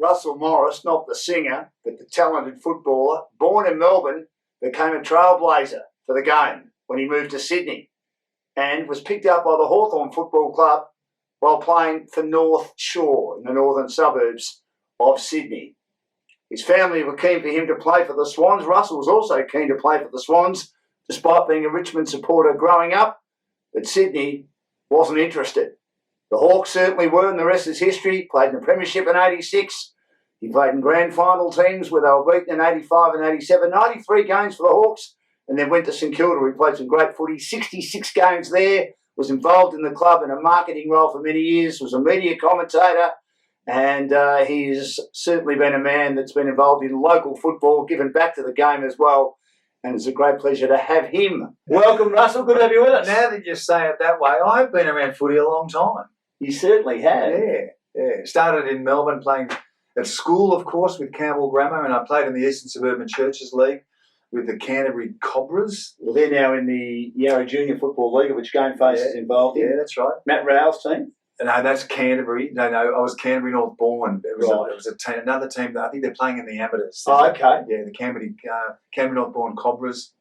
Russell Morris, not the singer, but the talented footballer, born in Melbourne, became a trailblazer for the game when he moved to Sydney and was picked up by the Hawthorn Football Club while playing for North Shore in the northern suburbs of Sydney. His family were keen for him to play for the Swans. Russell was also keen to play for the Swans, despite being a Richmond supporter growing up, but Sydney wasn't interested. The Hawks certainly were, and the rest is history. Played in the Premiership in 86. He played in grand final teams where they were beaten in 85 and 87. 93 games for the Hawks, and then went to St Kilda. He played some great footy, 66 games there, was involved in the club in a marketing role for many years, was a media commentator, and he's certainly been a man that's been involved in local football, given back to the game as well. And it's a great pleasure to have him. Welcome, Russell. Good to have you with us. Now that you say it that way, I've been around footy a long time. You certainly have. Yeah. Started in Melbourne playing at school, of course, with Campbell Grammar, and I played in the Eastern Suburban Churches League with the Canterbury Cobras. Well, they're now in the Yarra Junior Football League, which Gameface is involved in. Yeah, that's right. Matt Rowell's team? No, that's Canterbury. No, I was Canterbury North Born. It was, Right. it was a team, another team that I think they're playing in the amateurs. Oh, okay. Yeah, the Canterbury North Born Cobras.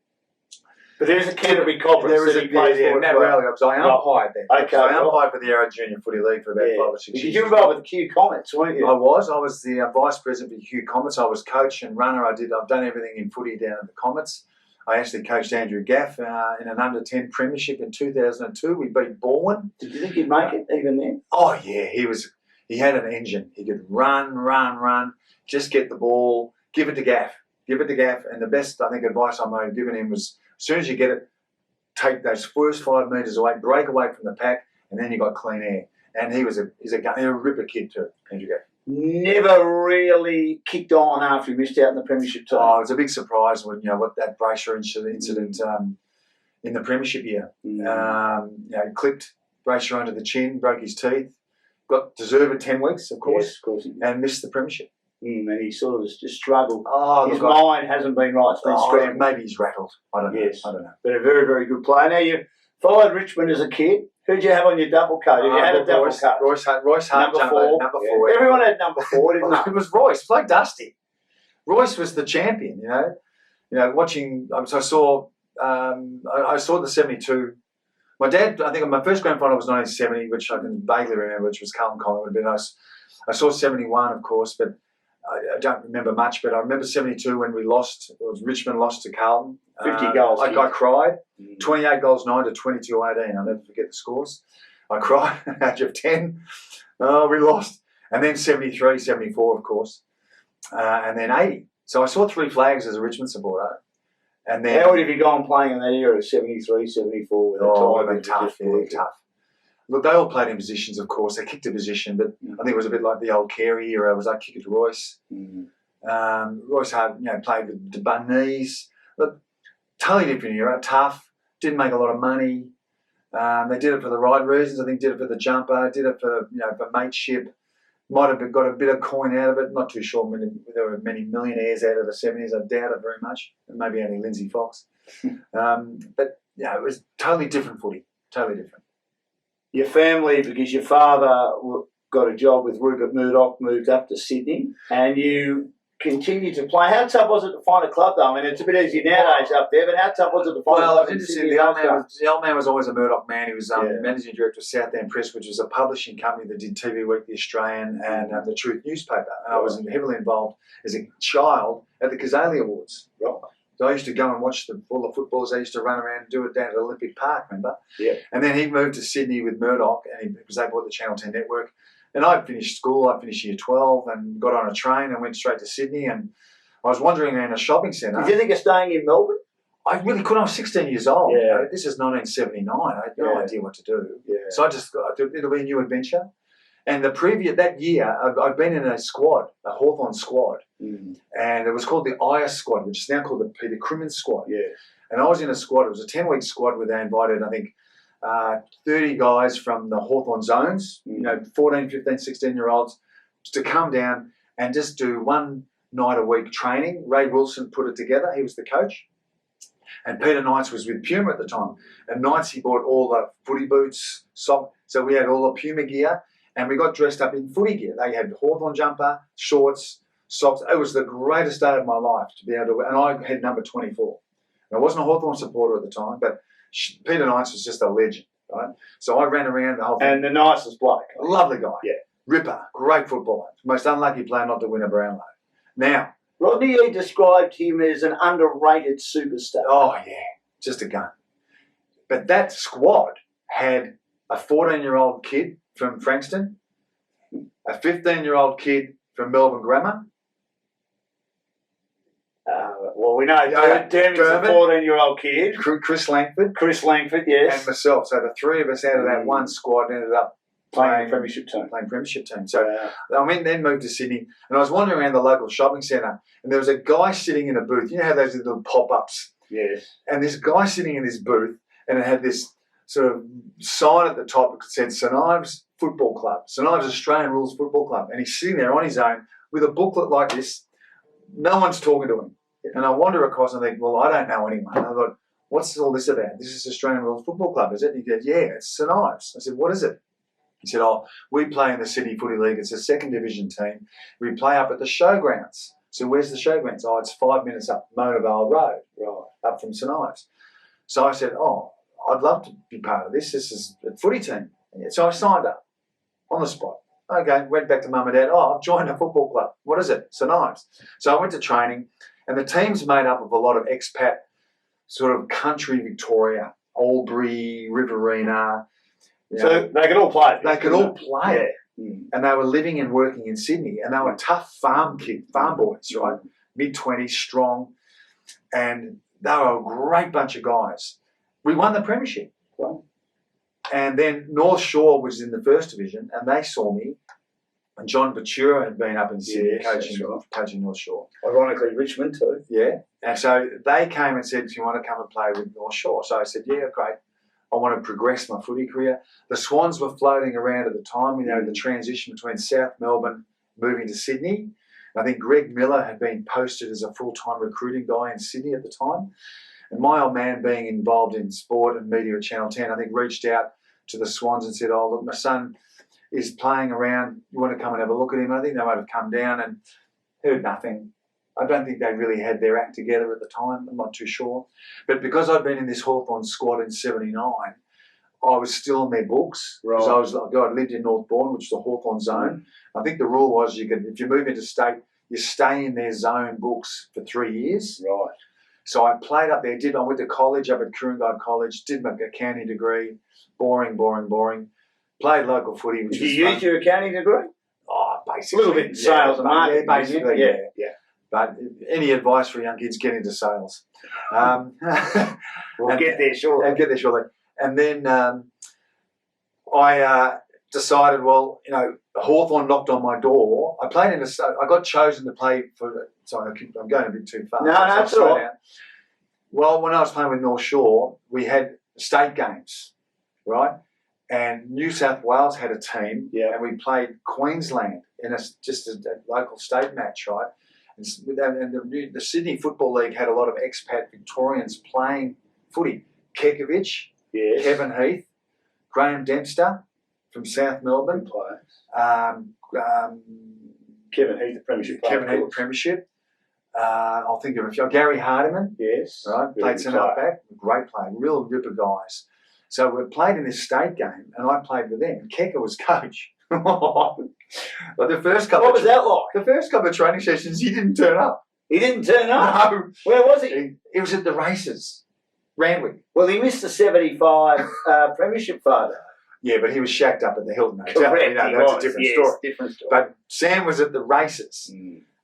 But there's a Canterbury Cobras. There is a Matt Rowell, because I umpired there. Okay. So I umpired for the Yarra Junior Footy League for about 5 or 6 years. You were involved with Q Comets, weren't you? I was the vice president for Hugh Comets. I was coach and runner. I've done everything in footy down at the Comets. I actually coached Andrew Gaff in an under-10 premiership in 2002. We beat Bourne. Did you think he'd make it even then? Oh yeah, he had an engine. He could run, just get the ball, give it to Gaff. And the best, I think, advice I might have given him was, as soon as you get it, take those first 5 metres away, break away from the pack, and then you got clean air. And he's a ripper kid too, Andrew Gaff. Never really kicked on after he missed out in the premiership team. Oh, it was a big surprise when what that bracer incident in the premiership year. He clipped bracer under the chin, broke his teeth, got deserved 10 weeks, of course, Yes, of course he did. and missed the premiership. And he sort of just struggled. Oh, His mind hasn't been right. It's been scrambled. maybe he's rattled. I don't know. Yes. I don't know. But a very, very good player. Now, you followed Richmond as a kid. Who'd you have on your double coat? Did you have a double coat? Royce Hart, Number 4. Number Yeah. 4. Everyone had number 4, didn't they? It was Royce, like Dusty. Royce was the champion, watching. So I saw the 72. My dad, I think my first grand final was 1970, which I can vaguely remember, which was Carlton Collingwood. It would be nice. I saw 71, of course, but I don't remember much. But I remember 72 when we lost. It was Richmond lost to Carlton. 50 goals. I cried. 28 goals, 9 to 22-18. I'll never forget the scores. I cried at the age of 10. Oh, we lost. And then 73, 74, of course. And then 80. So I saw 3 flags as a Richmond supporter. And then, how would you have gone playing in that era, 73, 74? With it would have been tough. Tough. Look, they all played in positions, of course. They kicked a position, but I think it was a bit like the old Carey era. Was I kick it to Royce? Royce Hart, played with the Bunnies. Look, totally different era. Tough. Didn't make a lot of money. They did it for the right reasons. I think did it for the jumper. Did it for for mateship. Might have got a bit of coin out of it. Not too sure. There were many millionaires out of the 70s. I doubt it very much. Maybe only Lindsay Fox. But it was totally different footy. Totally different. Your family, because your father got a job with Rupert Murdoch, moved up to Sydney, and you continued to play. How tough was it to find a club, though? I mean, it's a bit easier nowadays up there, but how tough was it to find a club? Well, interesting. The old man was always a Murdoch man. He was managing director of South End Press, which was a publishing company that did TV Week, The Australian, and the Truth newspaper. And I was heavily involved as a child at the Kazali Awards. Right. So I used to go and watch all the footballers. I used to run around and do it down at Olympic Park, remember? Yeah. And then he moved to Sydney with Murdoch, and because they bought the Channel 10 network. And I finished school. I finished year 12 and got on a train and went straight to Sydney. And I was wandering around a shopping centre. Did you think of staying in Melbourne? I really couldn't. I was 16 years old. Yeah. This is 1979. I had no idea what to do. Yeah. So I just thought it'll be a new adventure. And that year, I'd been in a squad, a Hawthorn squad, and it was called the IS squad, which is now called the Peter Crimmins squad. Yeah. And I was in a squad. It was a 10-week squad where they invited, I think, 30 guys from the Hawthorn zones, 14, 15, 16-year-olds, to come down and just do one night a week training. Ray Wilson put it together. He was the coach. And Peter Knights was with Puma at the time. And Knights, he bought all the footy boots, socks. So we had all the Puma gear. and we got dressed up in footy gear. They had Hawthorn jumper, shorts, socks. It was the greatest day of my life to be able to, and I had number 24. And I wasn't a Hawthorn supporter at the time, but Peter Knights was just a legend, right? So I ran around the whole thing. And the nicest bloke. A lovely guy. Yeah. Ripper, great footballer. Most unlucky player not to win a Brownlow. Now, Rodney described him as an underrated superstar. oh yeah, just a gun. But that squad had a 14-year-old kid from Frankston, a 15-year-old kid from Melbourne Grammar. Well, we know Dermot's a 14-year-old kid. Chris Langford. Chris Langford, yes. And myself. So the three of us out of that one squad ended up Playing premiership team. So I went then moved to Sydney, and I was wandering around the local shopping centre, and there was a guy sitting in a booth. You know how those little pop-ups? Yes. And this guy sitting in this booth, and it had this sort of sign at the top that said St Ives Football Club, St Ives Australian Rules Football Club. And he's sitting there on his own with a booklet like this. No one's talking to him. And I wander across and think, well, I don't know anyone. And I thought, what's all this about? This is Australian Rules Football Club, is it? And he goes, yeah, it's St Ives. I said, what is it? He said, oh, we play in the City Footy League. It's a second division team. We play up at the showgrounds. So where's the showgrounds? Oh, it's 5 minutes up Mona Vale Road, right, up from St Ives. So I said, oh, I'd love to be part of this. This is a footy team. So I signed up on the spot. Okay, went back to mum and dad. Oh, I've joined a football club. What is it? St Ives. So I went to training, and the team's made up of a lot of expat, sort of country Victoria, Albury, Riverina. So they could all play. They could all play. Yeah. And they were living and working in Sydney, and they were tough farm boys, right? Mid-20s, strong, and they were a great bunch of guys. We won the premiership. Right. And then North Shore was in the first division, and they saw me. And John Batura had been up in Sydney coaching North Shore. Ironically, Richmond too. Yeah. And so they came and said, do you want to come and play with North Shore? So I said, yeah, great. I want to progress my footy career. The Swans were floating around at the time, you know, the transition between South Melbourne moving to Sydney. I think Greg Miller had been posted as a full-time recruiting guy in Sydney at the time. And my old man, being involved in sport and media at Channel 10, I think reached out to the Swans and said, oh, look, my son is playing around. You want to come and have a look at him? I think they might have come down and heard nothing. I don't think they really had their act together at the time. I'm not too sure. But because I'd been in this Hawthorn squad in 79, I was still on their books. Right. Because I lived in Northbourne, which is the Hawthorn zone. I think the rule was if you move into state, you stay in their zone books for 3 years. Right. So I played up there. I went to college up at Coorongard College, did my accounting degree. Boring. Played local footy, which was fun. Did you use your accounting degree? Oh, basically. A little bit in sales and marketing. Yeah, basically, yeah. But any advice for young kids, get into sales. We'll get there shortly. I'll get there shortly. And then I decided, well, you know, Hawthorn knocked on my door. I got chosen to play for. Sorry, I'm going a bit too far. No, that's all right. Well, when I was playing with North Shore, we had state games, right? And New South Wales had a team, and we played Queensland in just a local state match, right? And the Sydney Football League had a lot of expat Victorians playing footy. Kekovich, yes. Kevin Heath, Graham Dempster from South Melbourne. Kevin Heath, the premiership player. Kevin Heath, the premiership. I'll think of a few. Gary Hardiman. Yes. Right, played centre back. Great player, real ripper guys. So we played in this state game, and I played with them. Keka was coach. But the first couple. What was that like? The first couple of training sessions, he didn't turn up. He didn't turn up? No. Where was he? He was at the races, Randwick. Well, he missed the 75 premiership photo. Yeah, but he was shacked up at the Hilton Hotel. Correct, You know, that's a different story. Different story. But Sam was at the races.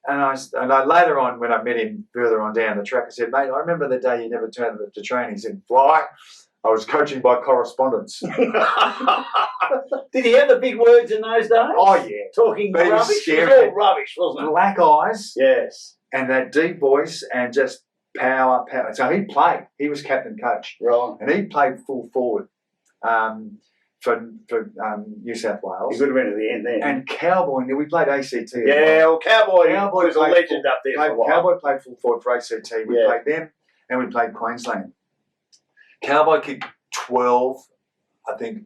And I later on, when I met him further on down the track, I said, mate, I remember the day you never turned up to training. He said, why? I was coaching by correspondence. Did he have the big words in those days? Oh, yeah. Talking but rubbish? It was all rubbish, wasn't it? Black eyes. Yes. And that deep voice and just power. So he played. He was captain coach. Right. And he played full forward for New South Wales. He could have been at the end there. And Cowboy, we played ACT as well. Cowboy was a legend up there for a while. Cowboy played full forward for ACT. We played them and we played Queensland. Cowboy kicked 12, I think,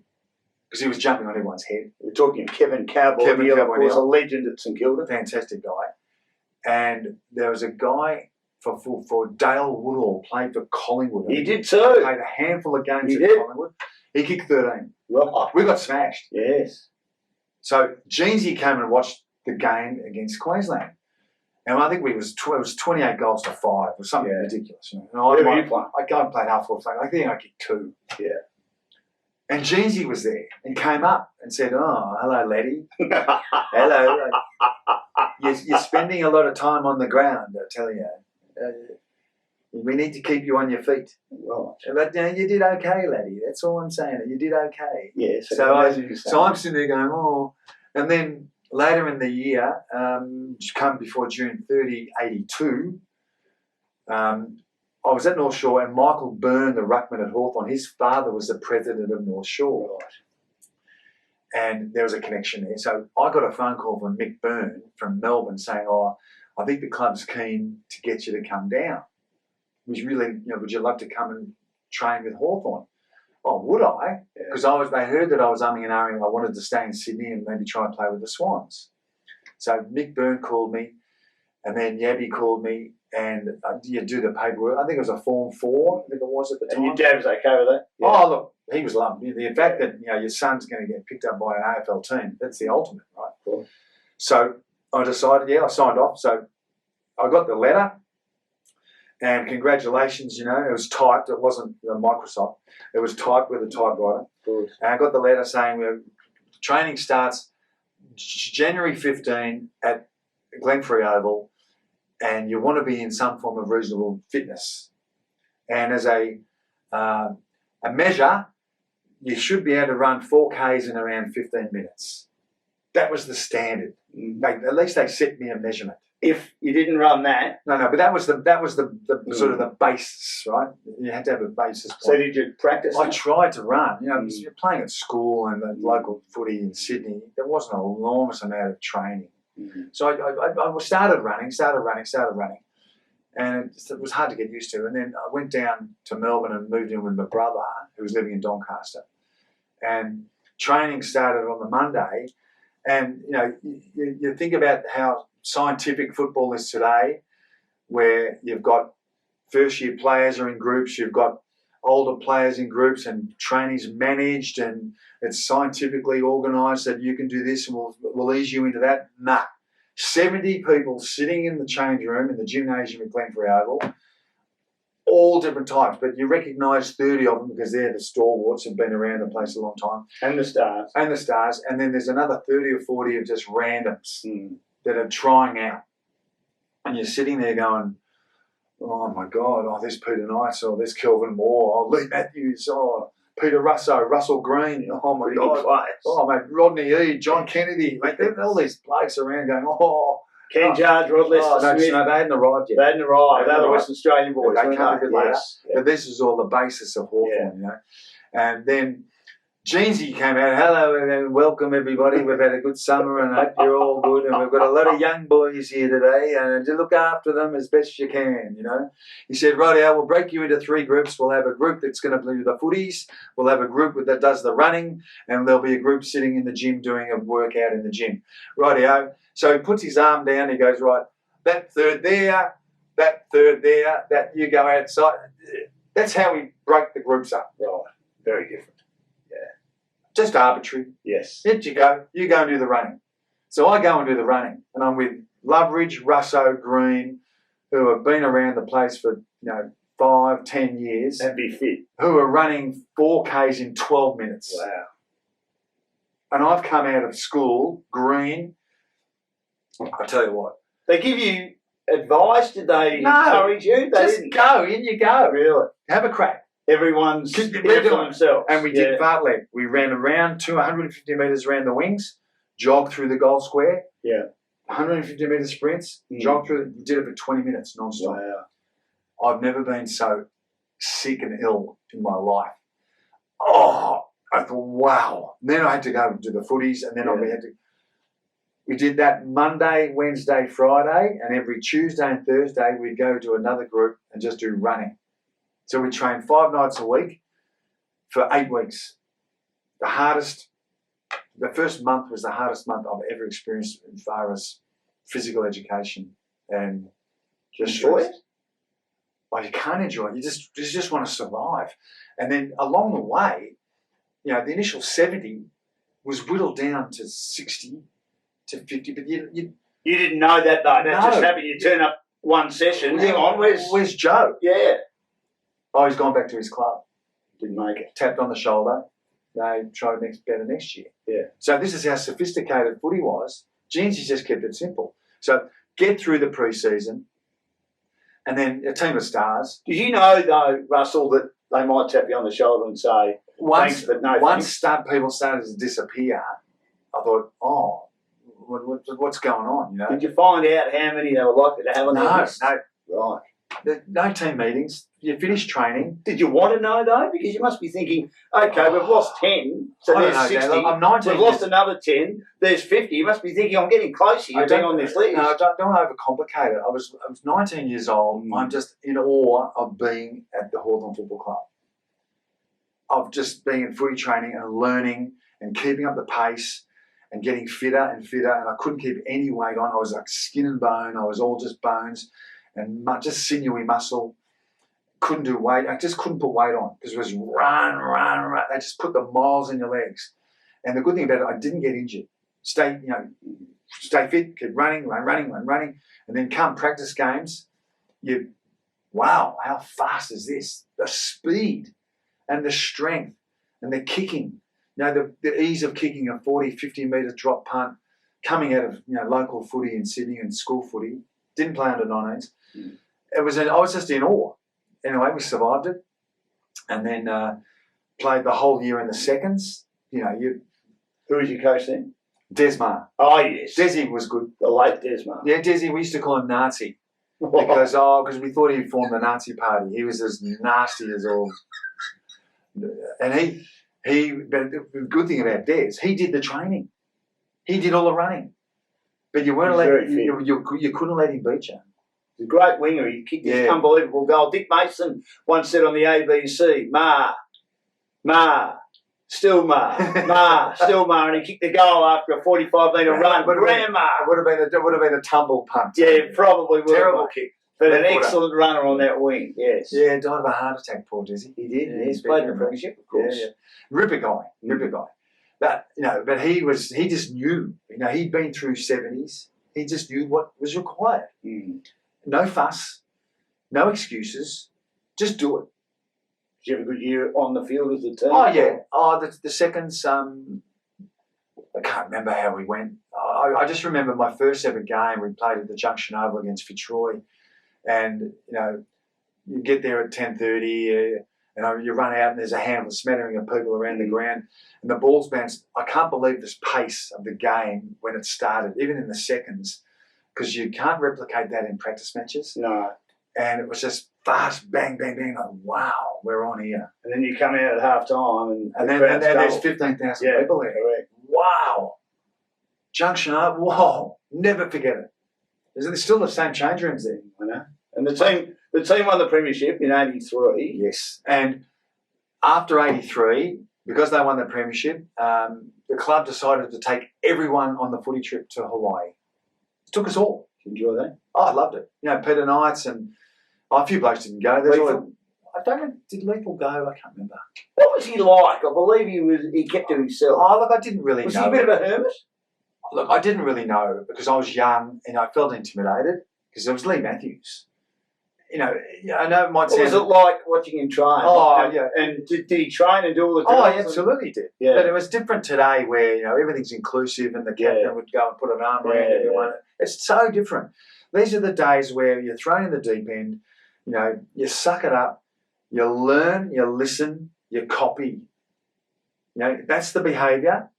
because he was jumping on everyone's head. We're talking Kevin Cowboy, Kevin Neal, Cowboy of course, Neal. a legend at St Kilda. Fantastic guy. And there was a guy for Dale Woodall, played for Collingwood. He did He too. played a handful of games He at did. Collingwood. He kicked 13. Right. We got smashed. Yes. So Jeansy came and watched the game against Queensland. And I think it was 28 goals to 5 or something ridiculous. You know? Where were you playing? I played half forward. I think I kicked 2. Yeah. And Jeansy was there and came up and said, "Oh, hello, laddie. Hello. You're spending a lot of time on the ground, I tell you. We need to keep you on your feet." Right. But you did okay, laddie. That's all I'm saying. You did okay. Yes. So I'm sitting there going, oh. And then later in the year, come before June 30, 82, I was at North Shore, and Michael Byrne, the ruckman at Hawthorn, his father was the president of North Shore. Right. And there was a connection there. So I got a phone call from Mick Byrne from Melbourne saying, "Oh, I think the club's keen to get you to come down. Would you love to come and train with Hawthorn?" "Oh, would I?" Because they heard that I was umming and ahhing. I wanted to stay in Sydney and maybe try and play with the Swans. So Mick Byrne called me, and then Yabby called me, and you do the paperwork. I think it was a Form 4, I think it was at the time. And your dad was okay with that? Yeah. Oh, look, he was loving it. The fact that your son's going to get picked up by an AFL team, that's the ultimate, right? Cool. So I decided, I signed off. So I got the letter, and congratulations, it was typed. It wasn't Microsoft. It was typed with a typewriter. Good. And I got the letter saying training starts January 15 at Glenfrey Oval, and you want to be in some form of reasonable fitness. And as a measure, you should be able to run 4Ks in around 15 minutes. That was the standard. At least they set me a measurement. If you didn't run that, No, but that was the sort of the basis, right? You had to have a basis point. So did you practice? I tried to run. Because you're playing at school and the local footy in Sydney, there wasn't an enormous amount of training. So I started running, and it was hard to get used to. And then I went down to Melbourne and moved in with my brother, who was living in Doncaster. And training started on the Monday. And, you think about how scientific football is today, where you've got first-year players are in groups, you've got older players in groups, and training's managed, and it's scientifically organised that you can do this and we'll ease you into that. Nah. 70 people sitting in the change room in the gymnasium at Glenfrey Oval, all different types, but you recognise 30 of them because they're the stalwarts who've been around the place a long time. And the stars. And then there's another 30 or 40 of just randoms that are trying out. And you're sitting there going, "Oh my God, there's Peter Knights, there's Kelvin Moore, Lee Matthews, Peter Russell Green, oh my God, mate, Rodney Eade, John Kennedy, mate, all these blokes around going, Ken Judge, Rod Lester Smith. No, they hadn't arrived yet. They hadn't arrived. They're the Western Australian boys. They came a bit later. Yes. Yeah. But this is all the basis of Hawthorn, And then Jeansy came out, "Hello and welcome everybody. We've had a good summer and I hope you're all good. And we've got a lot of young boys here today and to look after them as best you can, He said, "Rightio, we'll break you into 3 groups. We'll have a group that's going to do the footies. We'll have a group that does the running, and there'll be a group sitting in the gym doing a workout in the gym." Rightio. So he puts his arm down. He goes, "Right, that third there, that you go outside." That's how we break the groups up. Right. Very different. Just arbitrary. Yes. You go and do the running. So I go and do the running, and I'm with Loveridge, Russo, Green, who have been around the place for 5, 10 years. And be fit. Who are running 4Ks in 12 minutes. Wow. And I've come out of school, Green. I tell you what. They give you advice? Did they encourage you? They just didn't. go, in you go. Really? Have a crack. Everyone's We're there for doing themselves. And we did fartlek. We ran around 150 metres around the wings, jogged through the goal square. Yeah. 150 metre sprints, jogged through it, did it for 20 minutes non-stop. Wow. I've never been so sick and ill in my life. I thought, wow. And then I had to go and do the footies, and then we did that Monday, Wednesday, Friday, and every Tuesday and Thursday we'd go to another group and just do running. So we trained 5 nights a week for 8 weeks. The hardest the first month was the hardest month I've ever experienced as far as physical education and just Enjoy it? Oh, you can't enjoy it. You just want to survive. And then along the way, the initial 70 was whittled down to 60 to 50. But you didn't know that though. That just happened. You turn up one session. Hang on, where's Joe? Yeah. Oh, he's gone back to his club. Didn't make it. Tapped on the shoulder. They tried better next year. Yeah. So this is how sophisticated footy was. Jeansy just kept it simple. So get through the pre-season, and then a team of stars. Did you know though, Russell, that they might tap you on the shoulder and say thanks, but no once thanks? people started to disappear, I thought, oh, what's going on? Did you find out how many they were likely to have on their list? No. Right. No team meetings. You finish training. Did you want to know though? Because you must be thinking, okay, we've lost 10, so there's 60. I'm 19. We've lost another 10. There's 50. You must be thinking, I'm getting closer. You're being on this list. No, don't overcomplicate it. I was 19 years old. I'm just in awe of being at the Hawthorn Football Club. Of just being in footy training and learning and keeping up the pace and getting fitter and fitter. And I couldn't keep any weight on. I was like skin and bone. I was all just bones and just sinewy muscle. Couldn't do weight. I just couldn't put weight on because it was run. They just put the miles in your legs. And the good thing about it, I didn't get injured. Stay fit, keep running. And then come practice games, wow, how fast is this? The speed and the strength and the kicking. The ease of kicking a 40, 50-metre drop punt coming out of local footy in Sydney and school footy. Didn't play under 19s. I was just in awe. Anyway, we survived it, and then played the whole year in the seconds. Who was your coach then? Desmar. Oh yes, Desi was good. The late Desmar. Yeah, Desi. We used to call him Nazi because we thought he formed the Nazi party. He was as nasty as all. And but the good thing about Des, he did the training. He did all the running, but you weren't allowed. You couldn't let him beat you. He's a great winger. He kicked this unbelievable goal. Dick Mason once said on the ABC, still Ma, and he kicked the goal after a 45-metre run. Grandma. It would have been a tumble punt. Yeah, probably would. Terrible kick. But an excellent runner on that wing, yes. Yeah, died of a heart attack, poor Dizzy. He did, yes. Played in the Premiership, of course. Yeah. Ripper guy. But, but he just knew, he'd been through 70s. He just knew what was required. No fuss, no excuses, just do it. Did you have a good year on the field as a team? Oh, yeah. Oh, the seconds, I can't remember how we went. I just remember my first ever game, we played at the Junction Oval against Fitzroy. And, you get there at 10:30, you run out and there's a smattering of people around the ground. And the ball's bounced. I can't believe this pace of the game when it started, even in the seconds, because you can't replicate that in practice matches. No. And it was just fast, bang, bang, bang, like, wow, we're on here. And then you come out at half-time and then there's 15,000 people there. Correct. Wow. Junction up, whoa, never forget it. There's still the same change rooms there. I know. And the team won the Premiership in 83. Yes. And after 83, because they won the Premiership, the club decided to take everyone on the footy trip to Hawaii. It took us all. Did you enjoy that? Oh, I loved it. Peter Knights and a few blokes didn't go. I don't know, did Lethal go? I can't remember. What was he like? I believe he kept to himself. Oh, look, I didn't really know. Was he a bit of a hermit? Look, I didn't really know because I was young and I felt intimidated because there was Lee Matthews. I know it might sound... What was it like watching him train? Oh, yeah. And did he train and do all the drills? Oh, he absolutely did. Yeah. But it was different today where, everything's inclusive and the captain would go and put an arm around everyone. It's so different. These are the days where you're thrown in the deep end, you suck it up, you learn, you listen, you copy. That's the behaviour.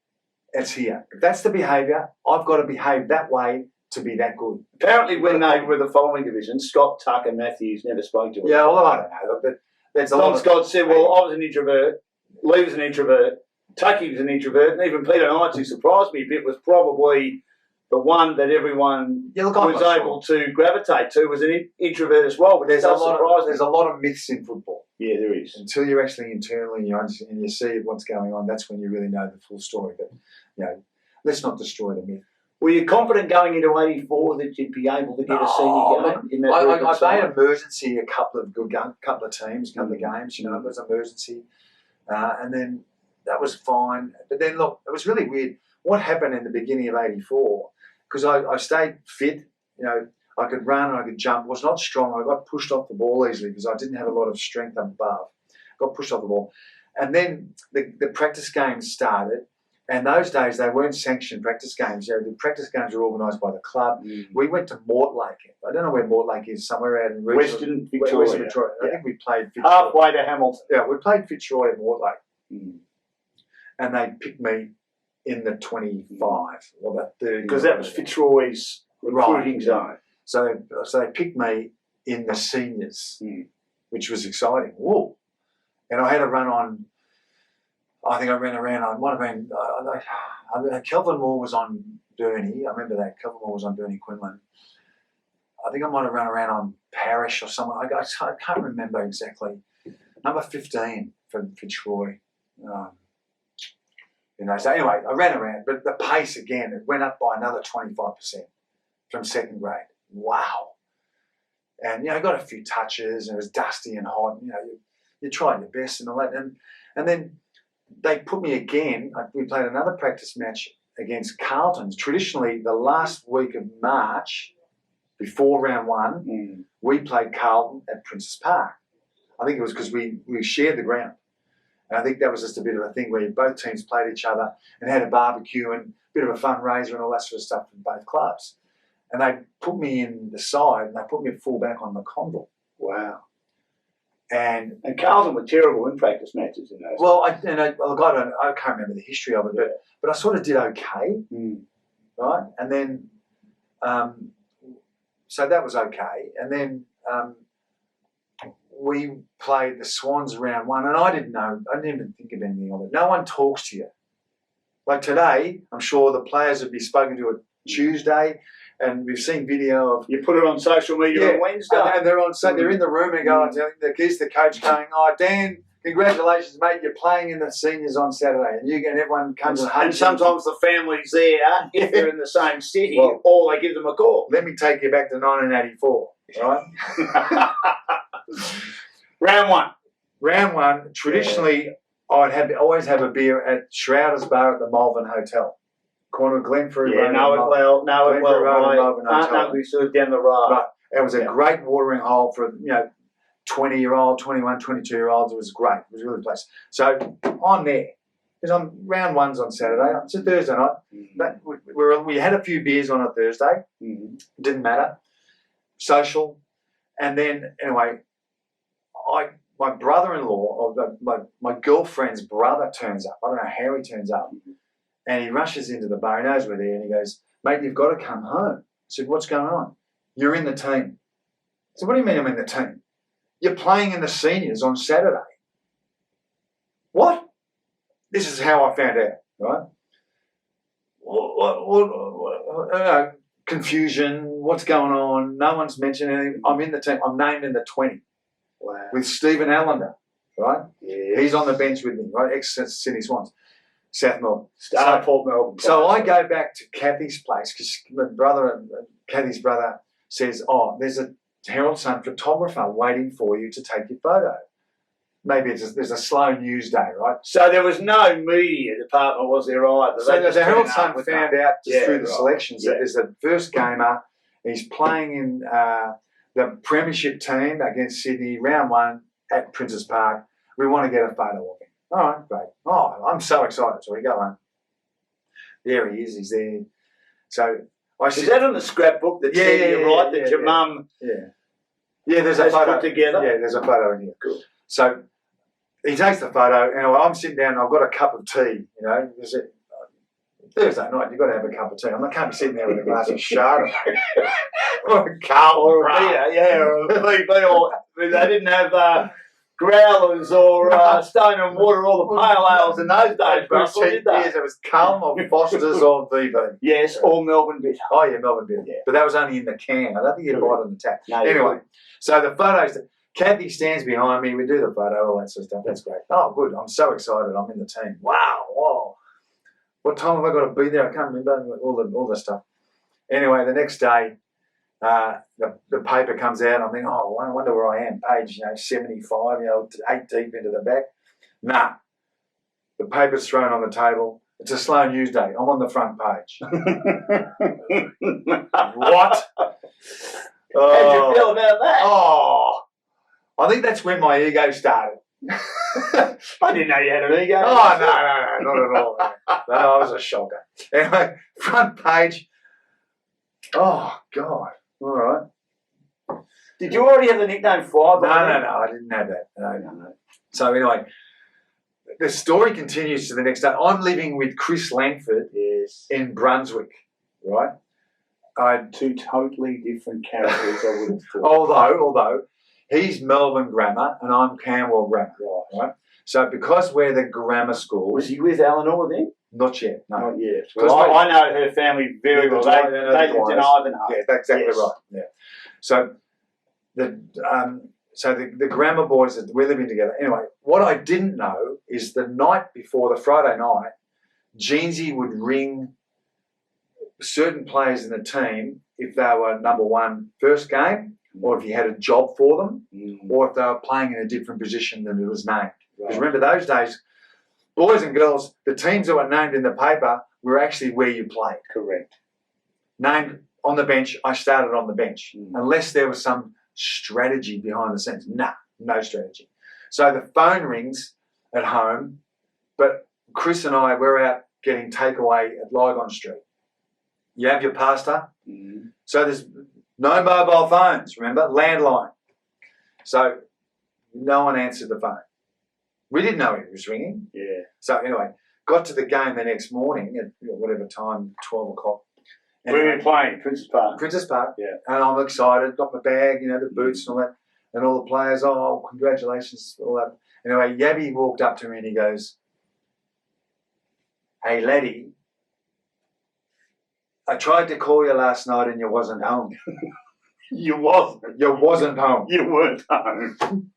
It's here. If that's the behaviour, I've got to behave that way to be that good. Apparently when they were the following division, Scott, Tuck and Matthews never spoke to him. Yeah, well, I don't know. But that's Tom Scott said, well, I was an introvert, Lee was an introvert, Tucky was an introvert, and even Peter Knights, who surprised me a bit, was probably the one that everyone was able to gravitate to, was an introvert as well. But there's a lot of myths in football. Yeah, there is. Until you're actually internally and you see what's going on, that's when you really know the full story. But, let's not destroy the myth. Were you confident going into 84 that you'd be able to get a senior game in that I made emergency a couple of teams, a couple of games. It was emergency, and then that was fine. But then look, it was really weird. What happened in the beginning of '84? Because I stayed fit. I could run, I could jump. Was not strong. I got pushed off the ball easily because I didn't have a lot of strength up above. Got pushed off the ball, and then the practice games started. And those days, they weren't sanctioned practice games. The practice games were organised by the club. We went to Mortlake. I don't know where Mortlake is, somewhere out in Western Victoria. Western Victoria. I think we played Fitzroy. Halfway to Hamilton. Yeah, we played Fitzroy at Mortlake. And they picked me in the 25 or the 30. Because that was Fitzroy's recruiting zone. So they picked me in the seniors, which was exciting. Whoa. And I had to run on... I think I ran around. I might have been. Kelvin Moore was on Burnie. I remember that. Kelvin Moore was on Burnie Quinlan. I think I might have run around on Parish or something. I can't remember exactly. Number 15 from Fitzroy. So anyway, I ran around, but the pace again, it went up by another 25% from second grade. Wow. And I got a few touches, and it was dusty and hot. You tried your best and all that, and then. They put me again. We played another practice match against Carlton. Traditionally, the last week of March, before round one, we played Carlton at Princess Park. I think it was because we shared the ground. And I think that was just a bit of a thing where both teams played each other and had a barbecue and a bit of a fundraiser and all that sort of stuff from both clubs. And they put me in the side and they put me at full back on the Condor. Wow. And Carlton were terrible in practice matches in those. Well, I can't remember the history of it, but I sort of did okay, right? And then, so that was okay. And then we played the Swans round one, and I didn't even think of anything of it. No one talks to you. Like today, I'm sure the players would be spoken to at Tuesday. And we've seen video of... You put it on social media on Wednesday. And they're in the room and going, here's the coach going, Dan, congratulations, mate, you're playing in the seniors on Saturday. And everyone comes and hugs. And sometimes the family's there if they're in the same city, or they give them a call. Let me take you back to 1984, right? Round one, traditionally, I'd always have a beer at Shrouders Bar at the Malvern Hotel. Corner of Glenferrie Road. Know it well. Right. We stood down the road. Right. It was a great watering hole for 20-year-old, 21, 22-year-olds. It was great. It was a really place. So I'm there because I'm round one's on Saturday. It's a Thursday night. But we had a few beers on a Thursday. Didn't matter. Social, and then anyway, my brother-in-law or my girlfriend's brother turns up. I don't know how he turns up. And he rushes into the bar, he knows we're there, and he goes, mate, you've got to come home. I said, what's going on? You're in the team. I said, what do you mean I'm in the team? You're playing in the seniors on Saturday. What? This is how I found out, right? Confusion, what's going on? No one's mentioned anything. I'm in the team. I'm named in the 20. Wow. With Stephen Allender, right? Yes. He's on the bench with me, right? Ex-Sydney Swans. South Melbourne. Port Melbourne. So I go back to Kathy's place because my brother, Kathy's brother, says, there's a Herald Sun photographer waiting for you to take your photo. Maybe there's a slow news day, right? So there was no media department, was there either? So the Herald Sun found out through the selections that there's a first gamer. He's playing in the premiership team against Sydney, round one at Princess Park. We want to get a photo of him. All right, great. I'm so excited. So we go home. There he is. He's there. So is that on the scrapbook that your mum there's a photo put together? Yeah, there's a photo in here. Cool. So he takes the photo, and I'm sitting down. And I've got a cup of tea. Thursday night, you've got to have a cup of tea. I can't be sitting there with a glass of Chardonnay or a Carl or a beer, or a VB, or they didn't have. Growlers or Stone and Water, all the pale ales in those days, Russell, did they? Yes, it was Culm or Foster's or VB. Yes, or Melbourne Bitter. Oh, yeah, Melbourne Bitter. Yeah. But that was only in the can. I don't think you'd buy it on the tap. No, anyway, so the photos, Kathy stands behind me. We do the photo, all that sort of stuff. That's great. Oh, good. I'm so excited. I'm in the team. Wow. Whoa. What time have I got to be there? I can't remember all the stuff. Anyway, the next day, the paper comes out. I'm thinking, oh, I wonder where I am. Page, 75, 8 deep into the back. Nah. The paper's thrown on the table. It's a slow news day. I'm on the front page. What? How'd you feel about that? Oh, I think that's when my ego started. I didn't know you had an ego. Oh, no, not at all. No, I was a shocker. Anyway, front page. Oh, God. All right. Did you already have the nickname Fly? No, I didn't have that. No. So anyway, the story continues to the next day. I'm living with Chris Langford in Brunswick, right? I had two totally different characters, I would have thought. Although he's Melbourne Grammar and I'm Camberwell Grammar, right? So because we're the grammar school... Was he with Eleanor then? Not yet, no. Not yet. Well, I know her family very well. They lived in Ivanhoe. Yeah, that's exactly right. Yeah. So the grammar boys, we're living together. Anyway, what I didn't know is the night before, the Friday night, Jeansy would ring certain players in the team if they were number one first game, or if he had a job for them, or if they were playing in a different position than it was named. Because remember those days, boys and girls, the teams that were named in the paper were actually where you played. Correct. Named on the bench, I started on the bench. Unless there was some strategy behind the scenes. No strategy. So the phone rings at home, but Chris and I, we're out getting takeaway at Lygon Street. You have your pasta. So there's no mobile phones, remember? Landline. So no one answered the phone. We didn't know it was ringing. Yeah. So anyway, got to the game the next morning at whatever time, 12 o'clock. Where were you playing? Princess Park? Princess Park. Yeah. And I'm excited, got my bag, the boots and all that. And all the players, oh, congratulations, all that. Anyway, Yabby walked up to me and he goes, hey, laddie, I tried to call you last night and you wasn't home. You wasn't. You wasn't home. You weren't home.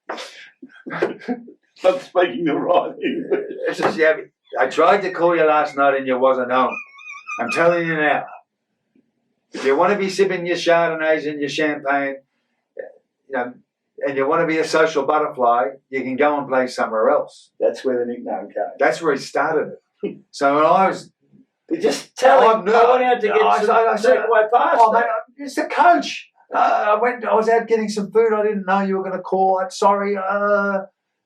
Not speaking the right English. This is Yabby. I tried to call you last night and you wasn't home. I'm telling you now. If you want to be sipping your Chardonnays and your champagne, and you want to be a social butterfly, you can go and play somewhere else. That's where the nickname came. That's where he started it. So when I was... You just tell him, I went out to get some takeaway pasta. Oh, mate, it's the coach. I was out getting some food. I didn't know you were going to call. Sorry.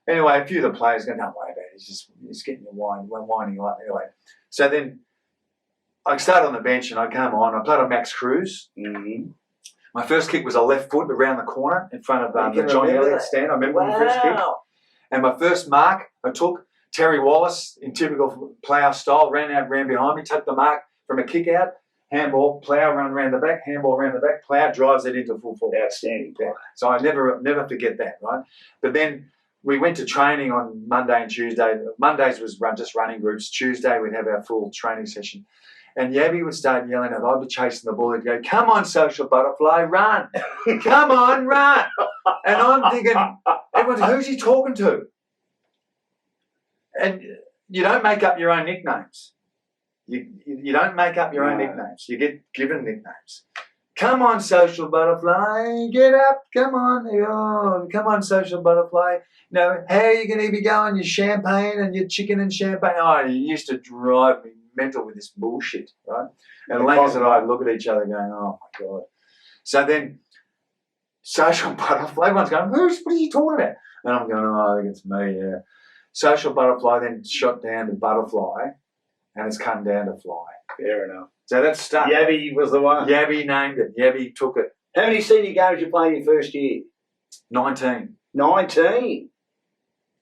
Anyway, a few of the players go, don't worry about it. He's getting your winding up. Anyway, so then I started on the bench and I came on. I played on Max Cruz. My first kick was a left foot around the corner in front of the Johnny Elliott stand. I remember my first kick. And my first mark I took, Terry Wallace, in typical player style, ran behind me, took the mark from a kick out, handball, Plough run around the back, handball around the back, Plough drives it into full forward. Outstanding play. So I never forget that, right? But then we went to training on Monday and Tuesday. Mondays was just running groups. Tuesday we'd have our full training session. And Yabby would start yelling at, I'd be chasing the ball. He'd go, come on, social butterfly, run. Come on, run. And I'm thinking, who's he talking to? And you don't make up your own nicknames. You don't make up your own nicknames. You get given nicknames. Come on, social butterfly, get up. Come on, come on, social butterfly. How are you going to be going? Your champagne and your chicken and champagne. Oh, you used to drive me mental with this bullshit, right? And Langers and I look at each other going, oh my God. So then, social butterfly, everyone's going, what are you talking about? And I'm going, I think it's me, yeah. Social butterfly then shot down to butterfly, and it's come down to fly. Fair enough. So that's stuff. Yabby was the one. Yabby named it. Yabby took it. How many senior games did you play in your first year? 19. 19?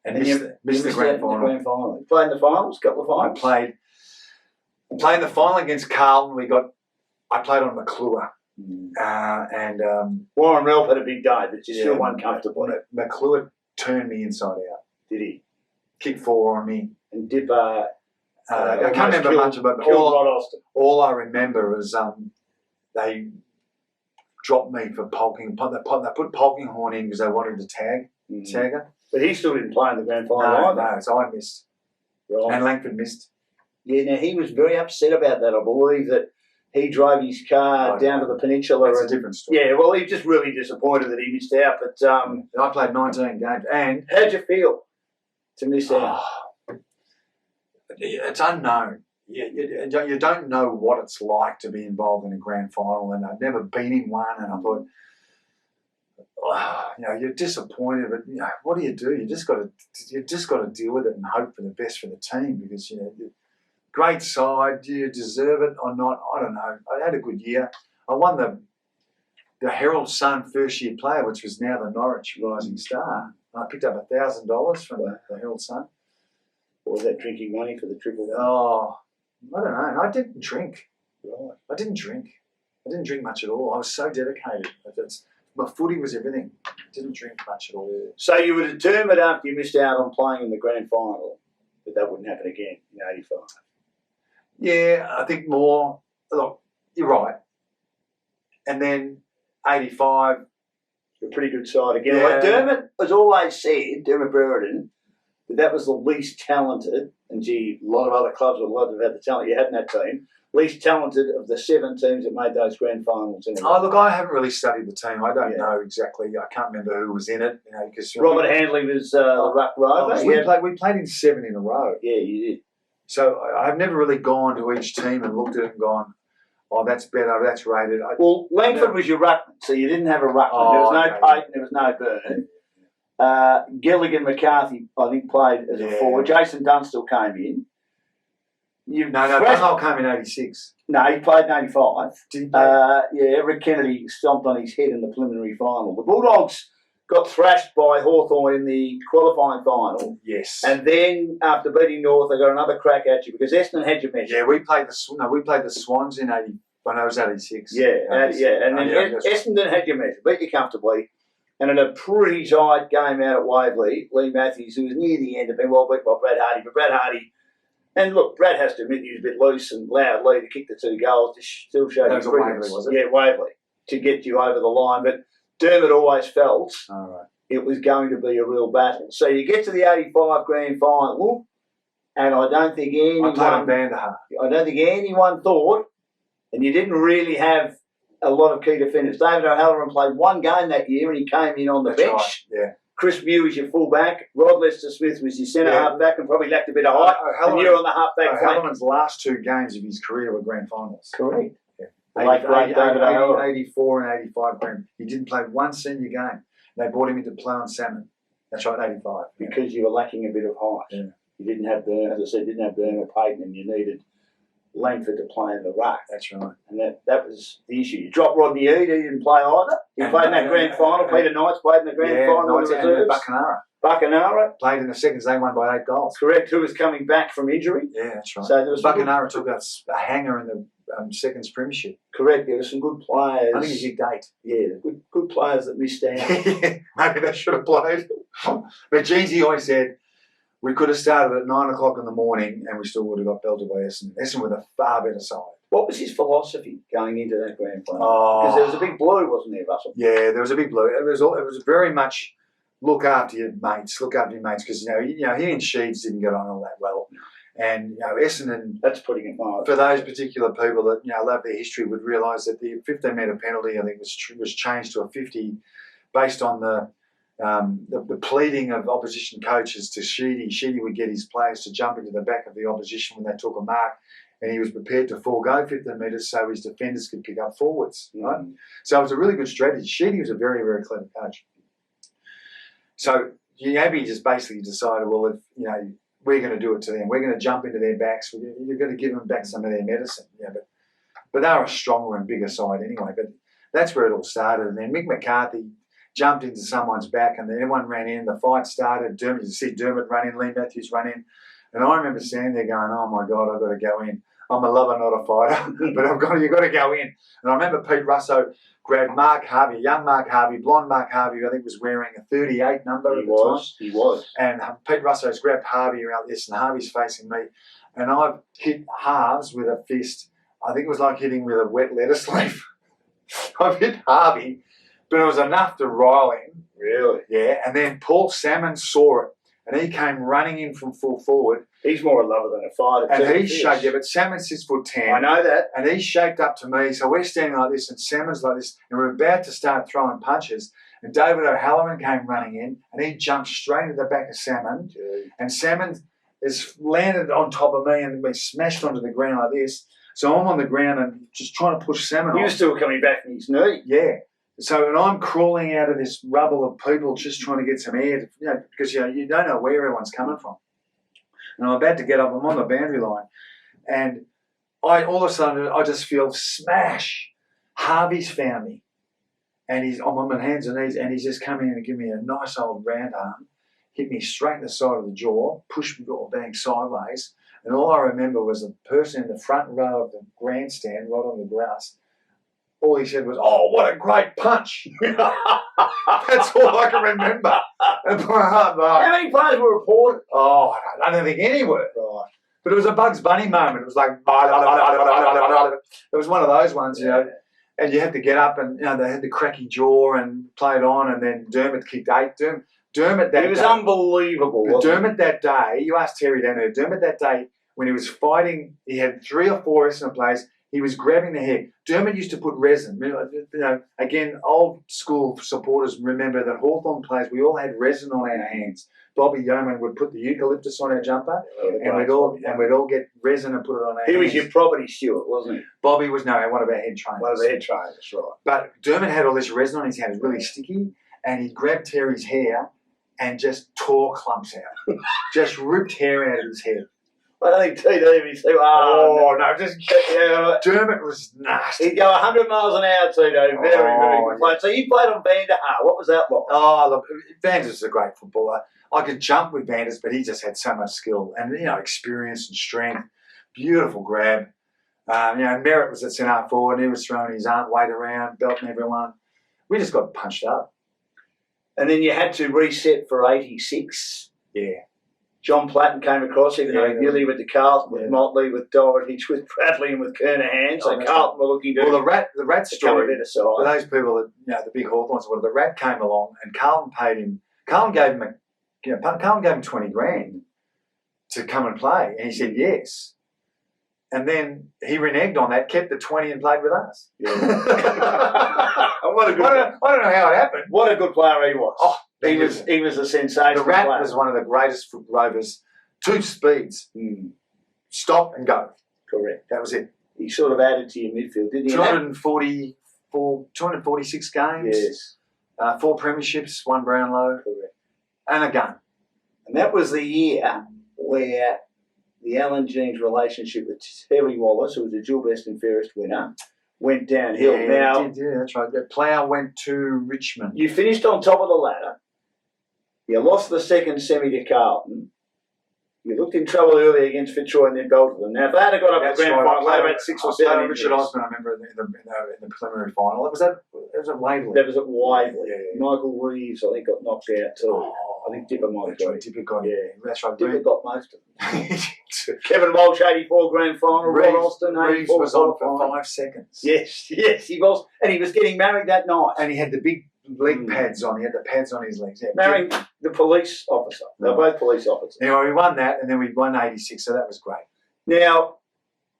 And missed the grand final. You played in the finals, a couple of finals? I played in the final against Carlton. I played on McClure. Warren Ralph had a big day, but you still won comfortably. McClure turned me inside out. Did he? Kicked 4 on me. And Dipper... I can't remember much about it. All I remember is dropped me for Polking. They put Polkinghorn in because they wanted to tag her. But he still didn't play in the grand final either. No, so I missed. Right. And Langford missed. Yeah, now he was very upset about that. I believe that he drove his car down to the peninsula. That's a different story. Yeah, well, he was just really disappointed that he missed out. But I played 19 games. And how'd you feel to miss out? It's unknown. You don't know what it's like to be involved in a grand final, and I've never been in one. And I thought, you're disappointed, but what do? You just got to deal with it and hope for the best for the team because great side. Do you deserve it or not? I don't know. I had a good year. I won the Herald Sun first year player, which was now the Norwich Rising Star. I picked up $1,000 from the Herald Sun. Or was that drinking money for the triple? Oh, I don't know. I didn't drink. Right. I didn't drink much at all. I was so dedicated. My footy was everything. Didn't drink much at all. So you were determined after you missed out on playing in the grand final that wouldn't happen again in '85. Yeah, I think more. Look, you're right. And then '85. A pretty good side again. Yeah. Like Dermot has always said, Dermot Brereton, that was the least talented, and gee, a lot of other clubs would love to have had the talent you had in that team, least talented of the 7 teams that made those grand finals. Look, I haven't really studied the team. I don't know exactly. I can't remember who was in it. Because Robert Handley was the ruck rover. We played in 7 in a row. Yeah, you did. So I've never really gone to each team and looked at it and gone, oh, that's better, that's rated. Well, Langford was your ruckman, so you didn't have a ruckman. There was no Payton, there was no Byrne. Gilligan McCarthy, I think, played as a forward. Jason Dunstall came in. Dunstall came in '86. No, he played in '85. Did he play? Rick Kennedy stomped on his head in the preliminary final. The Bulldogs got thrashed by Hawthorn in the qualifying final. Yes. And then after beating North, they got another crack at you because Essendon had your measure. Yeah, we played the Swans in '80 when I was '86. Yeah, and then Essendon had your measure, beat you comfortably. And in a pretty tight game out at Waverley, Lee Matthews, who was near the end, had been well beat by Brad Hardy. But Brad Hardy, and look, Brad has to admit he was a bit loose and loud. Lee to kick the 2 goals to still show that was his Waverley, was it? Yeah, Waverley, to get you over the line. But Dermot always felt it was going to be a real battle. So you get to the '85 grand final, and I don't think anyone thought, and you didn't really have a lot of key defenders. David O'Halloran played 1 game that year and he came in on the bench. Right. Yeah. Chris Mew was your full-back. Rod Lester-Smith was your centre half-back and probably lacked a bit of height. And you were on the half-back flank. O'Halloran's last 2 games of his career were grand finals. Correct. Yeah. 84 and 85 grand. He didn't play 1 senior game. They brought him into play on Salmon. That's right, 85. Because you were lacking a bit of height. Yeah. You didn't have Byrne, as I said, didn't have Byrne or Payton, and you needed Langford to play in the ruck. That's right. And that was the issue. You dropped Rodney Eade, he didn't play either. He played in that grand final. Peter Knights played in the grand final. And Buckenara. Played in the seconds, they won by 8 goals. Correct, who was coming back from injury. Yeah, that's right. So there was Buckenara took a hanger in the seconds premiership. Correct, there were some good players. I think he did 8. Yeah, good players that missed out. Maybe they should have played. But Jeansy always said, we could have started at 9 o'clock in the morning and we still would have got belted by Essendon. Essendon with a far better side. What was his philosophy going into that grand final? Because there was a big blue, wasn't there, Russell? Yeah, there was a big blue. It was very much look after your mates, because he and Sheeds didn't get on all that well. And Essendon, that's putting it mild. For those particular people that love their history, would realise that the 15-metre penalty, I think, was changed to a 50 based on the pleading of opposition coaches to Sheedy. Sheedy would get his players to jump into the back of the opposition when they took a mark, and he was prepared to forego 15 metres so his defenders could pick up forwards. Right? So it was a really good strategy. Sheedy was a very, very clever coach. So Abby just basically decided, well, if we're going to do it to them, we're going to jump into their backs. You're going to give them back some of their medicine. But they were a stronger and bigger side anyway. But that's where it all started. And then Mick McCarthy jumped into someone's back, and then everyone ran in. The fight started. Dermot ran in, Lee Matthews ran in. And I remember standing there going, oh, my God, I've got to go in. I'm a lover, not a fighter, but you've got to go in. And I remember Pete Russo grabbed Mark Harvey, young Mark Harvey, blonde Mark Harvey, who I think was wearing a 38 number at the time. He was. And Pete Russo's grabbed Harvey around this, and Harvey's facing me. And I've hit halves with a fist. I think it was like hitting with a wet lettuce leaf. I've hit Harvey, but it was enough to rile him. Really? Yeah, and then Paul Salmon saw it, and he came running in from full forward. He's more a lover than a fighter. And he shaped, yeah, but Salmon's 6'10". I know that. And he shaped up to me, so we're standing like this, and Salmon's like this, and we're about to start throwing punches. And David O'Halloran came running in, and he jumped straight into the back of Salmon. And Salmon has landed on top of me, and we smashed onto the ground like this. So I'm on the ground and just trying to push Salmon off. He was still coming back from his knee. Yeah. So, and I'm crawling out of this rubble of people just trying to get some air, because you don't know where everyone's coming from. And I'm about to get up. I'm on the boundary line, and all of a sudden I just feel smash. Harvey's found me, and I'm on my hands and knees, and he's just come in and give me a nice old round arm, hit me straight in the side of the jaw, pushed me all bang sideways, and all I remember was the person in the front row of the grandstand, right on the grass. All he said was, "Oh, what a great punch!" That's all I can remember. How many players were reported? Oh, I don't think any were. Right. But it was a Bugs Bunny moment. It was like, it was one of those ones, you know. And you had to get up, and they had the cracky jaw and played on, and then Dermot kicked 8. Dermot that He was day, unbelievable. Wasn't Dermot that day, you asked Terry down there, Dermot that day, when he was fighting, he had 3 or 4 Essendon players. He was grabbing the hair. Dermot used to put resin. Again, old school supporters remember that Hawthorn players, we all had resin on our hands. Bobby Yeoman would put the eucalyptus on our jumper, and we'd all get resin and put it on our hands. He was your property steward, wasn't he? Bobby was one of our head trainers. One of the head trainers, right. But Dermot had all this resin on his hand. It was really sticky, and he grabbed Terry's hair and just tore clumps out. Just ripped hair out of his head. I don't think TD was too Dermot was nasty. He'd go 100 miles an hour, Tito. Very good player. So you played on Vanderhaar. What was that like? Oh, look, Vanders was a great footballer. I could jump with Vanders, but he just had so much skill and experience and strength. Beautiful grab. Merritt was at centre forward, and he was throwing his arm weight around, belting everyone. We just got punched up. And then you had to reset for 86. Yeah. John Platten came across, even though he nearly went to Carlton with Motley, with Dorotich, with Bradley, and with Kernahan. So Carlton were looking to the rat story. A better side. For those people that the big Hawthorns, the rat came along and Carlton paid him. Carlton gave him 20 grand to come and play, and he said yes. And then he reneged on that, kept the 20 and played with us. Yeah. I don't know how it happened. What a good player he was. Oh, he was a sensation. The Rat was one of the greatest rovers. 2 speeds. Stop and go. Correct. That was it. He sort of added to your midfield, didn't he? 246 games. Yes. 4 premierships, 1 Brownlow. Correct. And a gun. And that was the year where the Alan Jeans relationship with Terry Wallace, who was the dual best and fairest winner, went downhill. Yeah, that's right. The player went to Richmond. You finished on top of the ladder. You lost the second semi to Carlton. You looked in trouble early against Fitzroy and then Belton. Now, if they had got up to the grand final, they had 6 or 7 injuries. Richard Osman, I remember in the preliminary final. It was at Waverley. That was at Waverley. Yeah. Michael Reeves, I think, got knocked out too. Oh, I think Dipper might have got it. Dipper got it. Yeah, that's right. Dipper got most of them. Kevin Walsh, 84 grand final. Rod Austin, 84. Reeves was on for 5 seconds. Yes, he was. And he was getting married that night. And he had the big leg pads on. He had the pads on his legs. Yeah. Marrying the police officer. They're both police officers. Anyway, we won that, and then we won 86, so that was great. Now,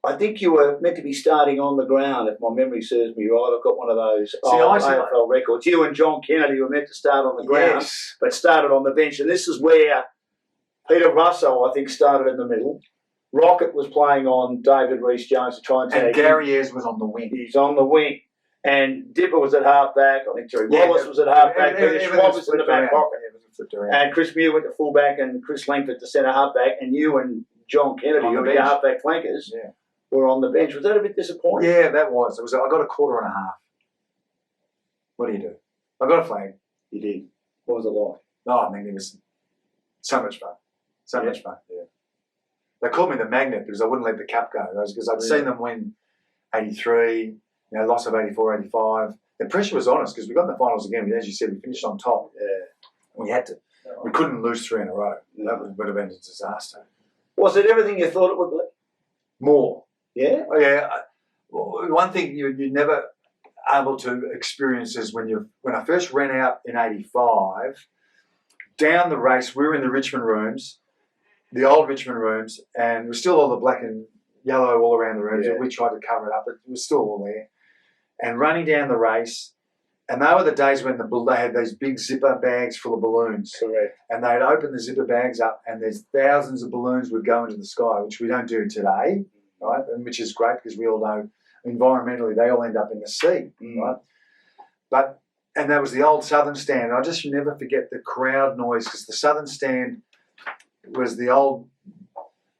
I think you were meant to be starting on the ground, if my memory serves me right. I've got one of those AFL records. You and John Kennedy were meant to start on the ground, but started on the bench. And this is where Peter Russo, I think, started in the middle. Rocket was playing on David Rees-Jones to try and tag him. And Gary Ayres was on the wing. He's on the wing. And Dipper was at half-back. I think Terry Wallace was at half-back. Peter Schwab was in the back pocket. And Chris Muir went to full-back and Chris Langford to centre half-back. And you and John Kennedy, who were your half-back flankers, were on the bench. Was that a bit disappointing? Yeah, that was. I got a quarter and a half. What do you do? I got a flag. You did. What was it like? Oh, I mean, it was so much fun. So much fun, yeah. They called me the magnet because I wouldn't let the cup go. Because I'd seen them win 83, loss of 84, 85. The pressure was on us because we got in the finals again. As you said, we finished on top. Yeah. We had to. We couldn't lose 3 in a row. That would have been a disaster. Was it everything you thought it would be? More. Yeah? Oh, yeah. One thing you never, able to experience is when I first ran out in '85, down the race, we were in the Richmond rooms, the old Richmond rooms, and it was still all the black and yellow all around the rooms. Yeah. We tried to cover it up, but it was still all there. And running down the race, and they were the days when they had these big zipper bags full of balloons. Correct. And they'd open the zipper bags up, and there's thousands of balloons would go into the sky, which we don't do today, right? And which is great because we all know environmentally they all end up in the sea, right? And that was the old Southern Stand. I just never forget the crowd noise because the Southern Stand was the old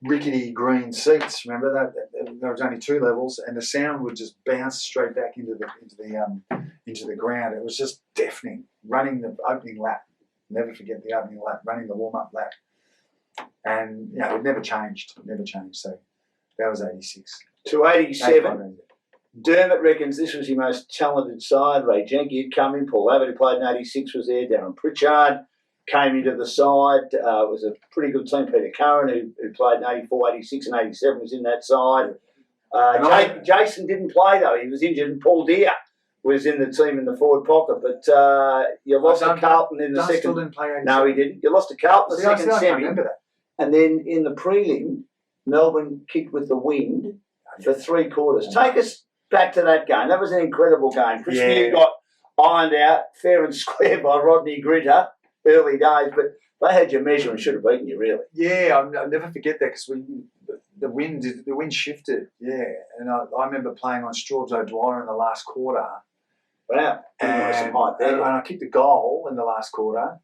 rickety green seats. Remember that there was only 2 levels, and the sound would just bounce straight back into the ground. It was just deafening. Running the opening lap, never forget the opening lap. Running the warm up lap, and it never changed. So that was '86 to '87. Dermot reckons this was your most talented side. Ray Jenke had come in. Paul Abbott, who played in '86, was there. Darren Pritchard came into the side. It was a pretty good team. Peter Curran, who played in '84, '86 and '87, was in that side. Jason didn't play, though. He was injured. And Paul Deere was in the team in the forward pocket. But you lost to Carlton in the second. Still didn't play '87. No, he didn't. You lost to Carlton in the second I semi. remember that. And then in the prelim, Melbourne kicked with the wind for 3 quarters. Take us back to that game. That was an incredible game. Chris Mew got ironed out fair and square by Rodney Gritter, early days, but they had your measure and should have beaten you, really. Yeah, I'll never forget that because the wind shifted. Yeah, and I remember playing on Straubs O'Dwyer in the last quarter. Wow, and I kicked a goal in the last quarter.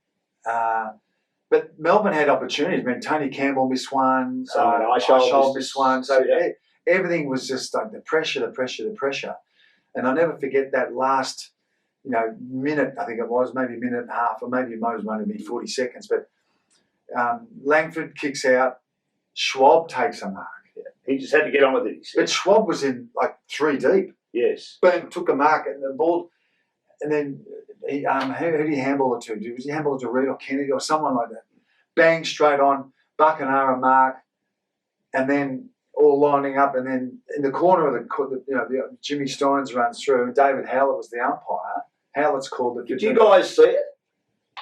But Melbourne had opportunities. I mean, Tony Campbell missed one. Eichhold missed one. So everything was just like the pressure. And I'll never forget that last, minute, I think it was, maybe a minute and a half, or maybe it might have only been 40 seconds. But Langford kicks out. Schwab takes a mark. Yeah. He just had to get on with it. But Schwab was in like 3 deep. Yes. Boom, took a mark and the ball, and then who did he handball it to? Was he handball it to Reid or Kennedy or someone like that? Bang, straight on, Buckenara mark, and then all lining up, and then in the corner of the Jimmy Steins runs through. David Howlett was the umpire. Howlett's called the. Did you guys see it?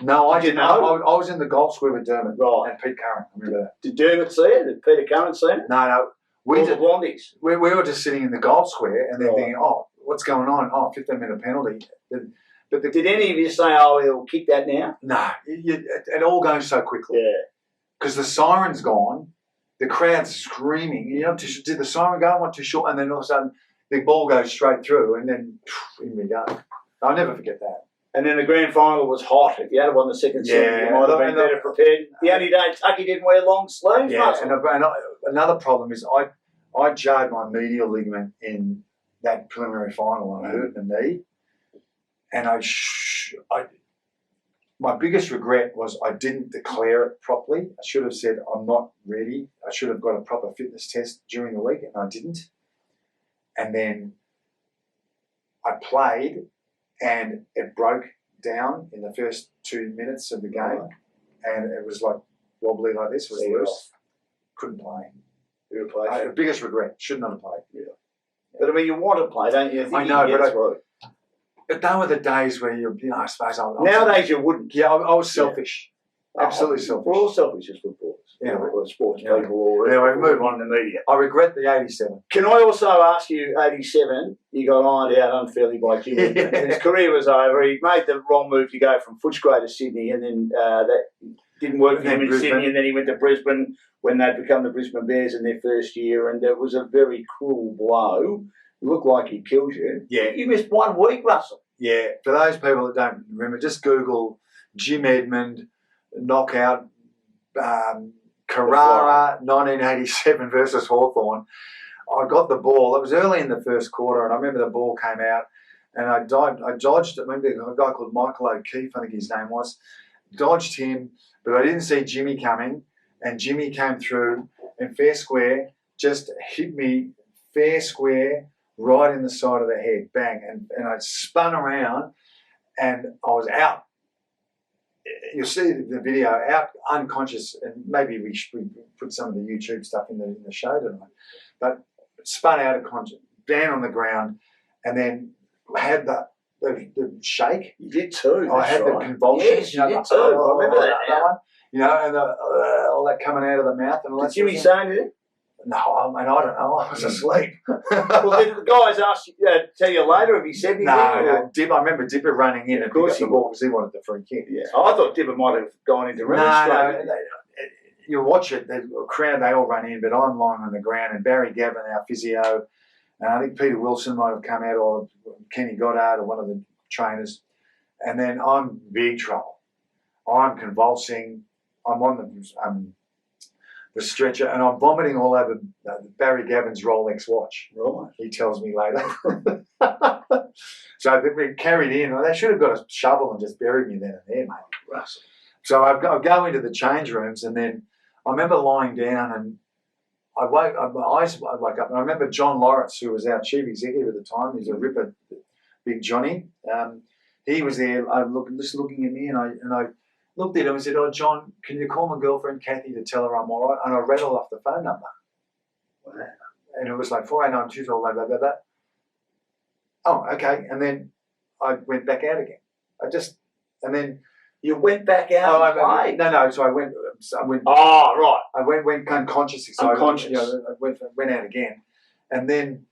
No, I didn't. I was in the goal square with Dermot and Pete Curran. I remember that. Did Dermot see it? Did Peter Curran see it? No. We were just sitting in the goal square and then thinking, what's going on? 15-minute penalty. But did any of you say, he'll kick that now? No, it all goes so quickly. Yeah. Because the siren's gone, the crowd's screaming. Did the siren go? Not too short. And then all of a sudden, the ball goes straight through, and then in we go. I'll never forget that. And then the grand final was hot. If you had won the second semi, you might have been better prepared. The only day Tucky didn't wear long sleeves. Yeah, and another problem is I jarred my medial ligament in that preliminary final and I hurt my knee. And my biggest regret was I didn't declare it properly. I should have said I'm not ready. I should have got a proper fitness test during the week, and I didn't. And then I played, and it broke down in the first 2 minutes of the game, and it was like wobbly like this. It was worse. Couldn't play. You play. Biggest regret. Should not have played. Yeah. But I mean, you want to play, don't you? I know, but they were the days where I suppose nowadays you wouldn't. Yeah, I was selfish. Yeah. Absolutely selfish. We're all selfish as footballers. Yeah, or sports people. Anyway, move on in the media. I regret the '87. Can I also ask you, '87, you got ironed out unfairly by Jimmy. His career was over. He made the wrong move to go from Footscray to Sydney, and then that didn't work for him in Sydney, and then he went to Brisbane when they'd become the Brisbane Bears in their first year, and it was a very cruel blow. It looked like he killed you. Yeah. You missed 1 week, Russell. Yeah. For those people that don't remember, just Google Jim Edmund knockout Carrara 1987 versus Hawthorn. I got the ball. It was early in the first quarter, and I remember the ball came out, and I dodged it. Maybe a guy called Michael O'Keefe, I think his name was, dodged him, but I didn't see Jimmy coming, and Jimmy came through, and fair square just hit me fair square right in the side of the head, bang, and I spun around, and I was out. You'll see the video, out unconscious, and maybe we put some of the YouTube stuff in the show tonight. But spun out of conscious, down on the ground, and then had the shake. You did too. I had the convulsions. Yes, you did too. I remember that now. one. You know, and all that coming out of the mouth and all that. Did Jimmy say anything? No, I mean, I don't know. I was asleep. Well, did the guys ask you, tell you later if he said anything? No. I remember Dipper running in of and course picking up the ball because he wanted the free kick. Yeah. I thought Dipper might have gone into remonstrate. No, you watch it, the crowd, they all run in, but I'm lying on the ground, and Barry Gavin, our physio, and I think Peter Wilson might have come out, or Kenny Goddard, or one of the trainers, and then I'm in big trouble. I'm convulsing. I'm on the stretcher, and I'm vomiting all over Barry Gavin's Rolex watch. Right. He tells me later. So we carried in. They should have got a shovel and just buried me then and there, mate. Russell. So I go into the change rooms, and then I remember lying down, and my eyes woke up, and I remember John Lawrence, who was our chief executive at the time. He was a ripper, big Johnny. He was there, just looking at me, and I looked at him and said, "Oh, John, can you call my girlfriend Kathy to tell her I'm all right?" And I rattled off the phone number. Wow. And it was like 489 blah, blah, blah, blah. Oh, okay. And then I went back out again. And then you went back out and played? No. So I went. Oh, right. I went unconscious. So unconscious. I went out again. And then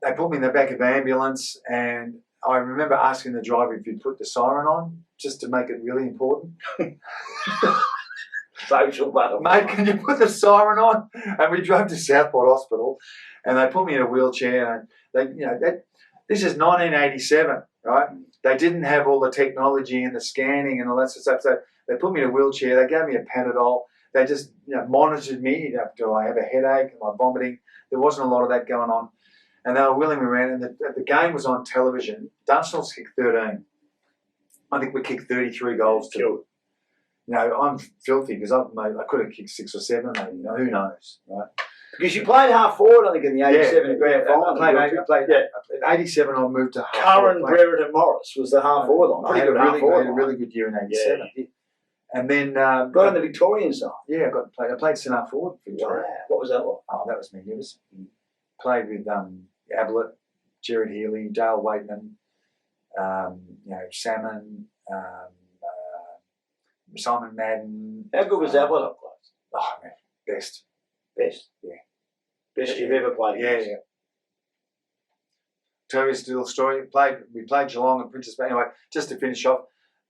they put me in the back of the ambulance, and I remember asking the driver if he'd put the siren on, just to make it really important. Social battle. Mate, can you put the siren on? And we drove to Southport Hospital, and they put me in a wheelchair. And this is 1987, right? They didn't have all the technology and the scanning and all that sort of stuff. So they put me in a wheelchair. They gave me a Panadol. They just monitored me. Do I have a headache? Am I vomiting? There wasn't a lot of that going on. And they were wheeling me around. And the game was on television. Dunstall's kicked 13. I think we kicked 33 goals to. I'm filthy because I could have kicked 6 or 7, maybe. Who knows, right? Because you played half forward, I think, in the 87 grand final. I played 87, I moved to half forward. Curran, Brereton, Morris was the half forward line. I had a really good year in 87. Yeah. And then... got on the Victorian side. Yeah, I played centre forward for Victoria. Wow. What was that like? Oh, that was magnificent. Played with Ablett, Gerard Healy, Dale Waitman, Salmon, Simon Madden. How good was Ablett up close? Oh, man, best. Best? Yeah. Best you've ever played? Yeah. Tell you a little story. We played Geelong and Princess Bay. Anyway, just to finish off,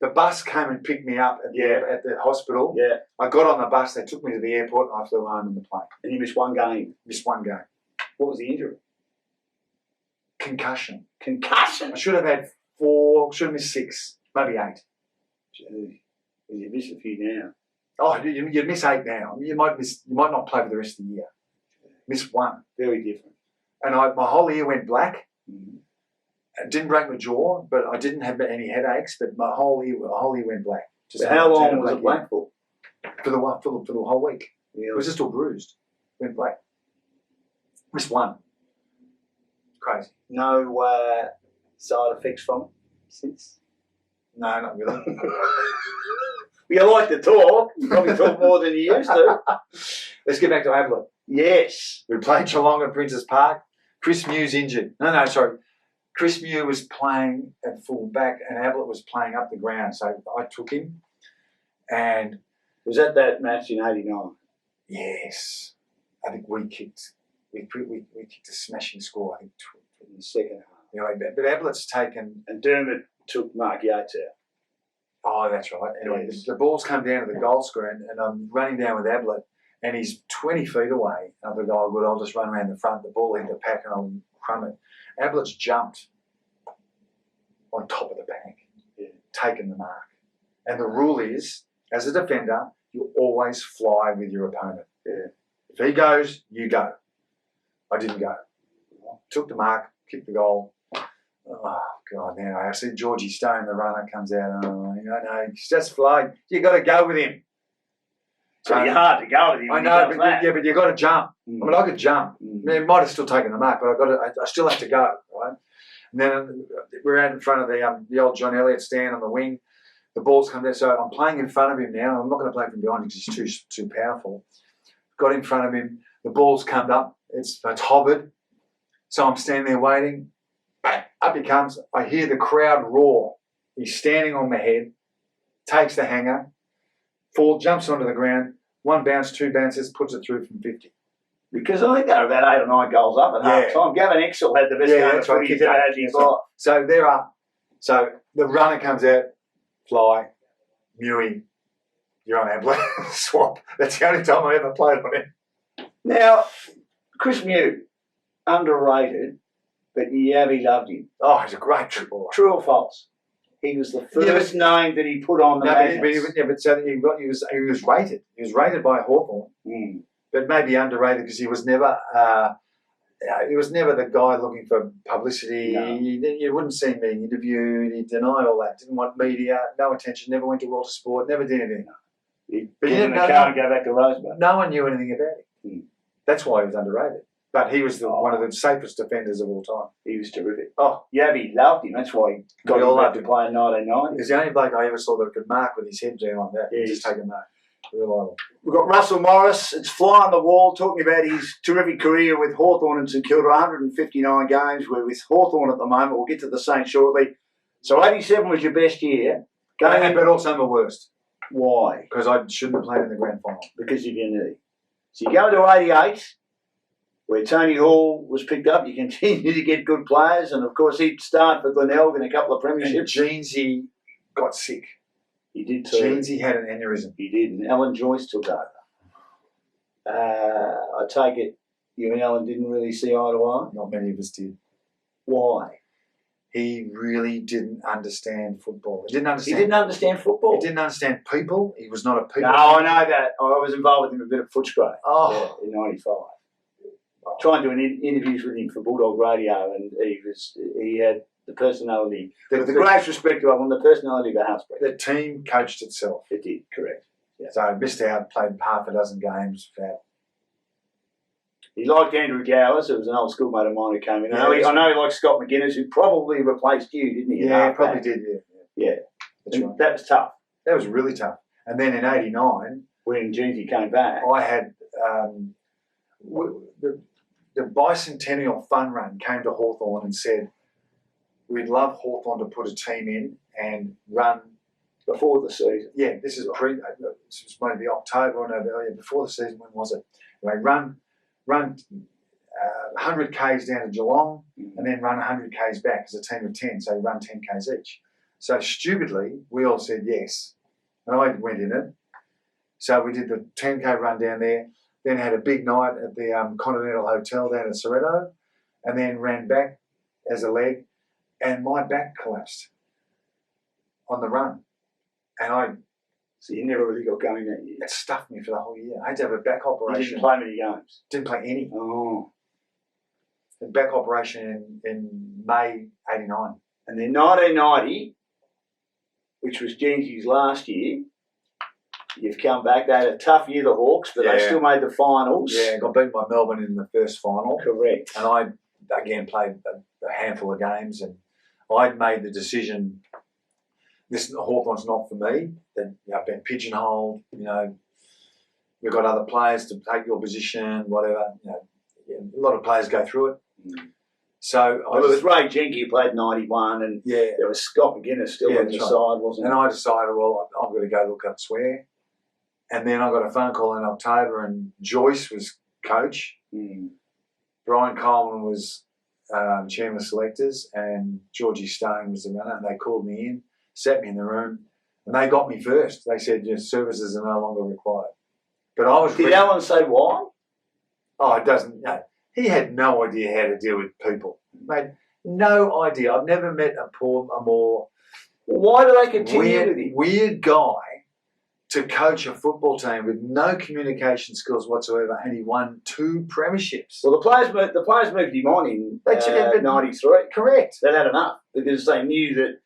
the bus came and picked me up at the hospital. Yeah. I got on the bus, they took me to the airport, and I flew home in the plane. And you missed one game? Missed one game. What was the injury? Concussion. Concussion? I should have had 4, should have missed 6, maybe 8. Gee, you missed a few now. Oh, you'd miss 8 now. You might not play for the rest of the year. Miss 1. Very different. And my whole ear went black. Mm-hmm. It didn't break my jaw, but I didn't have any headaches. But my whole ear went black. So how long was it black for? For the whole week. Really? It was just all bruised. Went black. Missed 1. Crazy. No side effects from it since? No, not really. You like to talk. You probably talk more than you used to. Let's get back to Ablett. Yes. We played Geelong at Princess Park. Chris Mew's injured. No, sorry. Chris Mew was playing at full back and Ablett was playing up the ground. So I took him. And was that match in 89? Yes. I think we kicked a smashing score, I think, in the second half. Anyway, but Ablett's taken... And Dermot took Mark Yates out. Oh, that's right. Anyway, yes. the ball's come down to the goal square and I'm running down with Ablett and he's 20 feet away. And I thought, oh, good, I'll just run around the front, the ball hit the pack and I'll crumb it. Ablett's jumped on top of the pack, taken the mark. And the rule is, as a defender, you always fly with your opponent. Yeah. If he goes, you go. I didn't go. Took the mark, kicked the goal. Oh, God, now I see Georgie Stone, the runner, comes out. Oh, no, he's just flying. You got to go with him. So you're hard to go with him. I know, but you got to jump. I mean, I could jump. I mean, might have still taken the mark, but I still have to go, right? And then we're out in front of the old John Elliott stand on the wing. The ball's come down, so I'm playing in front of him now. I'm not going to play from behind because he's too powerful. Got in front of him. The ball's come up. It's hovered. So I'm standing there waiting. Bang! Up he comes. I hear the crowd roar. He's standing on my head, takes the hanger, jumps onto the ground, 1 bounce, 2 bounces, puts it through from 50. Because I think they were about 8 or 9 goals up at half time. Gavin Exel had the best game of footy he's ever had in his life. So they're up. So the runner comes out, fly, Mewey, you're on our swap. That's the only time I ever played on him. Now, Chris Mew, underrated, but Yabby loved him. Oh, he's a great footballer. True or false? He was the first name that he put on the magnets. He was rated. He was rated by Hawthorn, but maybe underrated because he was never the guy looking for publicity. No. You wouldn't see him being interviewed. He'd deny all that. Didn't want media. No attention. Never went to World of Sport. Never did anything. He'd get in the car and go back to Rosebud. No one knew anything about him. That's why he was underrated. But he was one of the safest defenders of all time. He was terrific. Oh, Yabby loved him. That's why he got him back to play in 1990. He's the only bloke I ever saw that could mark with his head down like that. Yeah, just take a mark. Reliable. We've got Russell Morris. It's fly on the wall, talking about his terrific career with Hawthorn and St Kilda. 159 games. We're with Hawthorn at the moment. We'll get to the Saints shortly. So 87 was your best year. But also my worst. Why? Because I shouldn't have played in the grand final. Because of your knee. So you go to 88, where Tony Hall was picked up. You continue to get good players. And, of course, he'd start for Glenelg in a couple of premierships. And Jeansy got sick. He did too. Jeansy had an aneurysm. He did. And Alan Joyce took over. I take it you and Alan didn't really see eye to eye? Not many of us did. Why? He really didn't understand football. He didn't understand football? He didn't understand people. He was not a people. No, I know that. I was involved with him a bit at Footscray in 95. Trying to do interviews with him for Bulldog Radio, and he had the personality, with the greatest respect to him, the personality of a housebreaker. The team coached itself. It did, correct. Yeah. So I missed out, played half a dozen games. He liked Andrew Gowers. It was an old schoolmate of mine who came in. I know he liked Scott McGuinness, who probably replaced you, didn't he? Yeah, probably did, Yeah. That's right. That was tough. That was really tough. And then in 89... when Jeansy came back... I had... the bicentennial fun run came to Hawthorn and said, we'd love Hawthorn to put a team in and run... Before the season. Yeah, this is this was maybe October or November. Before the season, when was it? Anyway, run 100 Ks down to Geelong and then run 100 Ks back as a team of 10, so you run 10 Ks each. So stupidly, we all said yes, and I went in it. So we did the 10K run down there, then had a big night at the Continental Hotel down at Soretto, and then ran back as a leg, and my back collapsed on the run. And So you never really got going that year? It stuffed me for the whole year. I had to have a back operation. You didn't play many games? Didn't play any. Oh. A back operation in May 89. And then 1990, which was Jeansy's last year, you've come back. They had a tough year, the Hawks, but they still made the finals. Yeah, got beaten by Melbourne in the first final. Correct. And I, again, played a handful of games, and I'd made the decision... Hawthorn's not for me. Then I've been pigeonholed. We've got other players to take your position, whatever. A lot of players go through it. So it was Ray Jenke who played 91, and there was Scott McGuinness still on the side, wasn't it? And I decided, well, I'm going to go look elsewhere. And then I got a phone call in October, and Joyce was coach. Brian Coleman was chairman of selectors, and Georgie Stone was the runner. And they called me in, sat me in the room, and they got me first. They said, your services are no longer required. But I was... Did Alan say why? Oh, it doesn't... No. He had no idea how to deal with people. Mate, no idea. I've never met a more... Why do they continue with him? Weird guy to coach a football team with no communication skills whatsoever, and he won 2 premierships. Well, the players moved him on in 93. Correct. They'd had enough because they knew that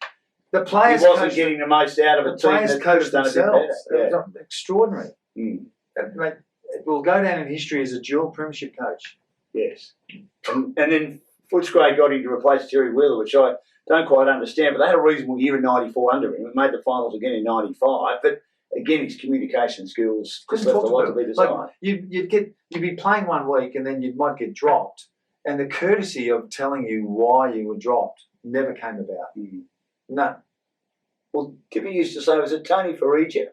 the players he wasn't getting the most out of a team that could have done a bit better. It was extraordinary. It will go down in history as a dual premiership coach. Yes. And then Footscray got him to replace Terry Wheeler, which I don't quite understand, but they had a reasonable year in 94 under him. It made the finals again in 95, but again, his communication skills just left a lot to be desired. Like you'd be playing one week and then you might get dropped, and the courtesy of telling you why you were dropped Never came about. No. Well, Tippy used to say, was it Tony Farrugia,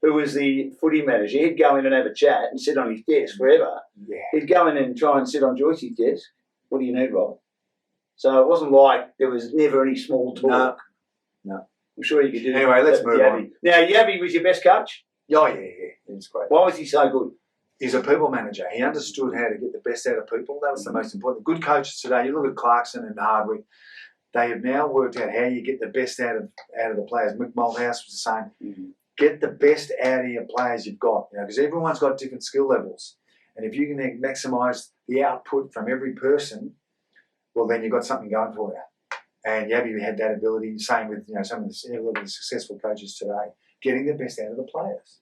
who was the footy manager? He'd go in and have a chat and sit on his desk forever. Yeah. He'd go in and try and sit on Joyce's desk. What do you need, Rob? So it wasn't like there was never any small talk. No. I'm sure you could do. Anyway, let's move on. Now, Yabby was your best coach? Oh, yeah. He was great. Why was he so good? He's a people manager. He understood how to get the best out of people. That was the most important. Good coaches today, you look at Clarkson and Hardwick, they have now worked out how you get the best out of the players. Mick Malthouse was the same. Get the best out of your players you've got, because everyone's got different skill levels. And if you can maximise the output from every person, well, then you've got something going for you. And Yabby had that ability, same with some of the successful coaches today, getting the best out of the players.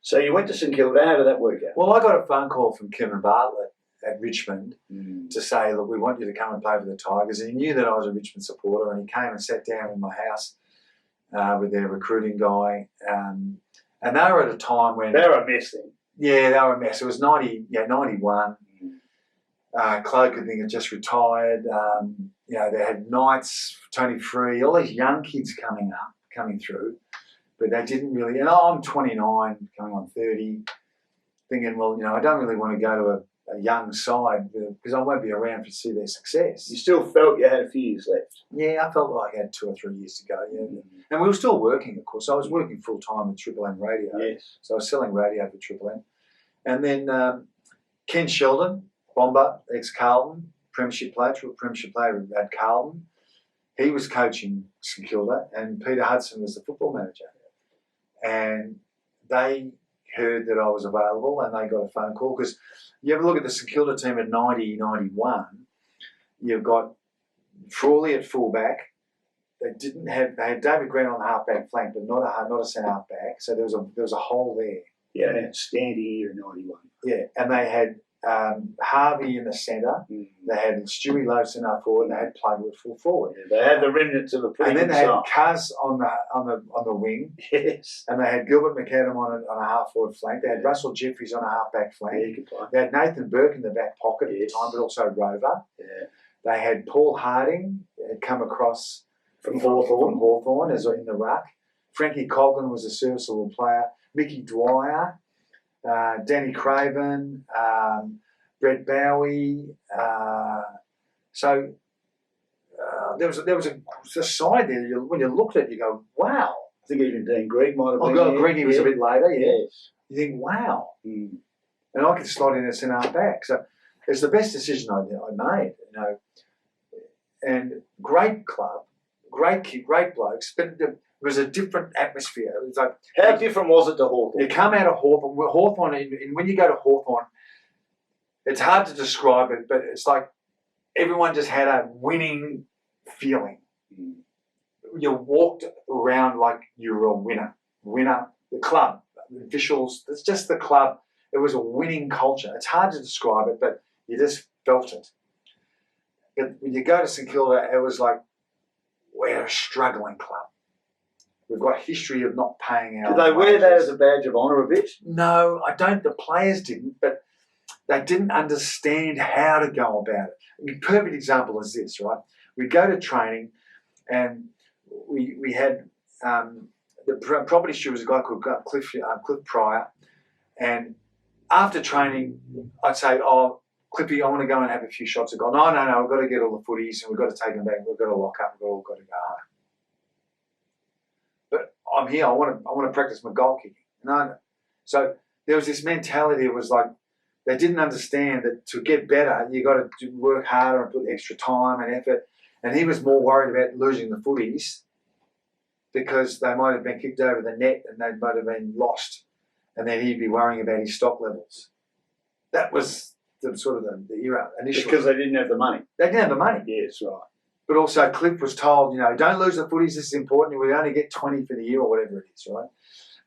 So you went to St Kilda. How did that work out? Well, I got a phone call from Kevin Bartlett at Richmond to say, look, we want you to come and play for the Tigers. And he knew that I was a Richmond supporter, and he came and sat down in my house with their recruiting guy. And they were at a time when... They were a mess then. Yeah, they were a mess. It was 91. Claude Gooding had just retired. They had Knights, Tony Free, all these young kids coming through. But they didn't really, and I'm 29, coming on 30, thinking, well, I don't really want to go to a young side because I won't be around to see their success. You still felt you had a few years left? Yeah, I felt like I had 2 or 3 years to go, And we were still working, of course. I was working full-time with Triple M Radio. Yes. So I was selling radio for Triple M. And then Ken Sheldon, Bomber, ex-Carlton, Premiership player, Triple Premiership player at Carlton. He was coaching St Kilda, and Peter Hudson was the football manager. And they heard that I was available, and they got a phone call, because you have a look at the St Kilda team at 90, 91, you've got Frawley at fullback. They had David Grant on the halfback flank, but not a centre halfback. So there was a hole there. Yeah, an outstanding year in 91. Yeah, and they had Harvey in the centre. They had Stewie Lowe centre forward, and they had Plugger at full forward. Yeah, they had the remnants of a pretty and then good they had side. Cuz on the wing. Yes. And they had Gilbert McAdam on a half forward flank. They had Russell Jeffries on a half-back flank. Yeah, he could play. They had Nathan Burke in the back pocket at the time, but also Rover. Yeah. They had Paul Harding had come across From Hawthorn as in the ruck. Frankie Coghlan was a serviceable player. Mickey Dwyer, Danny Craven, Brett Bowie. There was a side there. When you looked at it, you go, wow. I think even Dean Gregg might have been Oh, there. Greggy was a bit later, yeah. Yes. You think, wow. And I could slot in a centre half back. So it's the best decision I made, And great club, great kid, great blokes, but it was a different atmosphere. It was like, How different was it to Hawthorn? you come out of Hawthorn, and when you go to Hawthorn, it's hard to describe it, but it's like everyone just had a winning feeling. You walked around like you were a winner. The club, the officials, it's just the club. It was a winning culture. It's hard to describe it, but you just felt it. But when you go to St Kilda, it was like, we're a struggling club. We've got history of not paying our Did they wear that as a badge of honour a bit? No, I don't. The players didn't, but they didn't understand how to go about it. A perfect example is this, right? We go to training, and we had the property steward was a guy called Cliff Pryor, and after training, I'd say, "Oh, Cliffy, I want to go and have a few shots of golf." No, I've got to get all the footies, and we've got to take them back. We've got to lock up. We've all got to go home. But I'm here. I want to practice my goal kicking. No. So there was this mentality. It was like they didn't understand that to get better, you got to work harder and put extra time and effort. And he was more worried about losing the footies because they might have been kicked over the net and they might have been lost, and then he'd be worrying about his stock levels. That was the sort of the era initially. Because they didn't have the money. They didn't have the money. Yes, right. But also Cliff was told, don't lose the footies, this is important. We only get 20 for the year or whatever it is, right?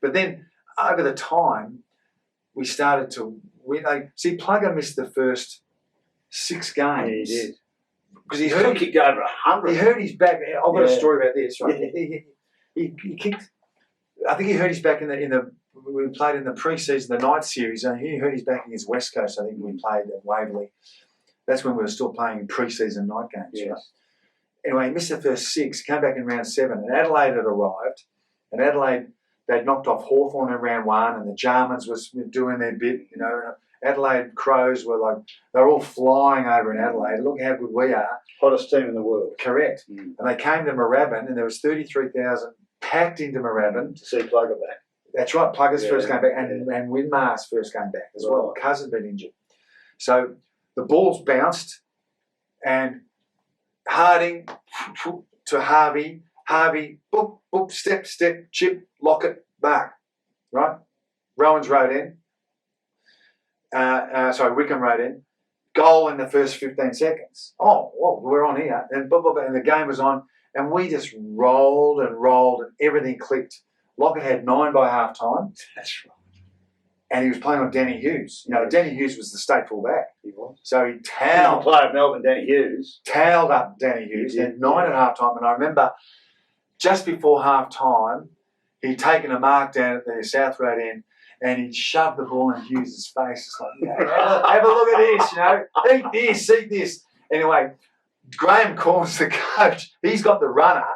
But then over the time, we started to win. Plugger missed the first 6 games. Yeah, he did. Because He kicked over 100. He hurt his back. I've got a story about this, right? Yeah. He kicked. I think he hurt his back in the. We played in the pre-season, the night series, and he hurt his back against West Coast. I think we played at Waverley. That's when we were still playing pre-season night games, Yes. right? Anyway, he missed the first 6, came back in round 7, and Adelaide had arrived. And Adelaide, they'd knocked off Hawthorn in round 1, and the Germans was doing their bit, you know. Adelaide Crows were like, they're all flying over in Adelaide. Look how good we are. Hottest team in the world. Correct. And they came to Moorabbin, and there was 33,000 packed into Moorabbin. To see Plugger back. That's right, Plugger's first game back, and Winmar's first game back as well. Cuz had been injured. So the balls bounced, and Harding to Harvey, boop, boop, step, chip, Lockett, back. Right? Rowan's rode in. Wickham rode in. Goal in the first 15 seconds. Oh, well, we're on here. And, and the game was on, and we just rolled, and everything clicked. Lockett had 9 by half time. That's right. And he was playing on Danny Hughes. You know, Danny Hughes was the state fullback. He was. So he The player of Melbourne, Danny Hughes. towed up Danny Hughes. He had 9 at half time. And I remember just before half time, he'd taken a mark down at the South Road end, and he'd shoved the ball in Hughes' face. It's like, yeah, have a look at this, you know. Eat this. Anyway, Graham calls the coach. He's got the runner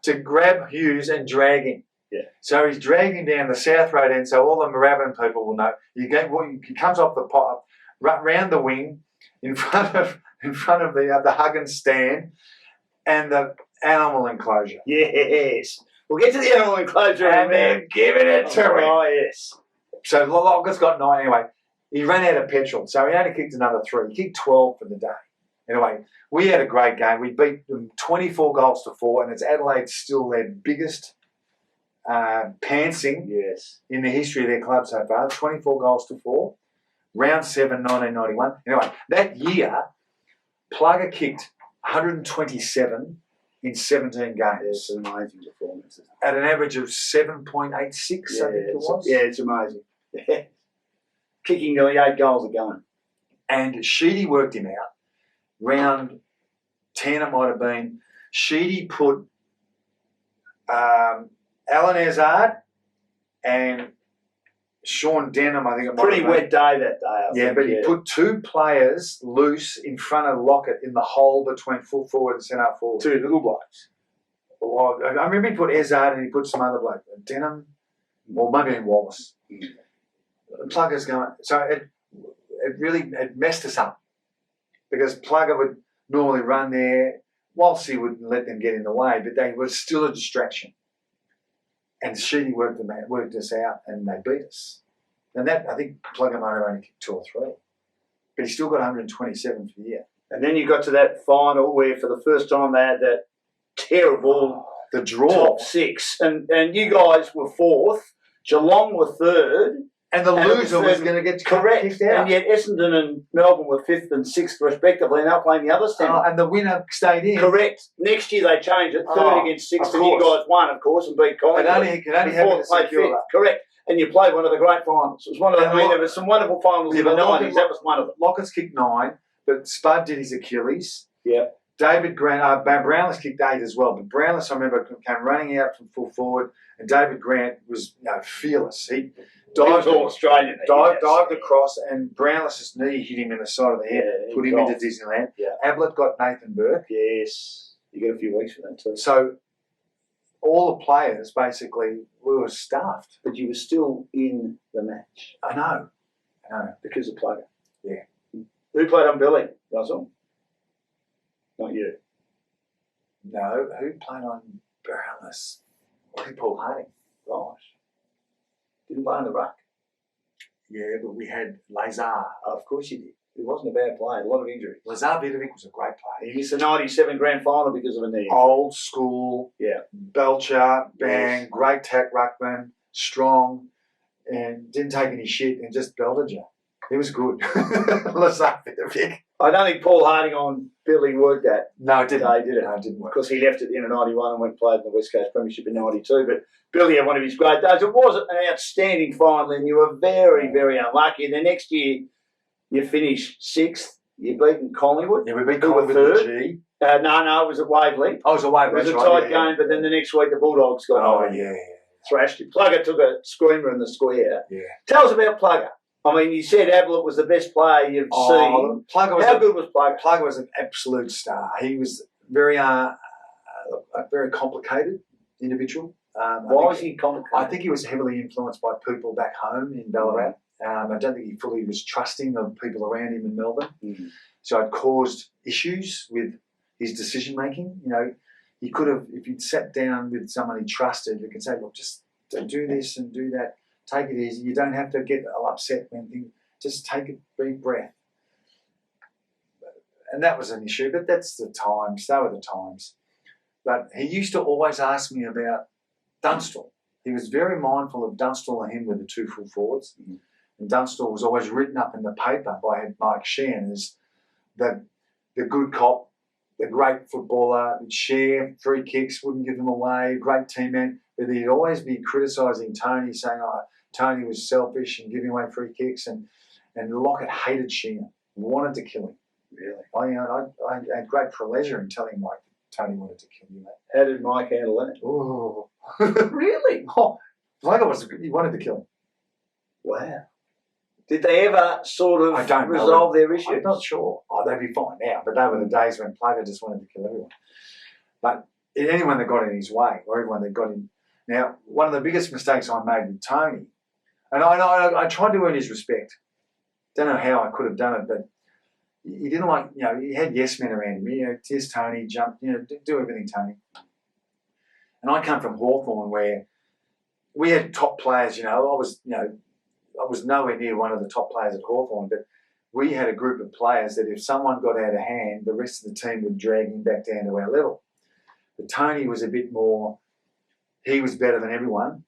to grab Hughes and drag him. Yeah. So he's dragging down the South Road end, so all the Moorabbin people will know. He comes off the pot, round the wing, in front of the Huggins stand, and the animal enclosure. Yes. We'll get to the animal enclosure And they're giving it to him. Oh, yes. So Lockett's got 9 anyway. He ran out of petrol, so he only kicked another 3. He kicked 12 for the day. Anyway, we had a great game. We beat them 24 goals to 4, and it's Adelaide still their biggest pantsing in the history of their club so far. 24 goals to 4. Round 7, 1991. Anyway, that year, Plugger kicked 127 in 17 games. It's an amazing performance. At an average of 7.86, I think it was. Yeah, it's amazing. Yeah. Kicking nearly 8 goals a game. And Sheedy worked him out. Round 10 it might have been. Sheedy put Alan Hazard and Sean Denham, I think it might Pretty have been. wet day that day, I think. But he put 2 players loose in front of Lockett in the hole between full forward and centre forward. 2 little blokes. Well, I remember he put Hazard and he put some other bloke. Denham, or maybe in Wallace. Plugger's going. So it really messed us up because Plugger would normally run there whilst he wouldn't let them get in the way, but they were still a distraction. And Sheedy worked us out, and they beat us. And that, I think Plugger might have only kicked 2 or 3. But he still got 127 for the year. And then you got to that final where for the first time they had that terrible the draw. Top 6. And you guys were 4th, Geelong were 3rd. And the loser was going to get kicked out. And yet Essendon and Melbourne were 5th and 6th respectively, and they're playing the other semi. And the winner stayed in. Correct. Next year they changed it, 3rd against 6th, and you guys won, of course, and beat Collingwood. It could only happen to secure that. Correct. And you played one of the great finals. It was one of the, there were some wonderful finals in the 90s. That was one of them. Lockett's kicked 9, but Spud did his Achilles. Yeah. David Grant, Brownless kicked 8 as well, but Brownless, I remember, came running out from full forward, and David Grant was fearless. He dived across, and Brownless's knee hit him in the side of the head, put him into Disneyland. Yeah. Ablett got Nathan Burke. Yes. You get a few weeks for that too. So all the players, basically, we were stuffed. But you were still in the match. I know. Because of Plugger. Yeah. Who played on Billy? Russell? Not you. No, who played on Brownless? I think Paul Harding. Right. Didn't play on the ruck. Yeah, but we had Lazar. Oh, of course you did. He wasn't a bad player. A lot of injuries. Lazar Vidovic was a great player. He missed the 97 grand final because of a knee. Old school. Yeah. Belcher, bang, great tack ruckman, strong, and didn't take any shit and just belted you. He was good. Lazar Vidovic. I don't think Paul Harding on Billy worked that. No, it didn't. No, did it? No, it didn't work. Because he left at the end of 91 and went and played in the West Coast Premiership in 92. But Billy had one of his great days. It was an outstanding final, and you were very, very unlucky. And the next year, you finished 6th. You beaten Collingwood. Yeah, we beat Collingwood with the G. No, it was at Waverley. Oh, it was at Waverley. It was a tight game, but then the next week the Bulldogs got over. Yeah. Thrashed him. Plugger took a screamer in the square. Yeah. Tell us about Plugger. I mean, you said Ablett was the best player you've seen. Plugger was How good was Plugger? Plugger was an absolute star. He was very a very complicated individual. Why was he complicated? I think he was heavily influenced by people back home in Ballarat. I don't think he fully was trusting of people around him in Melbourne. So it caused issues with his decision making. You know, he could have, if he'd sat down with someone he trusted, who could say, look, just do this and do that. Take it easy. You don't have to get upset when things. Just take a deep breath. And that was an issue, but that's the times. They were the times. But he used to always ask me about Dunstall. He was very mindful of Dunstall and him with the two full forwards. And Dunstall was always written up in the paper by Mike Sheehan as the good cop, the great footballer, would share free kicks, wouldn't give them away, great team man. But he'd always be criticising Tony, saying, Tony was selfish and giving away free kicks. And Lockett hated Sheehan, wanted to kill him. Really? I had great pleasure in telling Mike Tony wanted to kill you, mate. How did Mike handle that? Oh. Really? He wanted to kill him. Wow. Did they ever sort of resolve their issues? I'm not sure. They'd be fine now, but they were the days when Plato just wanted to kill everyone. But anyone that got in his way, or everyone that got in. Now, one of the biggest mistakes I made with Tony, and I tried to earn his respect. Don't know how I could have done it, but he didn't like, he had yes men around him. Here's Tony, jump, do everything, Tony. And I come from Hawthorn where we had top players, I was nowhere near one of the top players at Hawthorn, but we had a group of players that if someone got out of hand, the rest of the team would drag him back down to our level. But Tony was a bit more, he was better than everyone,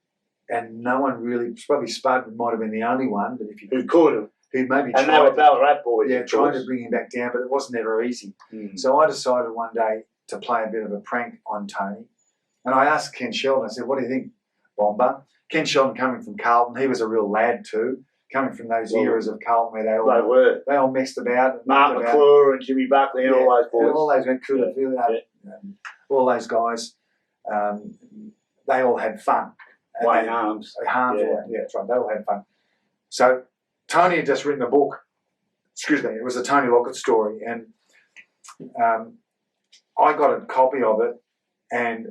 and no one really, probably Spud might have been the only one, but if you could have. Who maybe and they were Ballarat boys. Yeah, trying to bring him back down, but it wasn't ever easy. So I decided one day to play a bit of a prank on Tony. And I asked Ken Sheldon, I said, what do you think, Bomber? Ken Sheldon coming from Carlton, he was a real lad too, coming from those eras of Carlton where they all messed about. Mark McClure and Jimmy Buckley and all those boys. And all those all those guys, they all had fun. Wayne Arms. That's right, they all had fun. So Tony had just written a book. Excuse me, it was a Tony Lockett story, and I got a copy of it, and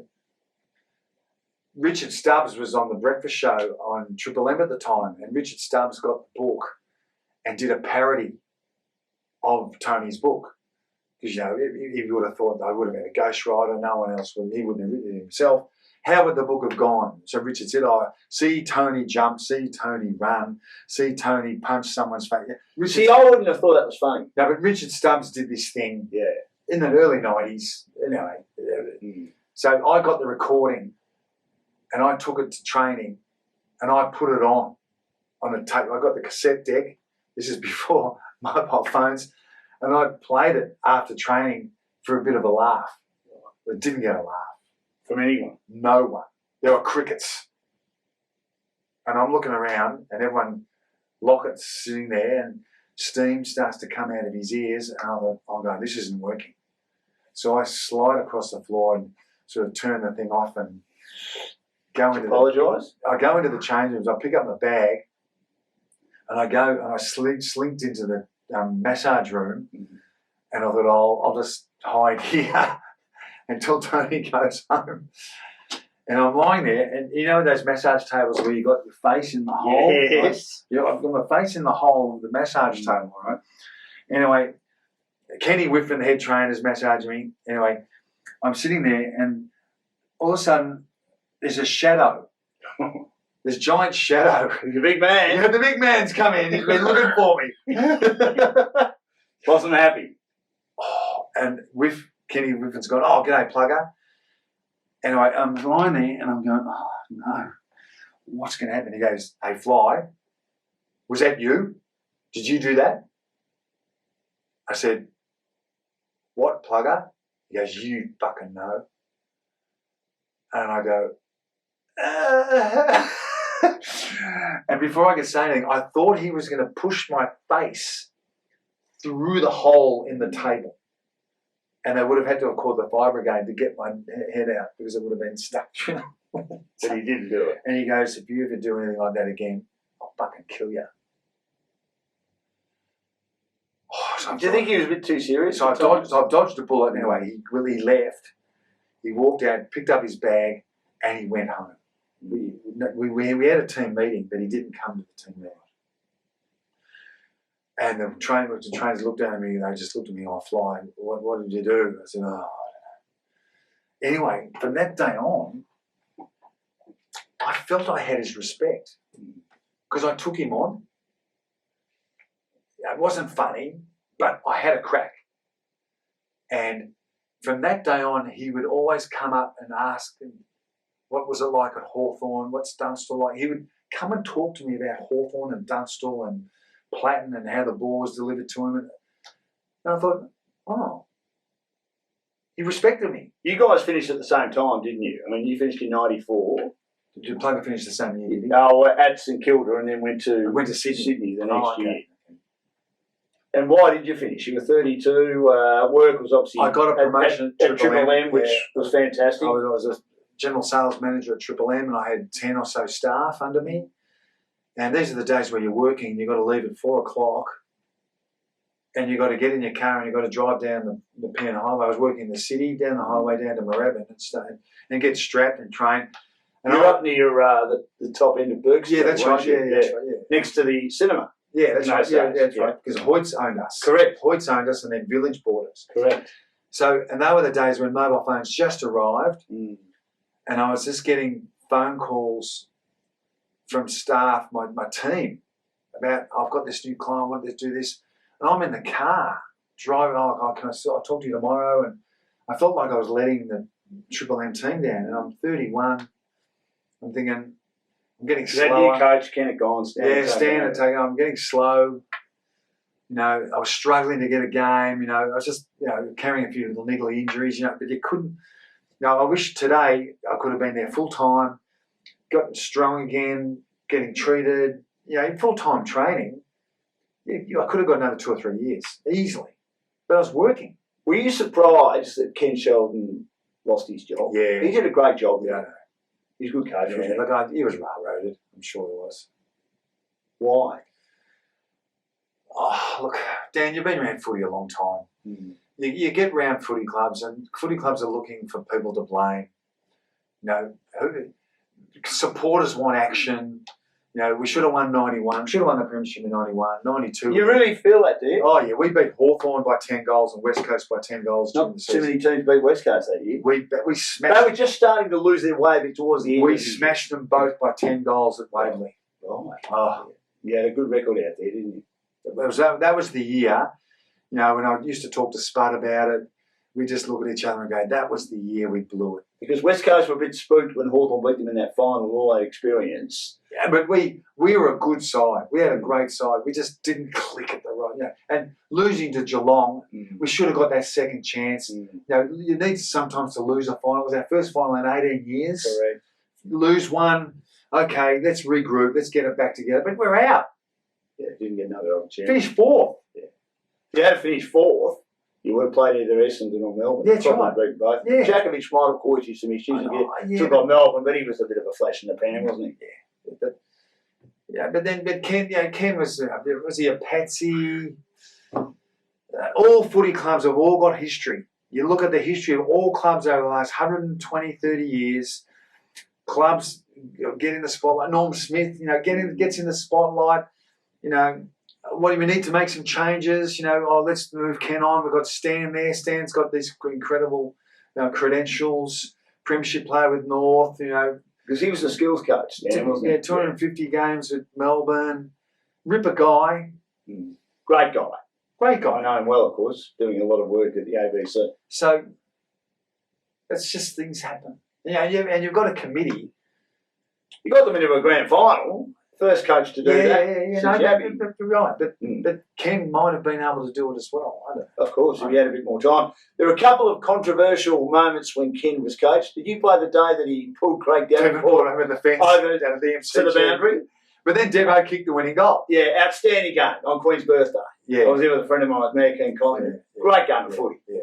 Richard Stubbs was on the breakfast show on Triple M at the time, and Richard Stubbs got the book and did a parody of Tony's book. Because, he would have thought they would have had a ghostwriter, no one else would, he wouldn't have written it himself. How would the book have gone? So Richard said, see Tony jump, see Tony run, see Tony punch someone's face. I wouldn't have thought that was funny. No, but Richard Stubbs did this thing in the early 90s. Anyway, so I got the recording and I took it to training and I put it on a tape. I got the cassette deck. This is before mobile phones. And I played it after training for a bit of a laugh. But it didn't get a laugh. From anyone? No one. There were crickets. And I'm looking around and everyone, Lockett's sitting there and steam starts to come out of his ears and I'm going, this isn't working. So I slide across the floor and sort of turn the thing off and go into I go into the change rooms, I pick up my bag and I go and I slinked into the massage room and I thought, I'll just hide here until Tony goes home. And I'm lying there, and those massage tables where you got your face in the hole? Yes. Right? I've got my face in the hole of the massage table, right? Anyway, Kenny Whiffen, the head trainer, is massaging me. Anyway, I'm sitting there, and all of a sudden, there's a shadow. This giant shadow. He's a big man. The big man's come in. He's been looking for me. Wasn't happy. And Kenny Whiffen's gone, g'day, plugger. Anyway, I'm lying there and I'm going, no, what's going to happen? He goes, hey, Fly, was that you? Did you do that? I said, what, plugger? He goes, you fucking know. And I go, and before I could say anything, I thought he was going to push my face through the hole in the table. And they would have had to have called the fire brigade to get my head out because it would have been stuck. But he didn't do it. And he goes, if you ever do anything like that again, I'll fucking kill you. Do you think he was a bit too serious? So I've dodged a bullet anyway. He left. He walked out, picked up his bag, and he went home. We had a team meeting, but he didn't come to the team meeting. And the trainers looked at me, and they just looked at me offline. What did you do? I said, oh, I don't know. Anyway, from that day on, I felt I had his respect because I took him on. It wasn't funny, but I had a crack. And from that day on, he would always come up and ask him, what was it like at Hawthorn? What's Dunstall like? He would come and talk to me about Hawthorn and Dunstall and Platten and how the ball was delivered to him. And I thought, oh, he respected me. You guys finished at the same time, didn't you? I mean, you finished in 94. Did you play to finish the same year, did you? Oh, at St Kilda and then went to Sydney the next year. And why did you finish? You were 32. Work was obviously... I got a promotion at Triple M, which was fantastic. I was a general sales manager at Triple M and I had 10 or so staff under me. And these are the days where you're working and you've got to leave at 4 o'clock and you've got to get in your car and you've got to drive down the Pearl Highway. I was working in the city, down the highway down to Moorabbin and get strapped and trained. And you're up near the top end of Burke Street. Yeah, that's right. Yeah, that's right. Yeah. Next to the cinema. Yeah, that's right. Yeah, that's right. Because Hoyt's owned us. Correct. Hoyt's owned us and then Village bought us. Correct. So, and they were the days when mobile phones just arrived and I was just getting phone calls from staff, my team, about, I've got this new client, I want to do this. And I'm in the car driving, can I talk to you tomorrow? And I felt like I was letting the Triple M team down. And I'm 31. I'm thinking, I'm getting slow. That new coach, Kenneth Gone, I'm getting slow. You know, I was struggling to get a game. You know, I was just, carrying a few little niggly injuries, but you couldn't. I wish today I could have been there full time, gotten strong again, getting treated, in full-time training. I could have got another 2 or 3 years easily, but I was working. Were you surprised that Ken Sheldon lost his job? Yeah. He did a great job. Yeah. He's a good coach. Yeah, look, he was railroaded. I'm sure he was. Why? Oh, look, Dan, you've been around footy a long time. You get round footy clubs and footy clubs are looking for people to blame. Supporters want action. We should have won 91. We should have won the premiership in 91, 92. You really feel that, do you? Oh, yeah. We beat Hawthorn by 10 goals and West Coast by 10 goals. Not too many teams beat West Coast that year. We smashed. They were just starting to lose their way towards the end. We smashed them both by 10 goals at Waverley. Oh. You had a good record out there, didn't you? That was the year, when I used to talk to Spud about it, we just look at each other and go, that was the year we blew it. Because West Coast were a bit spooked when Hawthorn beat them in that final, all that experience. Yeah, but we were a good side. We had a great side. We just didn't click at the right. And losing to Geelong, we should have got that second chance. You need sometimes to lose a final. It was our first final in 18 years. Correct. Lose one, okay, let's regroup, let's get it back together. But we're out. Yeah, didn't get another chance. Finished fourth. Yeah. If you had finished fourth, you would have played either Essendon or Melbourne. Yeah, that's right. Both. Yeah. Djakovic might have caused you some issues took on Melbourne, but he was a bit of a flash in the pan, wasn't he? But Ken was he a patsy? All footy clubs have all got history. You look at the history of all clubs over the last 120, 30 years, clubs get in the spotlight. Norm Smith, gets in the spotlight. What do we need to make some changes? Let's move Ken on. We've got Stan there. Stan's got these incredible credentials. Premiership player with North. Because he was the skills coach. Stan, wasn't he? 250 games at Melbourne. Ripper guy. Great guy. Great guy. I know him well, of course. Doing a lot of work at the ABC. So that's just things happen. And you've got a committee. You got them into a grand final. First coach to do that. Right. But Ken might have been able to do it as well. I don't know. Of course, if he had a bit more time. There were a couple of controversial moments when Ken was coach. Did you play the day that he pulled Craig Davenport over the fence over down at the MC to the boundary? But then Devo kicked the winning goal. Yeah, outstanding game on Queen's birthday. Yeah. I was there with a friend of mine, Mayor Ken Collins. Great game of footy. Yeah.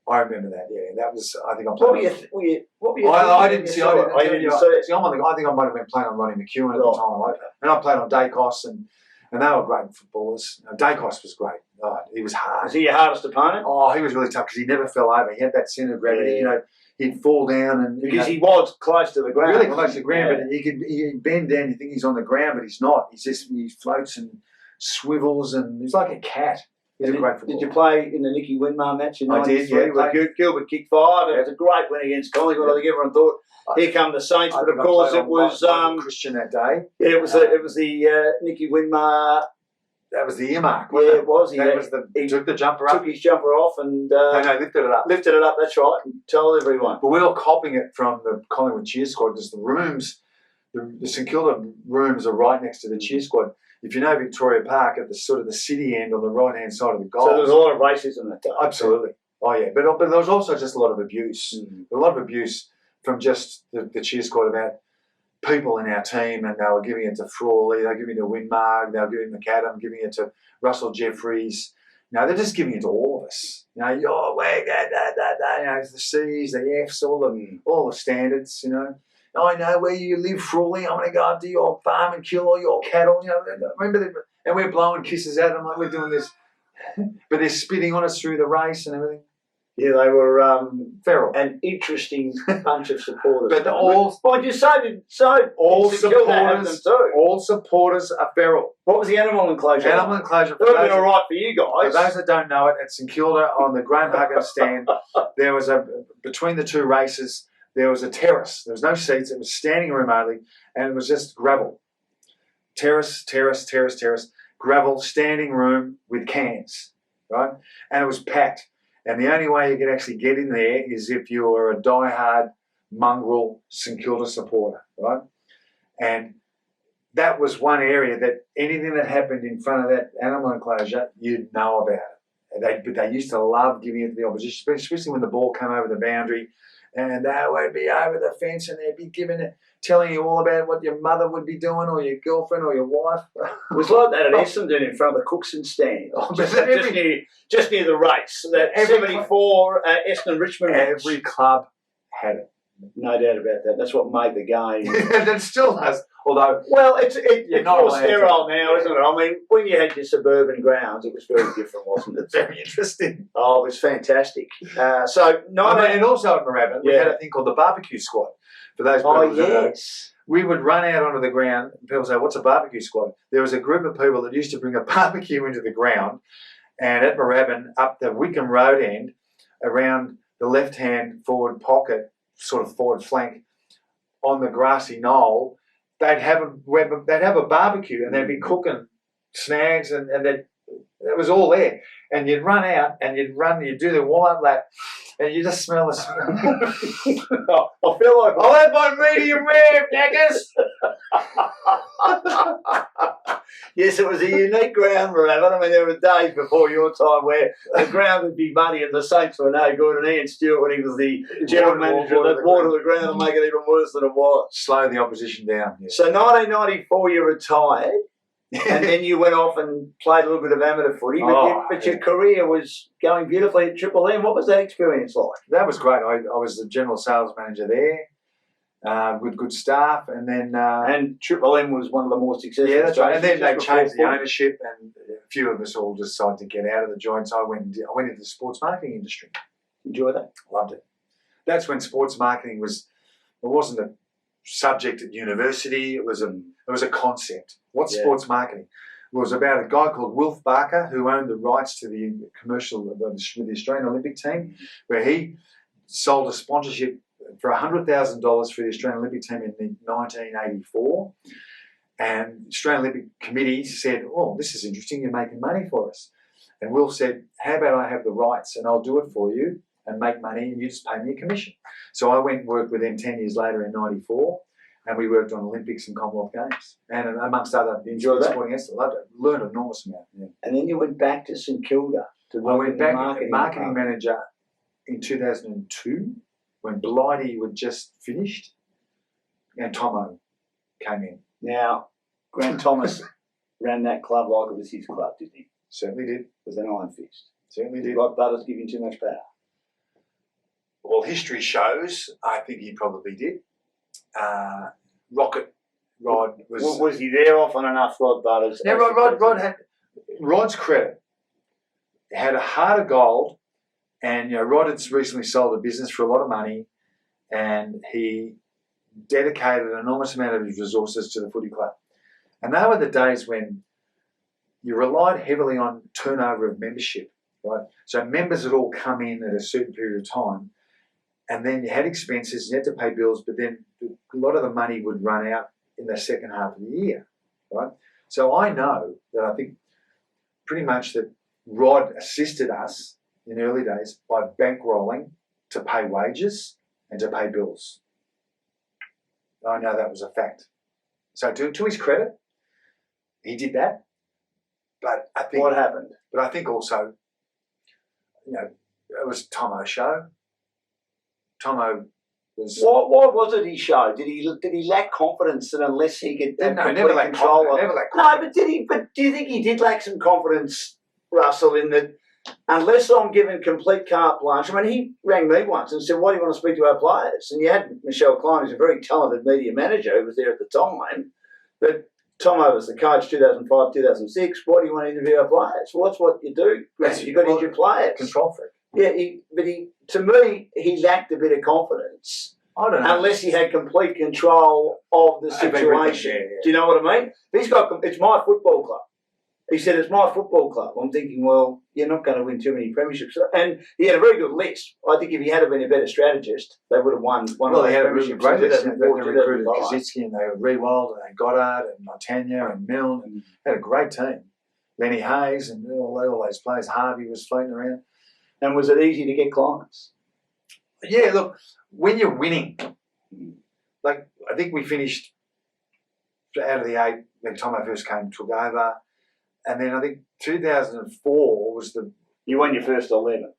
I remember that. Yeah, that was. I think I What played. were you? I didn't see. I didn't see. it. I think I might have been playing on Ronnie McEwen at the time, and I played on Dacos, and And they were great footballers. Dacos was great. Oh, he was hard. Was he your hardest opponent? Oh, he was really tough because he never fell over. He had that centre of gravity. Yeah. You know, he'd fall down and Because he was close to the ground. really close to the ground, Yeah. but he'd bend down. You think he's on the ground, but he's not. He floats and swivels, and he's like a cat. He's a great footballer. Did you play in the Nicky Winmar match in I did, '93 yeah. where Gilbert kicked 5? It was a great win against Collingwood. I think everyone thought, here come the Saints, but of course it was Christian that day. Yeah, it was the Nicky Winmar. That was the earmark. Yeah, it was. He took the jumper up. Took his jumper off and No, lifted it up. lifted it up. That's right, and told everyone. But we were copying it from the Collingwood cheer squad because the rooms, the St Kilda rooms are right next to the cheer squad. If you know Victoria Park, at the sort of the city end on the right hand side of the goals. So there was a lot of racism that day. Absolutely. Oh yeah, but there was also just a lot of abuse. A lot of abuse from just the cheer squad about people in our team, and they were giving it to Frawley, they were giving it to Winmarg, they were giving it to McAdam, giving it to Russell Jeffries. You know, they're just giving it to all of us. You know, you're wag, you know, the C's, the F's, all the standards. You know, I know where you live, Frawley. I'm going to go up to your farm and kill all your cattle. You know, remember, and we're blowing kisses at them like we're doing this, but they're spitting on us through the race and everything. Yeah, they were feral, an interesting bunch of supporters. But all supporters are feral. What was the animal enclosure? Animal enclosure. That would have been all right for you guys. For those that don't know it, at St Kilda on the Graham Huggins stand, there was between the two races, there was a terrace. There was no seats. It was standing room only, and it was just gravel. Terrace, gravel, standing room with cans, right? And it was packed. And the only way you could actually get in there is if you were a diehard mongrel St Kilda supporter, right? And that was one area that anything that happened in front of that animal enclosure, you'd know about it. But they used to love giving it to the opposition, especially when the ball came over the boundary, and they would be over the fence and they'd be telling you all about what your mother would be doing, or your girlfriend, or your wife. It was like that at Essendon in front of the Cookson stand, just near the race. That 74 Essendon Richmond match. Every club had it. No doubt about that. That's what made the game. It still has. Although, well, it's not more sterile now, isn't it? I mean, when you had your suburban grounds, it was very different, wasn't it? Very interesting. Oh, it was fantastic. And also at Moorabbin, we had a thing called the barbecue squad. For those people that know, we would run out onto the ground. And people say, "What's a barbecue squad?" There was a group of people that used to bring a barbecue into the ground, and at Moorabbin, up the Wickham Road end, around the left-hand forward pocket, sort of forward flank, on the grassy knoll, they'd have a barbecue, and they'd be cooking snags, and it was all there. And you'd run out, and you'd do the warm-up lap, and you just smell the smell. I feel like I'll have my medium rare, daggers. Yes, it was a unique ground, Moorabbin. I mean, there were days before your time where the ground would be muddy and the Saints were no good, and Ian Stewart, when he was the general manager, would water the ground and make it even worse than it was. Slow the opposition down. Yeah. So 1994, you retired, and then you went off and played a little bit of amateur footy, but your career was going beautifully at Triple M. What was that experience like? That was great. I was the general sales manager there. With good staff, and then and Triple M was one of the more successful. Yeah, that's right. And then they changed the ownership, and a few of us all decided to get out of the joint. So I went into the sports marketing industry. Enjoy that? Loved it. That's when sports marketing wasn't a subject at university. It was a concept. What's sports marketing? It was about a guy called Wilf Barker, who owned the rights to the commercial with the Australian Olympic team, where he sold a sponsorship for $100,000 for the Australian Olympic team in 1984. And the Australian Olympic Committee said, "Oh, this is interesting, you're making money for us." And Will said, "How about I have the rights and I'll do it for you and make money and you just pay me a commission." So I went and worked with them 10 years later in 94, and we worked on Olympics and Commonwealth Games. And amongst other sporting aspects, I loved it. Learned an enormous amount. Yeah. And then you went back to St Kilda to work I went back marketing manager in 2002. When Blighty was just finished, and Tomo came in. Now, Grant Thomas ran that club like it was his club, didn't he? Certainly did. With an iron fist. Certainly did. Like Butters giving too much power. Well, history shows I think he probably did. Rocket Rod was. Was he there often enough, Rod Butters? Now, Rod's credit had a heart of gold, and Rod had recently sold a business for a lot of money, and he dedicated an enormous amount of his resources to the footy club. And they were the days when you relied heavily on turnover of membership, right? So members would all come in at a certain period of time, and then you had expenses, you had to pay bills, but then a lot of the money would run out in the second half of the year, right? So I know that I think pretty much that Rod assisted us in the early days by bankrolling to pay wages and to pay bills. I know that was a fact. So to his credit, he did that. But I think what happened? But I think also, it was Tomo's show. Tomo was. What was it he showed? Did he lack confidence that unless he could have never lacked control? Confidence. No, but did he? But do you think he did lack some confidence, Russell, in that? Unless I'm given complete carte blanche. I mean, he rang me once and said, "Why do you want to speak to our players?" And you had Michelle Klein, who's a very talented media manager, who was there at the time. But Tomo was the coach 2005, 2006. Why do you want to interview our players? Well, that's what you do. You've got to injure players. Control freak. Yeah, to me, he lacked a bit of confidence. I don't know. Unless he had complete control of the situation. Yeah. Do you know what I mean? It's my football club. He said, it's my football club. I'm thinking, well, you're not going to win too many premierships. And he had a very good list. I think if he had been a better strategist, they would have won Well, they had a really premierships. great list. They 2004, recruited 2005. Kaczynski and they were Rewald and they Goddard and Montagna and Milne and had a great team. Lenny Hayes and all those players. Harvey was floating around. And was it easy to get clients? Yeah, look, when you're winning, like I think we finished out of the 8 when Tomo first came and took over. And then I think 2004 was the... You won your first 11.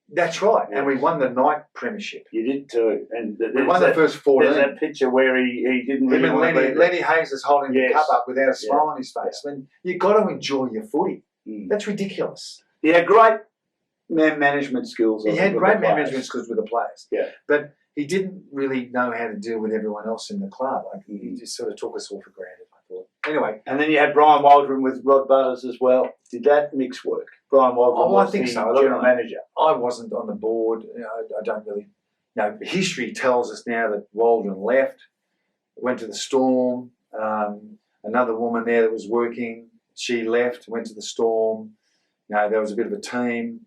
That's right. And we won the night premiership. You did too. And we won the first 14. There's that picture where he didn't really want to be Lenny Hayes is holding the cup up without a smile on his face. Yeah. I mean, you've got to enjoy your footy. That's ridiculous. He had great man management skills. He had great man management skills with the players. Yeah. But he didn't really know how to deal with everyone else in the club. Like he just sort of took us all for granted, I thought. Anyway. And then you had Brian Waldron with Rod Butters as well. Did that mix work? Brian Waldron was the general manager. I wasn't on the board. I don't really... history tells us now that Waldron left, went to the Storm. Another woman there that was working, she left, went to the Storm. There was a bit of a team.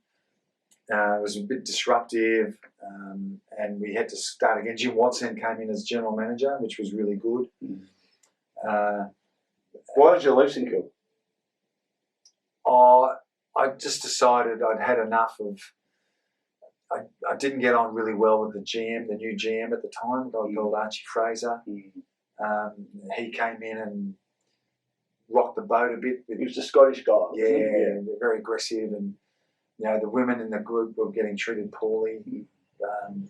It was a bit disruptive, and we had to start again. Jim Watson came in as general manager, which was really good. Why did you leave St Kilda? I just decided I'd had enough of... I didn't get on really well with the new GM at the time, a guy called Archie Fraser. He came in and rocked the boat a bit. He was the Scottish guy. Yeah, very aggressive, and the women in the group were getting treated poorly. And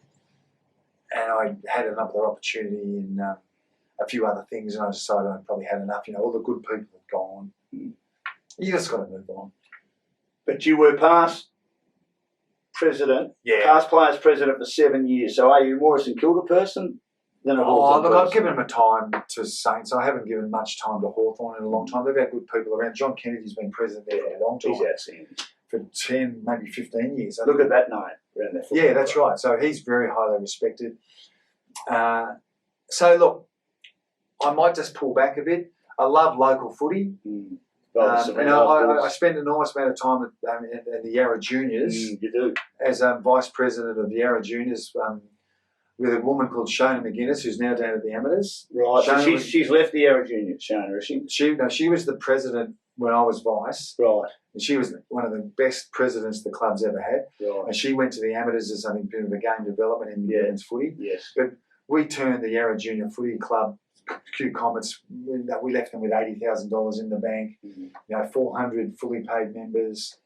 I had another opportunity in a few other things, and I decided I'd probably had enough. All the good people had gone. You just got to move on. But you were past president, past players president for 7 years. So are you more a St Kilda person than a Hawthorn person? I've given my time to Saints. I haven't given much time to Hawthorn in a long time. They've had good people around. John Kennedy's been president there for a long time. He's outstanding. For 10, maybe 15 years. Look at that name around there. Yeah, that's right. So he's very highly respected. So look, I might just pull back a bit. I love local footy. I spend an enormous amount of time at the Yarra Juniors. You do. As vice president of the Yarra Juniors with a woman called Shona McGuinness, who's now down at the Amateurs. Right. So she's left the Yarra Juniors, Shona, is she? She was the president when I was vice. Right. And she was one of the best presidents the club's ever had. Right. And she went to the Amateurs as something bit of a game development in women's footy. Yes. But we turned the Yarra Junior Footy Club, Q Comets, we left them with $80,000 in the bank. 400 fully paid members.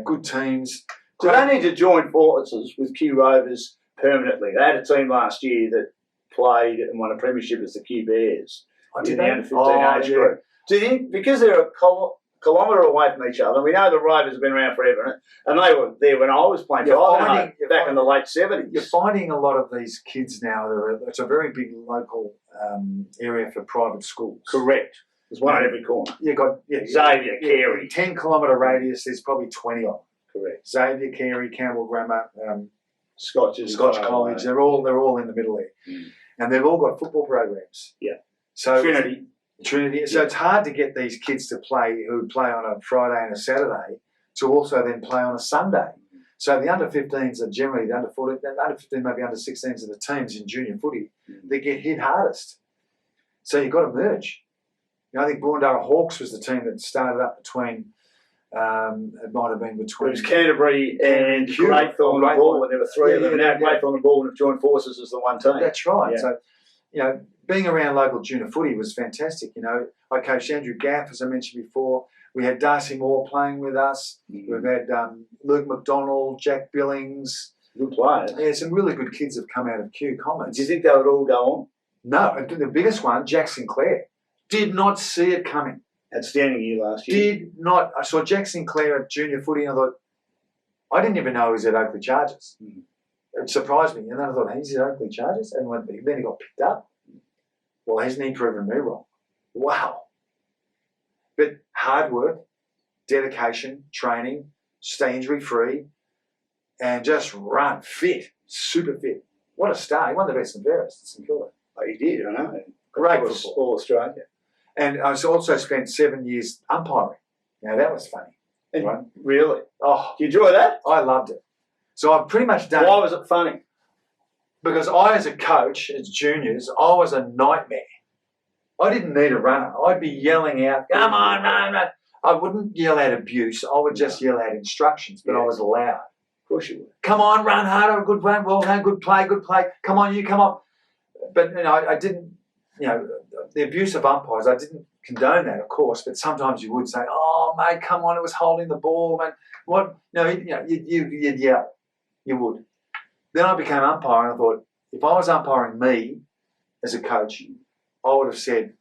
Good teams. So they need to join forces with Q Rovers permanently. They had a team last year that played and won a premiership as the Q Bears. Did the under 15 age group. Do you think because they're kilometre away from each other. We know the Rovers have been around forever, and they were there when I was playing. Back in the late 70s. You're finding a lot of these kids now. It's a very big local area for private schools. Correct. There's one at every corner. You've got Xavier, Carey. 10-kilometre radius, there's probably 20 of them. Correct. Xavier, Carey, Campbell Grammar, Scotch College. They're all in the middle there, and they've all got football programs. Yeah. So Trinity. So it's hard to get these kids to play who play on a Friday and a Saturday to also then play on a Sunday. So the under 15s are generally the under 14, under 15, maybe under 16s are the teams in junior footy that get hit hardest. So you've got to merge. I think Boondara Hawks was the team that started up between. It might have been between. It was Canterbury and Greythorn and Baldwin. There were three of them. Now Greythorn and Baldwin have joined forces as the one team. That's right. Yeah. So, being around local junior footy was fantastic. I coached Andrew Gaff, as I mentioned before. We had Darcy Moore playing with us. We've had Luke McDonald, Jack Billings. Good players. Yeah, some really good kids have come out of Kew Commons. Do you think they would all go on? No. The biggest one, Jack Sinclair, did not see it coming. Outstanding year last year. Did not. I saw Jack Sinclair at junior footy and I thought, I didn't even know he was at Oakley Chargers. It surprised me. And then I thought, he's at Oakley Chargers? And then he got picked up. Well, hasn't he proven me wrong? Wow. But hard work, dedication, training, stay injury-free, and just run fit, super fit. What a star. He won the best and fairest at St Kilda. Oh, he did, I know. Great football. All Australia. And I also spent 7 years umpiring. Now, that was funny. Right? Really? Oh, Did you enjoy that? I loved it. So I've pretty much done. Why was it funny? Because I, as a coach, as juniors, I was a nightmare. I didn't need a runner. I'd be yelling out, come on, run. I wouldn't yell out abuse. I would just yell out instructions, but I was loud. Of course you would. Come on, run harder, good run, well done, good play. Come on, you come on. But, I didn't, the abuse of umpires, I didn't condone that, of course, but sometimes you would say, oh, mate, come on, it was holding the ball, mate. What? You'd yell. You would. Then I became umpire and I thought, if I was umpiring me as a coach, I would have said,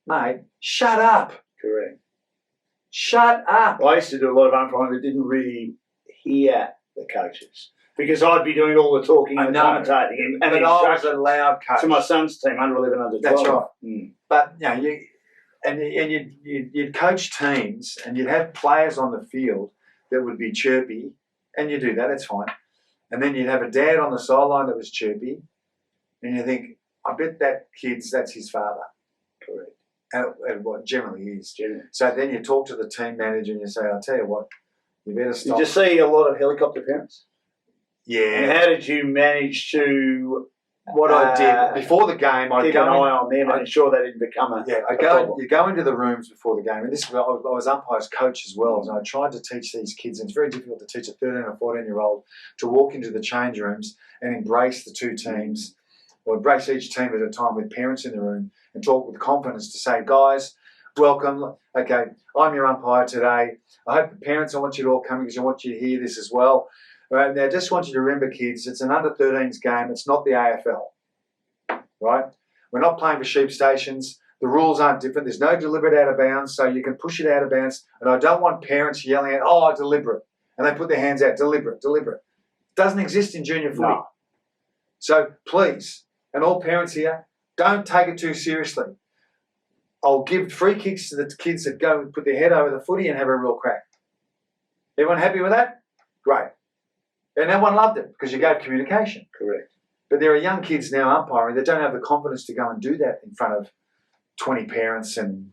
mate, shut up. Correct. Shut up. I used to do a lot of umpiring that didn't really hear the coaches because I'd be doing all the talking and commentating. And but I was a loud coach. To my son's team, under 11, under 12. That's right. But, you'd coach teams and you'd have players on the field that would be chirpy, and you do that, it's fine. And then you'd have a dad on the sideline that was chirpy, and you think, I bet that's his father. Correct. And what generally is. So then you talk to the team manager and you say, I'll tell you what, you better stop. Did you see a lot of helicopter parents? Yeah. And how did you manage to... What I did before the game, I'd keep go an eye on them and ensure they didn't become a problem. You go into the rooms before the game, and I was umpire's coach as well, and I tried to teach these kids, and it's very difficult to teach a 13 or 14-year-old to walk into the change rooms and embrace the two teams, or embrace each team at a time with parents in the room, and talk with confidence to say, guys, welcome. Okay, I'm your umpire today. I hope the parents, I want you to all come because I want you to hear this as well. Right, now, just want you to remember, kids, it's an under-13s game. It's not the AFL, right? We're not playing for sheep stations. The rules aren't different. There's no deliberate out of bounds, so you can push it out of bounds. And I don't want parents yelling out, oh, deliberate. And they put their hands out, deliberate. It doesn't exist in junior footy. No. So please, and all parents here, don't take it too seriously. I'll give free kicks to the kids that go and put their head over the footy and have a real crack. Everyone happy with that? Great. And everyone loved it because you gave communication. Correct. But there are young kids now umpiring that don't have the confidence to go and do that in front of 20 parents and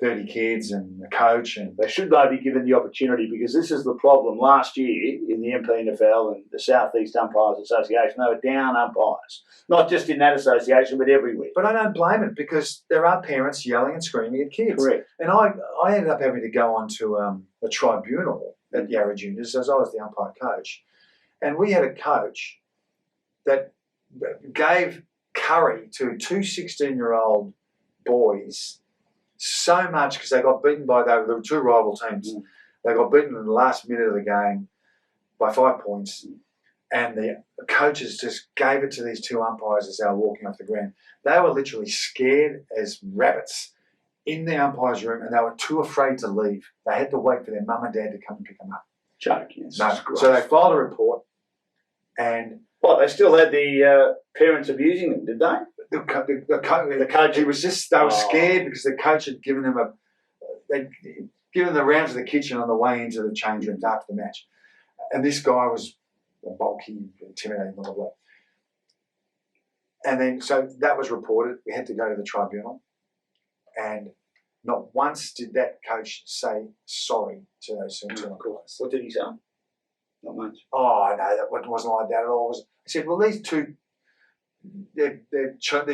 30 kids and a coach. And they should, though, be given the opportunity because this is the problem. Last year in the MPNFL and the South East Umpires Association, they were down umpires. Not just in that association, but everywhere. But I don't blame it because there are parents yelling and screaming at kids. Correct. And I ended up having to go on to a tribunal at Yarra Juniors as I was the umpire coach. And we had a coach that gave curry to two 16-year-old boys so much because they got beaten by the two rival teams. They got beaten in the last minute of the game by 5 points. And the coaches just gave it to these two umpires as they were walking off the ground. They were literally scared as rabbits in the umpire's room, and they were too afraid to leave. They had to wait for their mum and dad to come and pick them up. Joking. No. So they filed a report, and what, they still had the parents abusing them, did they? the coach, he was just, they were scared because the coach had given them they'd given the rounds of the kitchen on the way into the change rooms after the match. And this guy was bulky, intimidating, blah, blah, blah. And then, so that was reported. We had to go to the tribunal. And not once did that coach say sorry to those guys. What did he say? Not much. Oh, no, that wasn't like that at all. I said, well, these two, they're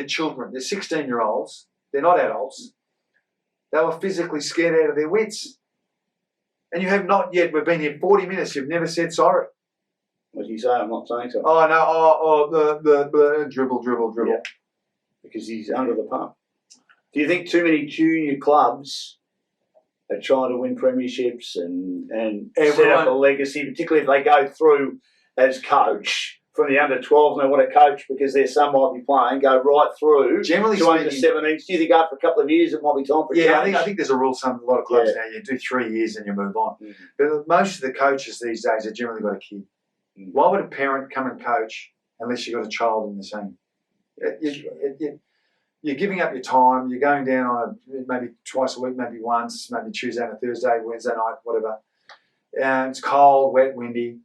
children. They're 16-year-olds. They're not adults. They were physically scared out of their wits. And you have not yet, we've been here 40 minutes, you've never said sorry. What did you say? I'm not saying so. Oh, no, the dribble. Yeah. Because he's under the pump. Do you think too many junior clubs are trying to win premierships and set up a legacy, particularly if they go through as coach from the under-12 and they want to coach because their son might be playing, go right through generally to under-17s? Do you think after a couple of years it might be time for a change? I think there's a rule, a lot of clubs now, you do 3 years and you move on. Mm. But most of the coaches these days have generally got a kid. Mm. Why would a parent come and coach unless you've got a child in the scene? You're giving up your time, you're going down on maybe twice a week, maybe once, maybe Tuesday and a Thursday, Wednesday night, whatever. And it's cold, wet, windy.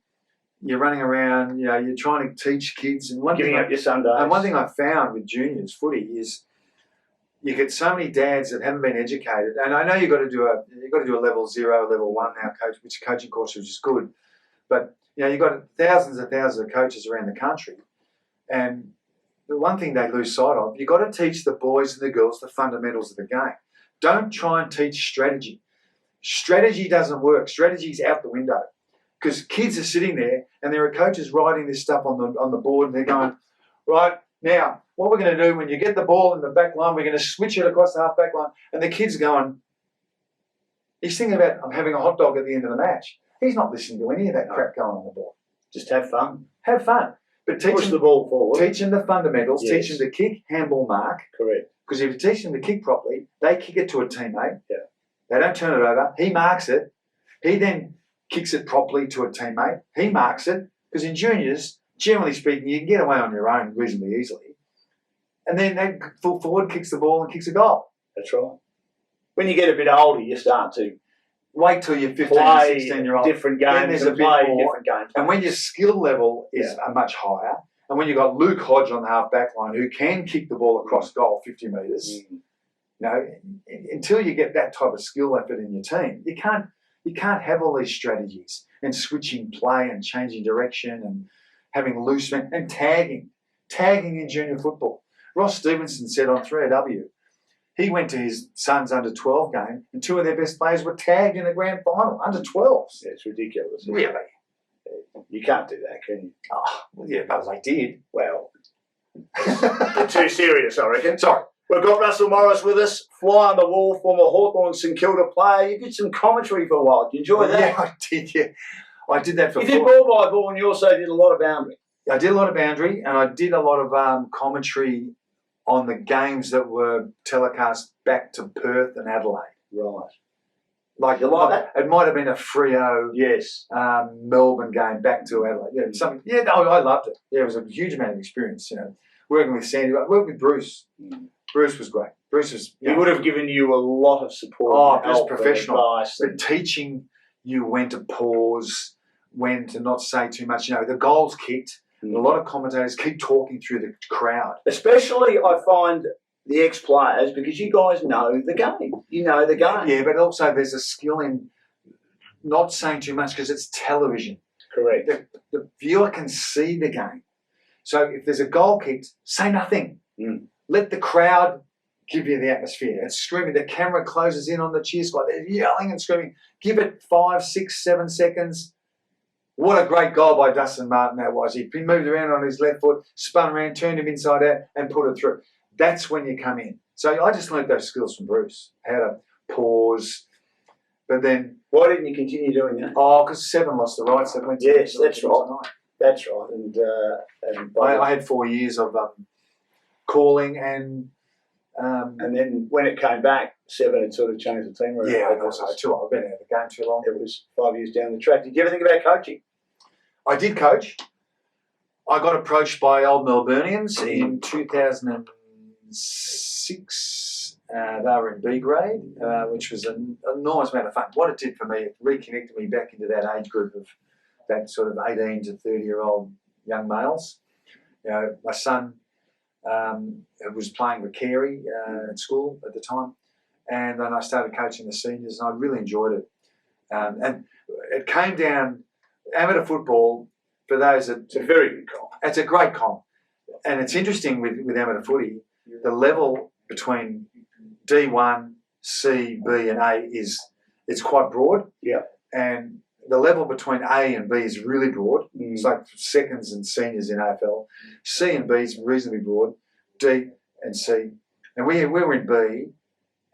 You're running around, you're trying to teach kids. And giving up your Sundays. And one thing I found with juniors footy is you get so many dads that haven't been educated. And I know you've got to do a level 0, level 1 now, coaching course, which is good. But you've got thousands and thousands of coaches around the country. And the one thing they lose sight of, you've got to teach the boys and the girls the fundamentals of the game. Don't try and teach strategy. Strategy doesn't work. Strategy's out the window. Because kids are sitting there and there are coaches writing this stuff on the board and they're going, right, now, what we're going to do when you get the ball in the back line, we're going to switch it across the half-back line. And the kid's going, he's thinking about, I'm having a hot dog at the end of the match. He's not listening to any of that crap going on the board. Just have fun. Have fun. But push the ball forward. Teach them the fundamentals. Yes. Teach them to kick, handball, mark. Correct. Because if you teach them to kick properly, they kick it to a teammate. Yeah. They don't turn it over. He marks it. He then kicks it properly to a teammate. He marks it. Because in juniors, generally speaking, you can get away on your own reasonably easily. And then they full forward, kicks the ball and kicks a goal. That's right. When you get a bit older, you start to wait till you're 15 or 16 year old. Different games and play different games. And when your skill level is much higher, and when you've got Luke Hodge on the half back line who can kick the ball across goal 50 metres, until you get that type of skill effort in your team, you can't have all these strategies and switching play and changing direction and having loose men and tagging in junior football. Ross Stevenson said on 3AW, he went to his son's under-12 game and 2 of their best players were tagged in the grand final, under-12s. Yeah, it's ridiculous. Really? You can't do that, can you? Oh, well, yeah, but they did. Well, they're too serious, I reckon. Sorry. We've got Russell Morris with us, fly on the wall, former Hawthorn St Kilda player. You did some commentary for a while. Did you enjoy that? Yeah, I did, yeah. I did that for You did ball by ball and you also did a lot of boundary. I did a lot of boundary and I did a lot of commentary on the games that were telecast back to Perth and Adelaide. Right. Like, you like that? It might have been a Freo Melbourne game back to Adelaide. I loved it. Yeah, it was a huge amount of experience, working with Sandy. I worked with Bruce. Bruce was great. Bruce was... He would have given you a lot of support. Oh, just professional. But teaching you when to pause, when to not say too much. The goals kicked. And a lot of commentators keep talking through the crowd. Especially, I find, the ex-players, because you guys know the game. You know the game. Yeah, but also there's a skill in not saying too much because it's television. Correct. The viewer can see the game. So if there's a goal kicked, say nothing. Let the crowd give you the atmosphere. It's screaming. The camera closes in on the cheer squad. They're yelling and screaming. Give it 5, 6, 7 seconds. What a great goal by Dustin Martin that was. He moved around on his left foot, spun around, turned him inside out and put it through. That's when you come in. So I just learned those skills from Bruce, how to pause. But then... Why didn't you continue doing that? Oh, because Seven lost the rights. Yes, that's right. That's right. And I had 4 years of calling and And then when it came back, Seven had sort of changed the team around. Yeah, I know so too. I've been out of the game too long. It was 5 years down the track. Did you ever think about coaching? I did coach. I got approached by old Melburnians in 2006. They were in B grade, which was an enormous amount of fun. What it did for me, it reconnected me back into that age group of that sort of 18 to 30-year-old young males. You know, my son was playing with Carey at school at the time, and then I started coaching the seniors, and I really enjoyed it. And it came down, amateur football, for those that... It's a very good comp. It's a great comp. And it's interesting with amateur footy, the level between D1, C, B and A it's quite broad. Yeah. And the level between A and B is really broad. It's like seconds and seniors in AFL. C and B is reasonably broad. D and C. And we were in B.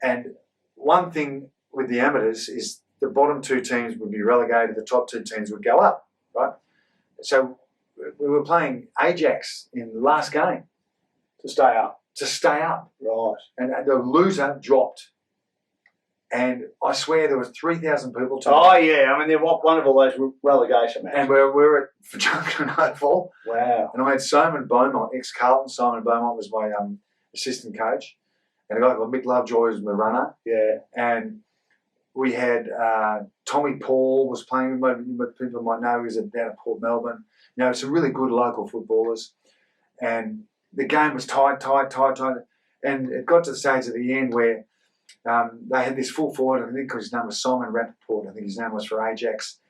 And one thing with the amateurs is the bottom two teams would be relegated, the top two teams would go up, right? So we were playing Ajax in the last game. To stay up. Right. And the loser dropped. And I swear there was 3,000 people. Oh, yeah. I mean, they're one of all those relegation matches. And we're at Junction Oval. Wow. And I had Simon Beaumont, ex-Carlton. Simon Beaumont was my assistant coach. And a guy called Mick Lovejoy was my runner. Yeah. And we had Tommy Paul was playing with people might know. He was down at Port Melbourne. You know, some really good local footballers. And the game was tight. And it got to the stage at the end where they had this full forward, I think his name was Simon Rappaport, I think his name was for Ajax.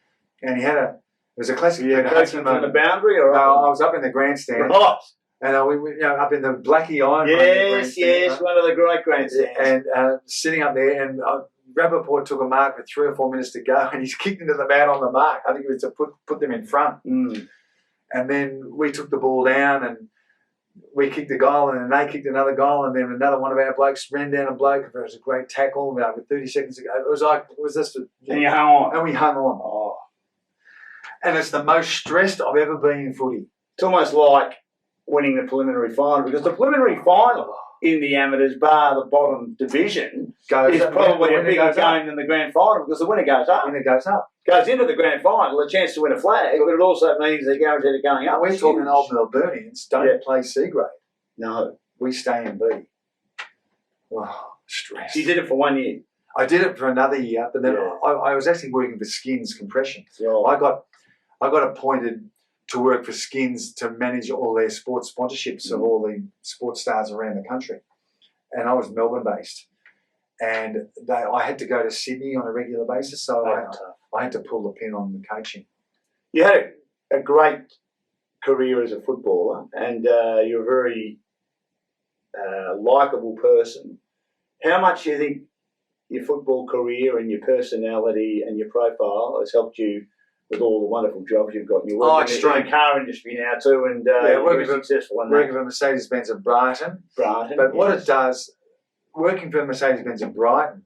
And it was a classic. Yeah, coaching from the boundary? Or no, I was up in the grandstand. Right. And we up in the Blackie Iron. Yes, one of the great grandstands. And sitting up there, and Rappaport took a mark with 3 or 4 minutes to go, and he's kicked into the man on the mark. I think it was to put them in front. And then we took the ball down, and we kicked a goal, and then they kicked another goal, and then another one of our blokes ran down a bloke. It was a great tackle. With 30 seconds to go, it was just. And you hung on. And we hung on. Oh. And it's the most stressed I've ever been in footy. It's almost like winning the preliminary final, because the preliminary final in the amateurs, bar the bottom division, is probably a bigger game than the grand final, because the winner goes up. Goes into the grand final, a chance to win a flag, but it also means they're guaranteed of going up. We're talking old Melburnians don't play C grade. No. We stay in B. Oh, stress. You did it for 1 year? I did it for another year, but then I was actually working for Skins Compression. Yeah. I got appointed to work for Skins to manage all their sports sponsorships of all the sports stars around the country. And I was Melbourne based. And I had to go to Sydney on a regular basis, so I had to pull the pin on the coaching. You had a great career as a footballer, and you're a very likeable person. How much do you think your football career and your personality and your profile has helped you with all the wonderful jobs you've got? You're working in the car industry now too, and you're very successful in that. Working for Mercedes-Benz of Brighton. But what it does, working for Mercedes-Benz of Brighton,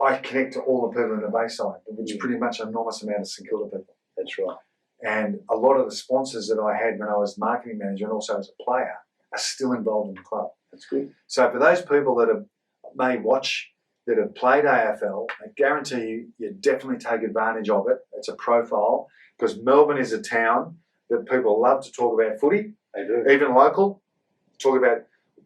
I connect to all the people in the Bayside, which is pretty much an enormous amount of St Kilda people. That's right. And a lot of the sponsors that I had when I was marketing manager and also as a player are still involved in the club. That's good. So for those people that may watch that have played AFL, I guarantee you definitely take advantage of it. It's a profile, because Melbourne is a town that people love to talk about footy. They do. Even local. Talk about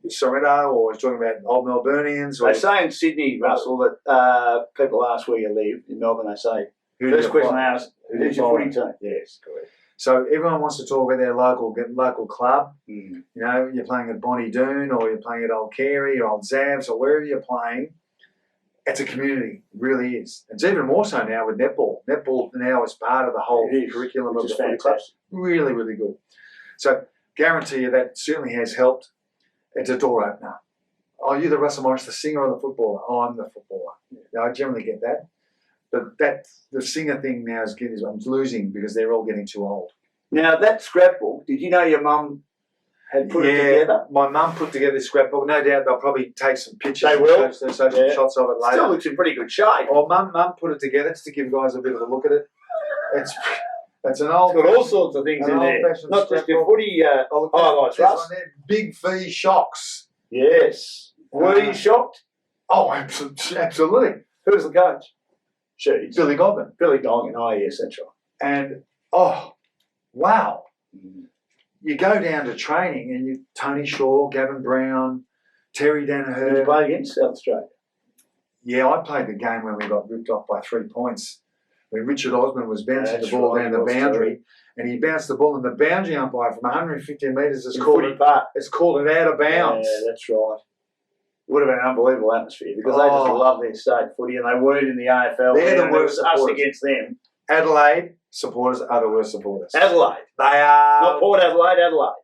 Sorrento, or talking about old Melburnians. They say in Sydney, Russell, that people ask where you live. In Melbourne, they say, first question they ask, who's your footy team? Yes, correct. So everyone wants to talk about their local club. You know, you're playing at Bonnie Doon, or you're playing at Old Carey or Old Zabs, or wherever you're playing. It's a community, it really is. It's even more so now with netball. Netball now is part of the whole curriculum of the footy club. Really, really good. So guarantee you that certainly has helped. It's a door opener. Oh, you're the Russell Morris, the singer or the footballer? Oh, I'm the footballer. Yeah, I generally get that. But the singer thing now I'm losing, because they're all getting too old. Now, that scrapbook, did you know your mum had put it together? My mum put together this scrapbook. No doubt they'll probably take some pictures. They will. Some shots of it later. Still looks in pretty good shape. Well, mum put it together just to give guys a bit of a look at it. It's an old. It's got all sorts of things in there. Not just your footy highlights, Russ. Big fee shocks. Yes. Were you shocked? Oh, absolutely. Who was the coach? Jeez. Billy Goggin. Billy Goggin. Oh, yes, that's right. And, oh, wow. You go down to training and you Tony Shaw, Gavin Brown, Terry Who did you Danaher. play against? South Australia. Yeah, I played the game when we got ripped off by 3 points. When Richard Osman was bouncing That's the ball right, down the he was boundary, and he bounced the ball, and the boundary umpire from 150 metres is called it out of bounds. Yeah, that's right. Would have been an unbelievable atmosphere because they just love their state footy and they weren't in the AFL. They're the worst us supporters. against them. Adelaide supporters are the worst supporters. Adelaide. They are. Not Port Adelaide, Adelaide.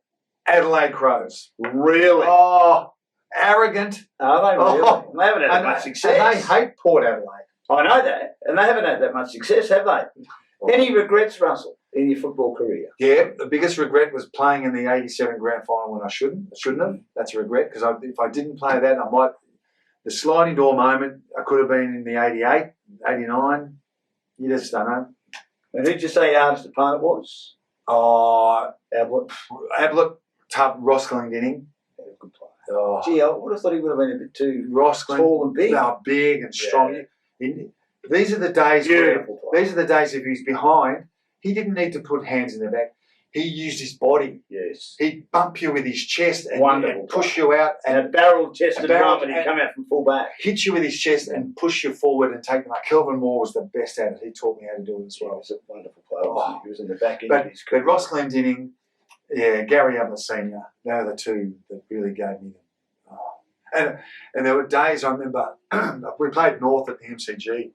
Adelaide Crows. Really? Oh, arrogant. Are they really? Oh. They haven't had much success. And they hate Port Adelaide. I know that. And they haven't had that much success, have they? Any regrets, Russell, in your football career? Yeah, the biggest regret was playing in the 87 grand final when I shouldn't have. That's a regret because if I didn't play that, I might. The sliding door moment, I could have been in the 88, 89. You just don't know. And who'd you say your hardest opponent was? Oh, Ablett. tough, Ross Glendinning. Good player. Oh, Gee, I would have thought he would have been a bit too Ross tall and big. No, big and strong. These are the days Beautiful where, these are the days if he's behind, he didn't need to put hands in the back. He used his body. Yes. He'd bump you with his chest and push player. you out. And a barrel-chested drum and he'd come out from full back. Hit you with his chest and push you forward and take them out. Kelvin Moore was the best at it. He taught me how to do it as well. He was a wonderful player. Oh. He was in the back end But, of his career. but Ross Glendinning, yeah, Gary Ablett Senior, they were the two that really gave me them. Oh. And there were days I remember we played North at the MCG,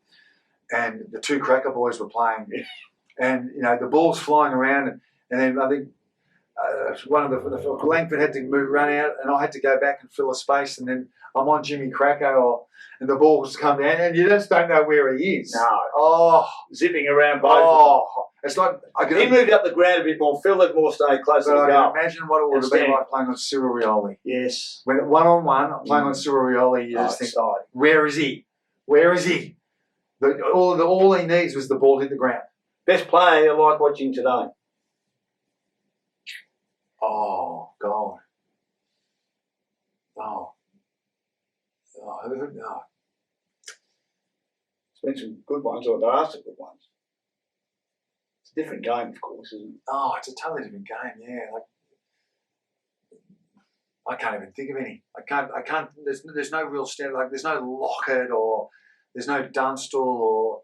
and the two Cracker boys were playing, and the ball's flying around, and then I think one of the Langford had to run out, and I had to go back and fill a space, and then I'm on Jimmy Cracker, and the ball's come down, and you just don't know where he is. No. Oh, Zipping around both. oh, it's like He moved up the ground a bit more. Phil had more stayed closer to But the I goal. can imagine what it would have been like playing on Cyril Rioli. Yes. When one-on-one, playing on Cyril Rioli, you just think, where is he? Where is he? All he needs was the ball hit the ground. Best player you like watching today? Oh, God. Oh. Oh. There's been some good ones, or there are some good ones. It's a different game, of course, isn't it? Oh, it's a totally different game, yeah. I can't even think of any. I can't, there's no real standard, there's no Lockett or there's no Dunstall or,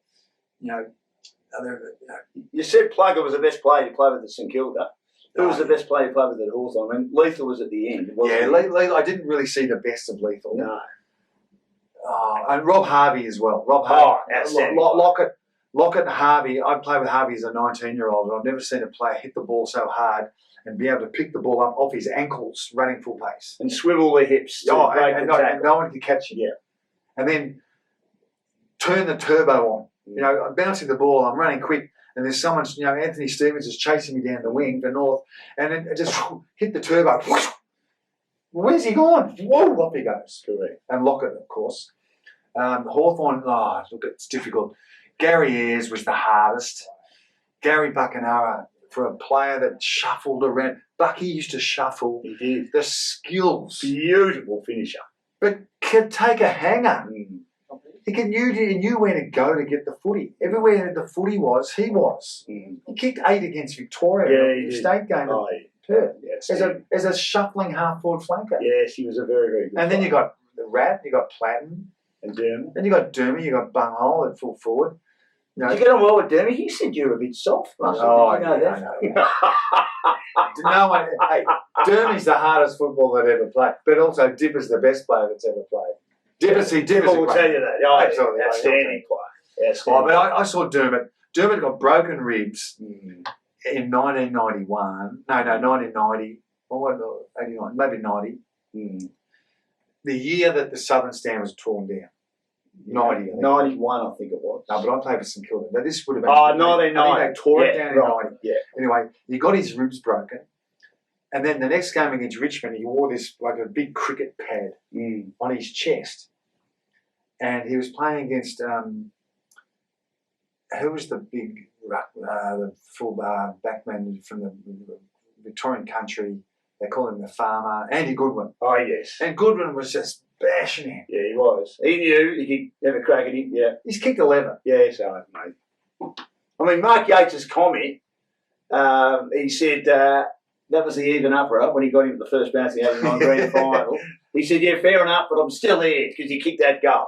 You said Plugger was the best player to play with at St Kilda. Who was the best player to play with at Hawthorn? I mean, Lethal was at the end. Lethal, I didn't really see the best of Lethal. No. And Rob Harvey as well. Rob Harvey. Outstanding. Lockett and Harvey, I played with Harvey as a 19-year-old, and I've never seen a player hit the ball so hard and be able to pick the ball up off his ankles running full pace. And swivel the hips. And no one could catch him. Yeah. And then turn the turbo on. I'm bouncing the ball, I'm running quick, and there's someone, Anthony Stevens is chasing me down the wing, the north, and then it just hit the turbo. Where's he gone? Whoa, off he goes. Correct. And Lockett, of course. Hawthorn, look, it's difficult. Gary Ayres was the hardest. Gary Buckenara, for a player that shuffled around. Bucky used to shuffle. He did. The skills. Beautiful finisher. But could take a hanger. He knew where to go to get the footy. Everywhere the footy was, he was. He kicked 8 against Victoria in the state game at Perth. Yes. As a shuffling half-forward flanker. Yes, he was a very, very good And then player. you got the Rat, you got Platten. And Dermy. Then you got Dermy, you got Bunghole at full forward. Did you get on well with Dermy? He said you were a bit soft, Russell. Oh, Did you know I know. No one. Hey, Dermy's the hardest footballer that ever played, but also Dipper's the best player that's ever played. Dipper's People will tell you that. Oh, absolutely, outstanding player. Oh, but I saw Dermot. Dermot got broken ribs in 1991. No, 1990. Or 89, maybe 90. The year that the Southern Stand was torn down. 90. I think. 91, I think it was. No, but I played for St Kilda. Now, this would have been. 1990. I think they tore it down in 90. Yeah. Anyway, he got his ribs broken. And then the next game against Richmond, he wore this, like a big cricket pad on his chest. And he was playing against, who was the big, the full backman from the Victorian country? They call him the farmer, Andy Goodwin. Oh, yes. And Goodwin was just bashing him. Yeah, he was. He knew he could have a crack at him. Yeah. He's kicked 11. Yeah, so, mate. I mean, Mark Yates' comment, he said that was the even upper when he got into the first bounce in the 89 grand final. He said, yeah, fair enough, but I'm still there because he kicked that goal.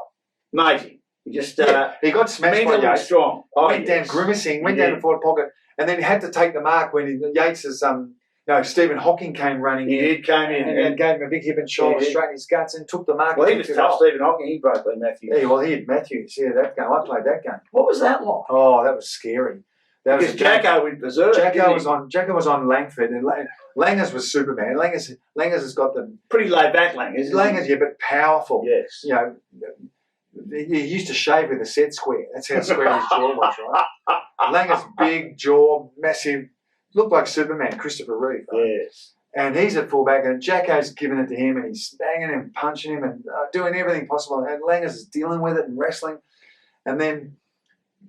Amazing. He just he got smashed by Yates. Strong. Went down grimacing, went down the forward pocket, and then he had to take the mark when Yates's Stephen Hawking came running in. Came in and gave him a big hip and shoulder straight in his guts and took the mark. Well, he was tough, Stephen Hawking. He broke Lee Matthews. Yeah, well, he had Matthews. Yeah, that game. I played that game. What was that like? Oh, that was scary. Because Jacko went berserk. Jacko was on Langford, and Langers was Superman. Langers has got the pretty laid back Langers. Langers, yeah, but powerful. Yes. You know, he used to shave with a set square. That's how square his jaw was, right? Langers, big jaw, massive, looked like Superman, Christopher Reeve. Right? Yes. And he's at fullback, and Jacko's giving it to him, and he's banging him, punching him, and doing everything possible. And Langers is dealing with it and wrestling, and then,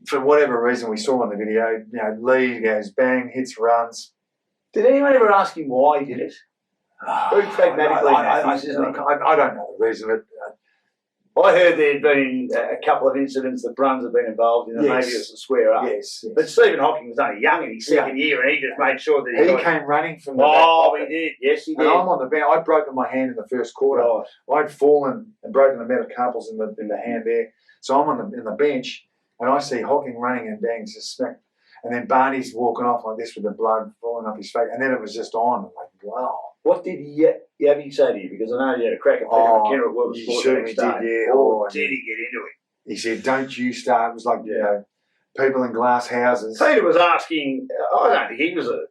for whatever reason, we saw on the video, Lee goes bang, hits, runs. Did anyone ever ask him why he did it? Very pragmatically, I don't know the reason, but I heard there had been a couple of incidents that Bruns have been involved in, and maybe it's a square up. Yes. But Stephen Hawking was only young in his second year, and he just made sure that he came running from the back. Oh, he did. Yes, he did. And I'm on the bench. I'd broken my hand in the first quarter. Right. I'd fallen and broken the metacarpals in the hand there. So I'm in the bench, and I see Hawking running and bang, just smack. And then Barney's walking off like this with the blood falling off his face. And then it was just on. I'm like, wow. What did Yabby say to you? Because I know you had a crack at Peter McKenna at World of Sport the next day. Yeah. Did he get into it? He said, don't you start. It was like, people in glass houses. Peter was asking, I don't think he was a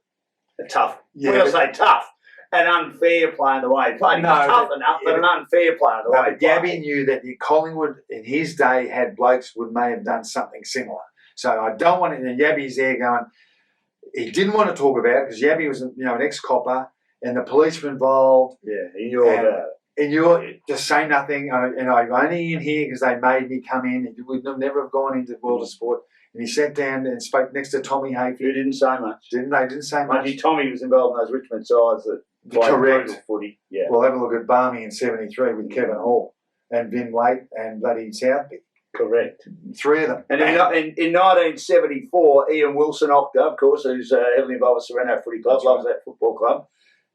tough, when I say tough, an unfair player the way he played. He was tough enough, but an unfair player the way he played. Yabby knew that Collingwood in his day had blokes who may have done something similar. So I don't want it. And Yabby's there going, he didn't want to talk about it because Yabby was an ex-copper and the police were involved. Yeah, he knew all that. And you just say nothing. And I'm only in here because they made me come in. We'd never have gone into World of Sport. And he sat down and spoke next to Tommy Hayfield. Who didn't say much. They didn't say much. Tommy was involved in those Richmond sides that played footy. Yeah. We'll have a look at Barmy in 73 with Kevin Hall and Vin Waite and bloody Southby. Correct. 3 of them. And in 1974, Ian Wilson Octa, of course, who's heavily involved with Sereno Footy Club, loves that football club,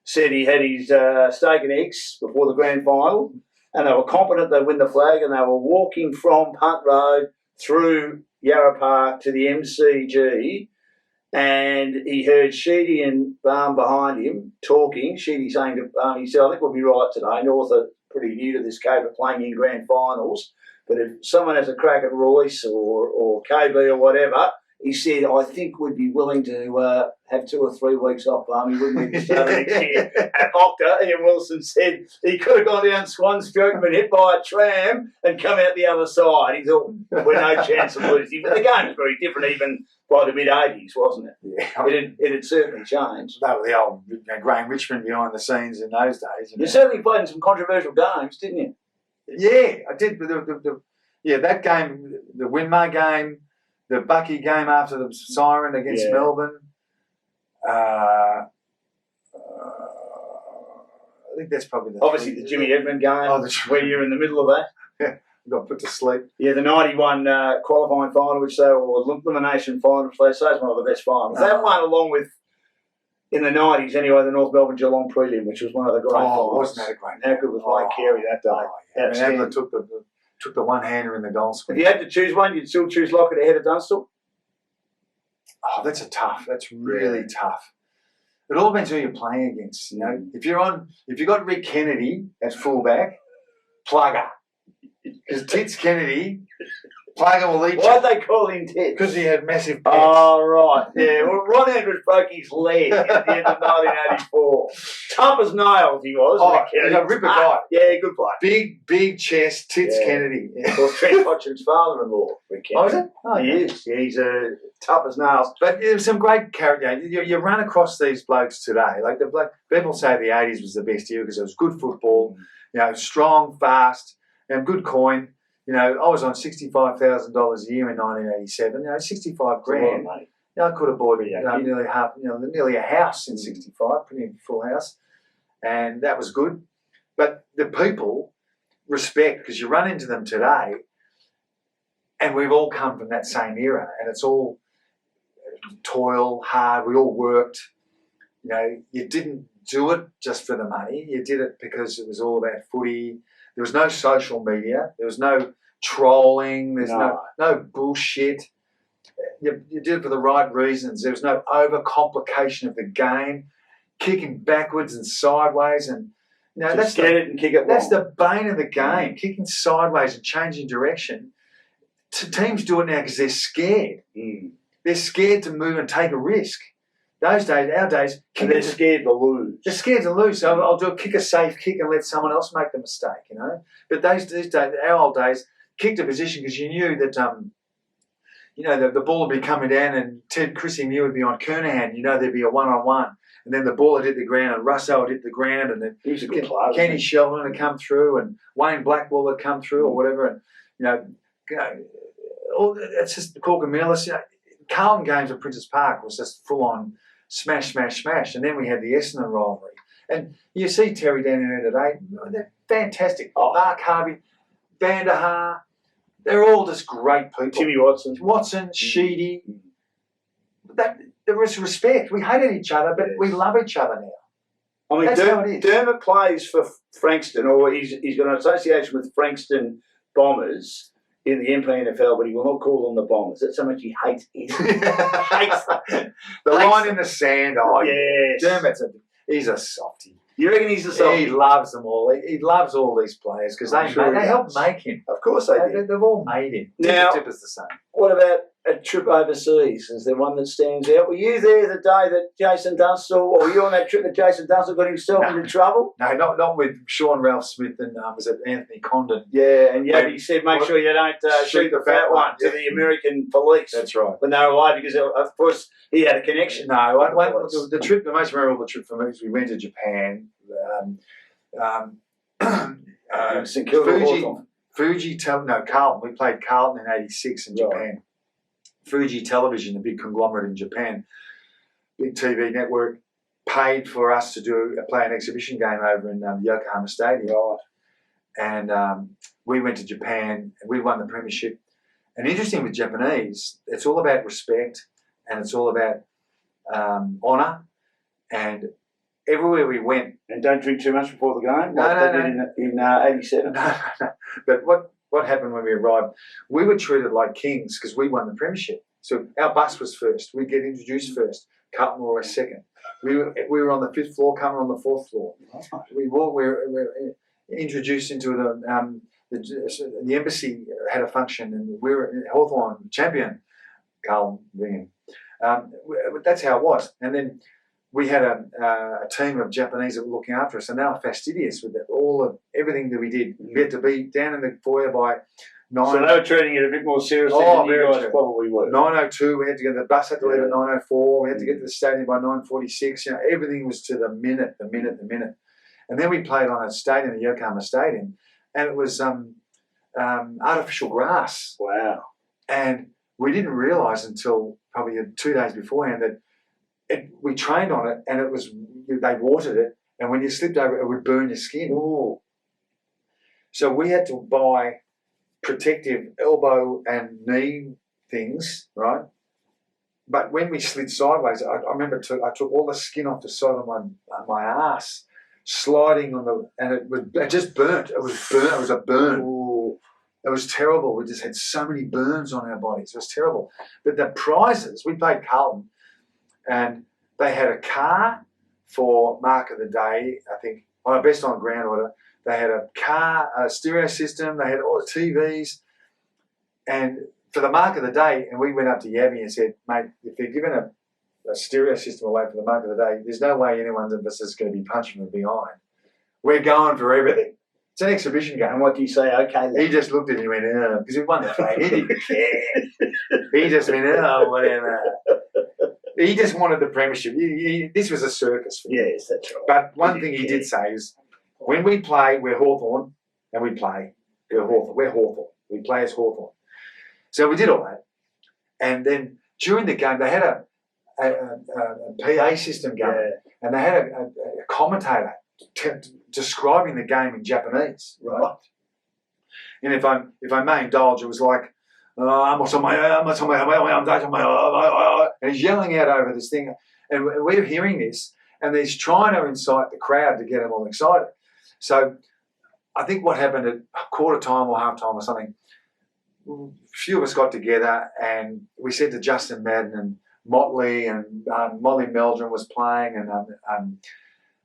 said he had his steak and eggs before the grand final, and they were confident they'd win the flag, and they were walking from Punt Road through Yarra Park to the MCG, and he heard Sheedy and Barm behind him talking. Sheedy saying to Barm, he said, I think we'll be right today. North are pretty new to this cave of playing in grand finals. But if someone has a crack at Royce or KB or whatever, he said, I think we'd be willing to have 2 or 3 weeks off, Barmy, wouldn't we, to start next year? At Octa, Ian Wilson said he could have gone down Swan Street, been hit by a tram and come out the other side. He thought, we're no chance of losing. But the game was very different even by the mid-80s, wasn't it? Yeah. It had certainly changed. That was the old Graham Richmond behind the scenes in those days. You certainly played in some controversial games, didn't you? Yeah, I did. That game, the Winmar game, the Bucky game after the siren against Melbourne. I think that's probably obviously the Jimmy Edmund game, where you're in the middle of that. Yeah, got put to sleep. Yeah, the 91 qualifying final, or elimination final, which they say is one of the best finals. That one, along with, in the 90s anyway, the North Melbourne Geelong prelim, which was one of the great finals. Wasn't that a great How good was Mike Carey that day? And Adler took the one-hander in the goal square. If you had to choose one, you'd still choose Lockett ahead of Dunstall? Oh, that's really tough. It all depends who you're playing against. If you got Rick Kennedy as fullback, plugger. Because Tits Kennedy, plugger will eat you. Why'd they call him Tits? Because he had massive pecs. Oh, right. Yeah, well, Ron Andrews broke his leg at the end of 1984. Tough as nails he was. He's a ripper guy. Yeah, good player. Big chest, Tits Kennedy. Yeah. Well, Trent Hodgson's father-in-law, Rick Kennedy. Oh, is it? Oh, he is. Yeah, he's tough as nails. But there's some great character. You run across these blokes today. Like people say the 80s was the best year because it was good football, strong, fast, and good coin. I was on $65,000 a year in 1987. $65 grand. Mate. I could have bought nearly a house in 65, pretty full house, and that was good. But the people, respect, because you run into them today, and we've all come from that same era, and it's all toil, hard. We all worked. You know, you didn't do it just for the money. You did it because it was all about footy. There was no social media. There was no trolling. There's no bullshit. You did it for the right reasons. There was no overcomplication of the game, kicking backwards and sideways, and that's get it and kick it. That's the bane of the game, kicking sideways and changing direction. Teams do it now because they're scared. They're scared to move and take a risk. Those days, our days, they're scared to lose. They're scared to lose. So I'll kick a safe kick and let someone else make the mistake, you know. But these days, our old days, kicked a position because you knew that, the ball would be coming down and Ted Chrissy knew would be on Kernahan. You know, there'd be a one-on-one. And then the ball would hit the ground and Russo would hit the ground and then Kenny Sheldon would come through and Wayne Blackwell would come through or whatever. And, it's just the Cork and Millis. Carlton games at Princess Park was just full-on smash. And then we had the Essendon rivalry. And you see Terry down here today, they're fantastic. Mark Harvey, Vanderhaar, they're all just great people. Timmy Watson, Sheedy. There was respect. We hated each other, but we love each other now. I mean, Dermot plays for Frankston, or he's got an association with Frankston Bombers in the MPNFL, but he will not call them the Bombers. That's how much he hates it. The line in the sand. Oh, yes. Dermot's he's a softie. You reckon he's a softie? He loves them all. He loves all these players because they helped make him. Of course they did. They've all made him. Now, Tip is the same. What about a trip overseas? Is there one that stands out? Were you there the day that Jason Dunstall, or were you on that trip that Jason Dunstall got himself into trouble? No, not with Sean Ralph Smith and was it Anthony Condon? Yeah, and he said make sure you don't shoot the fat one to the American police. That's right. When they were away, because of course he had a connection. No, the most memorable trip for me was we went to Japan. St Kilda, Carlton. We played Carlton in '86 in Japan. Fuji Television, the big conglomerate in Japan, big TV network, paid for us to play an exhibition game over in Yokohama Stadium. Right. And we went to Japan and we won the premiership. And interesting with Japanese, it's all about respect and it's all about honour. And everywhere we went. And don't drink too much before the game? No. In '87? No. But what happened when we arrived? We were treated like kings because we won the premiership. So our bus was first. We'd get introduced first. Carlton were always second. We were on the 5th floor, Carlton on the 4th floor. Oh. We were introduced into the embassy had a function and we were Hawthorn champion, Carlton winning. That's how it was. And then we had a team of Japanese that were looking after us, and they were fastidious with everything that we did. We had to be down in the foyer by 9. So they were treating it a bit more seriously than you guys probably were. 9:02, we had to get the bus had to leave at 9:04. We had to get to the stadium by 9:46. Everything was to the minute. And then we played on a stadium, the Yokohama Stadium, and it was artificial grass. Wow! And we didn't realise until probably 2 days beforehand that. We trained on it, and they watered it, and when you slipped over, it would burn your skin. Ooh. So we had to buy protective elbow and knee things, right? But when we slid sideways, I remember I took all the skin off the side of my ass, sliding and it just burnt. It was burnt. It was a burn. Ooh. It was terrible. We just had so many burns on our bodies. It was terrible. But the prizes, we played Carlton. And they had a car for Mark of the Day, I think, on a best on ground order. They had a car, a stereo system, they had all the TVs. And for the Mark of the Day, and we went up to Yabby and said, mate, if they're giving a stereo system away for the Mark of the Day, there's no way any one of us is going to be punching from behind. We're going for everything. It's an exhibition game. And what do you say? Okay. He just looked at me and went, because we won the flag. He didn't care. He just went, whatever. He just wanted the premiership. This was a circus for him. Yes, that's right. But one thing he did say is, when we play, we're Hawthorn, and we play. We're Hawthorn. We play as Hawthorn. So we did all that. And then during the game, they had a PA system going, and they had a commentator describing the game in Japanese. Right. And if I may indulge, it was like, and he's yelling out over this thing, and we're hearing this, and he's trying to incite the crowd to get them all excited. So I think what happened at quarter time or half time or something, a few of us got together and we said to Justin Madden and Motley and Molly Meldrum was playing, and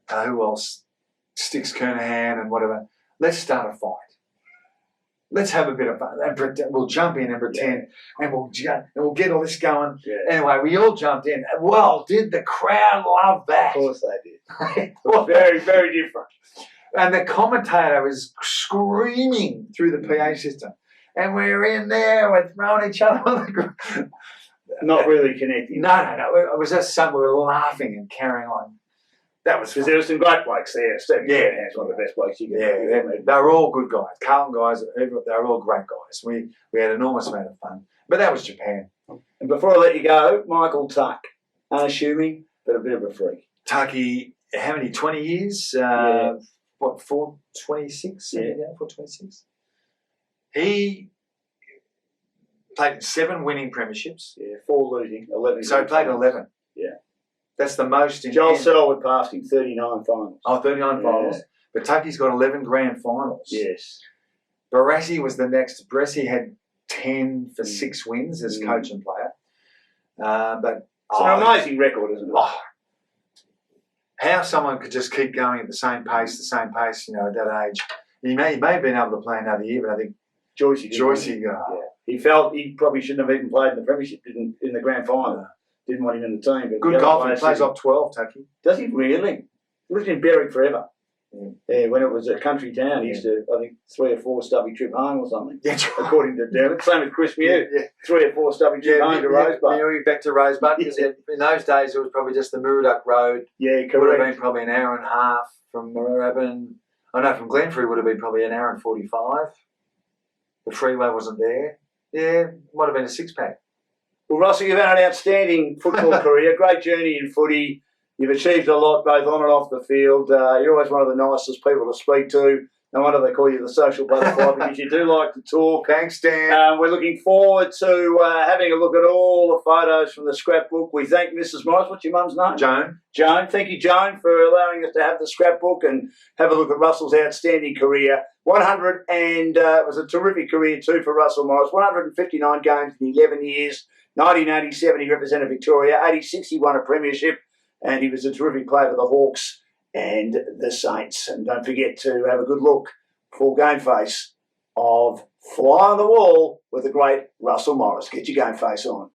who else? Sticks Kernahan and whatever. Let's start a fight. Let's have a bit of fun. And we'll jump in and pretend, and we'll get all this going. Yeah. Anyway, we all jumped in. Well, did the crowd love that? Of course they did. It was very, very different. And the commentator was screaming through the PA system. And we're in there, we're throwing each other on the ground. Not really connecting. No. It was just something, we were laughing and carrying on. That was because there were some great blokes there. Stephen Kernahan's one of the best blokes you can they were all good guys. Carlton guys, they were all great guys. We had an enormous amount of fun. But that was Japan. And before I let you go, Michael Tuck, unassuming, but a bit of a freak. Tucky, how many, 20 years? 426? Yeah, 426. He played 7 winning premierships. Yeah, 4 losing, 11. So he played 11. Yeah. That's the most in Joel Selwood passed him, 39 finals. Oh, 39 finals. But Tucky's got 11 grand finals. Yes. Barassi was the next. Barassi had 10 for 6 wins as coach and player. But it's an amazing record, isn't it? Oh, how someone could just keep going at the same pace, at that age. He may have been able to play another year, but I think Joycey. He felt he probably shouldn't have even played in the premiership, in the grand final. Didn't want him in the team. But good golf. He plays off 12, Tucky. Does he really? He lived in Berwick forever. Yeah, when it was a country town, he used to, I think, 3 or 4 stubby trip home or something. Yeah, according to Dermot. Same with Chris Mew. 3 or 4 stubby trip home to Rosebud. Back to Rosebud, because in those days it was probably just the Murdoch Road. Yeah, correct. It would have been probably an hour and a half from Moorabbin. From Glenferrie would have been probably an hour and 45. The freeway wasn't there. Yeah, might have been a 6-pack. Well, Russell, you've had an outstanding football career, great journey in footy. You've achieved a lot both on and off the field. You're always one of the nicest people to speak to. No wonder they call you the social butterfly, because you do like to talk. Thanks, Dan. We're looking forward to having a look at all the photos from the scrapbook. We thank Mrs. Morris. What's your mum's name? Joan. Joan. Thank you, Joan, for allowing us to have the scrapbook and have a look at Russell's outstanding career. It was a terrific career too for Russell Morris. 159 games in 11 years. 1987 he represented Victoria. 86 he won a premiership, and he was a terrific player for the Hawks and the Saints. And don't forget to have a good look for Game Face of Fly on the Wall with the great Russell Morris. Get your Game Face on.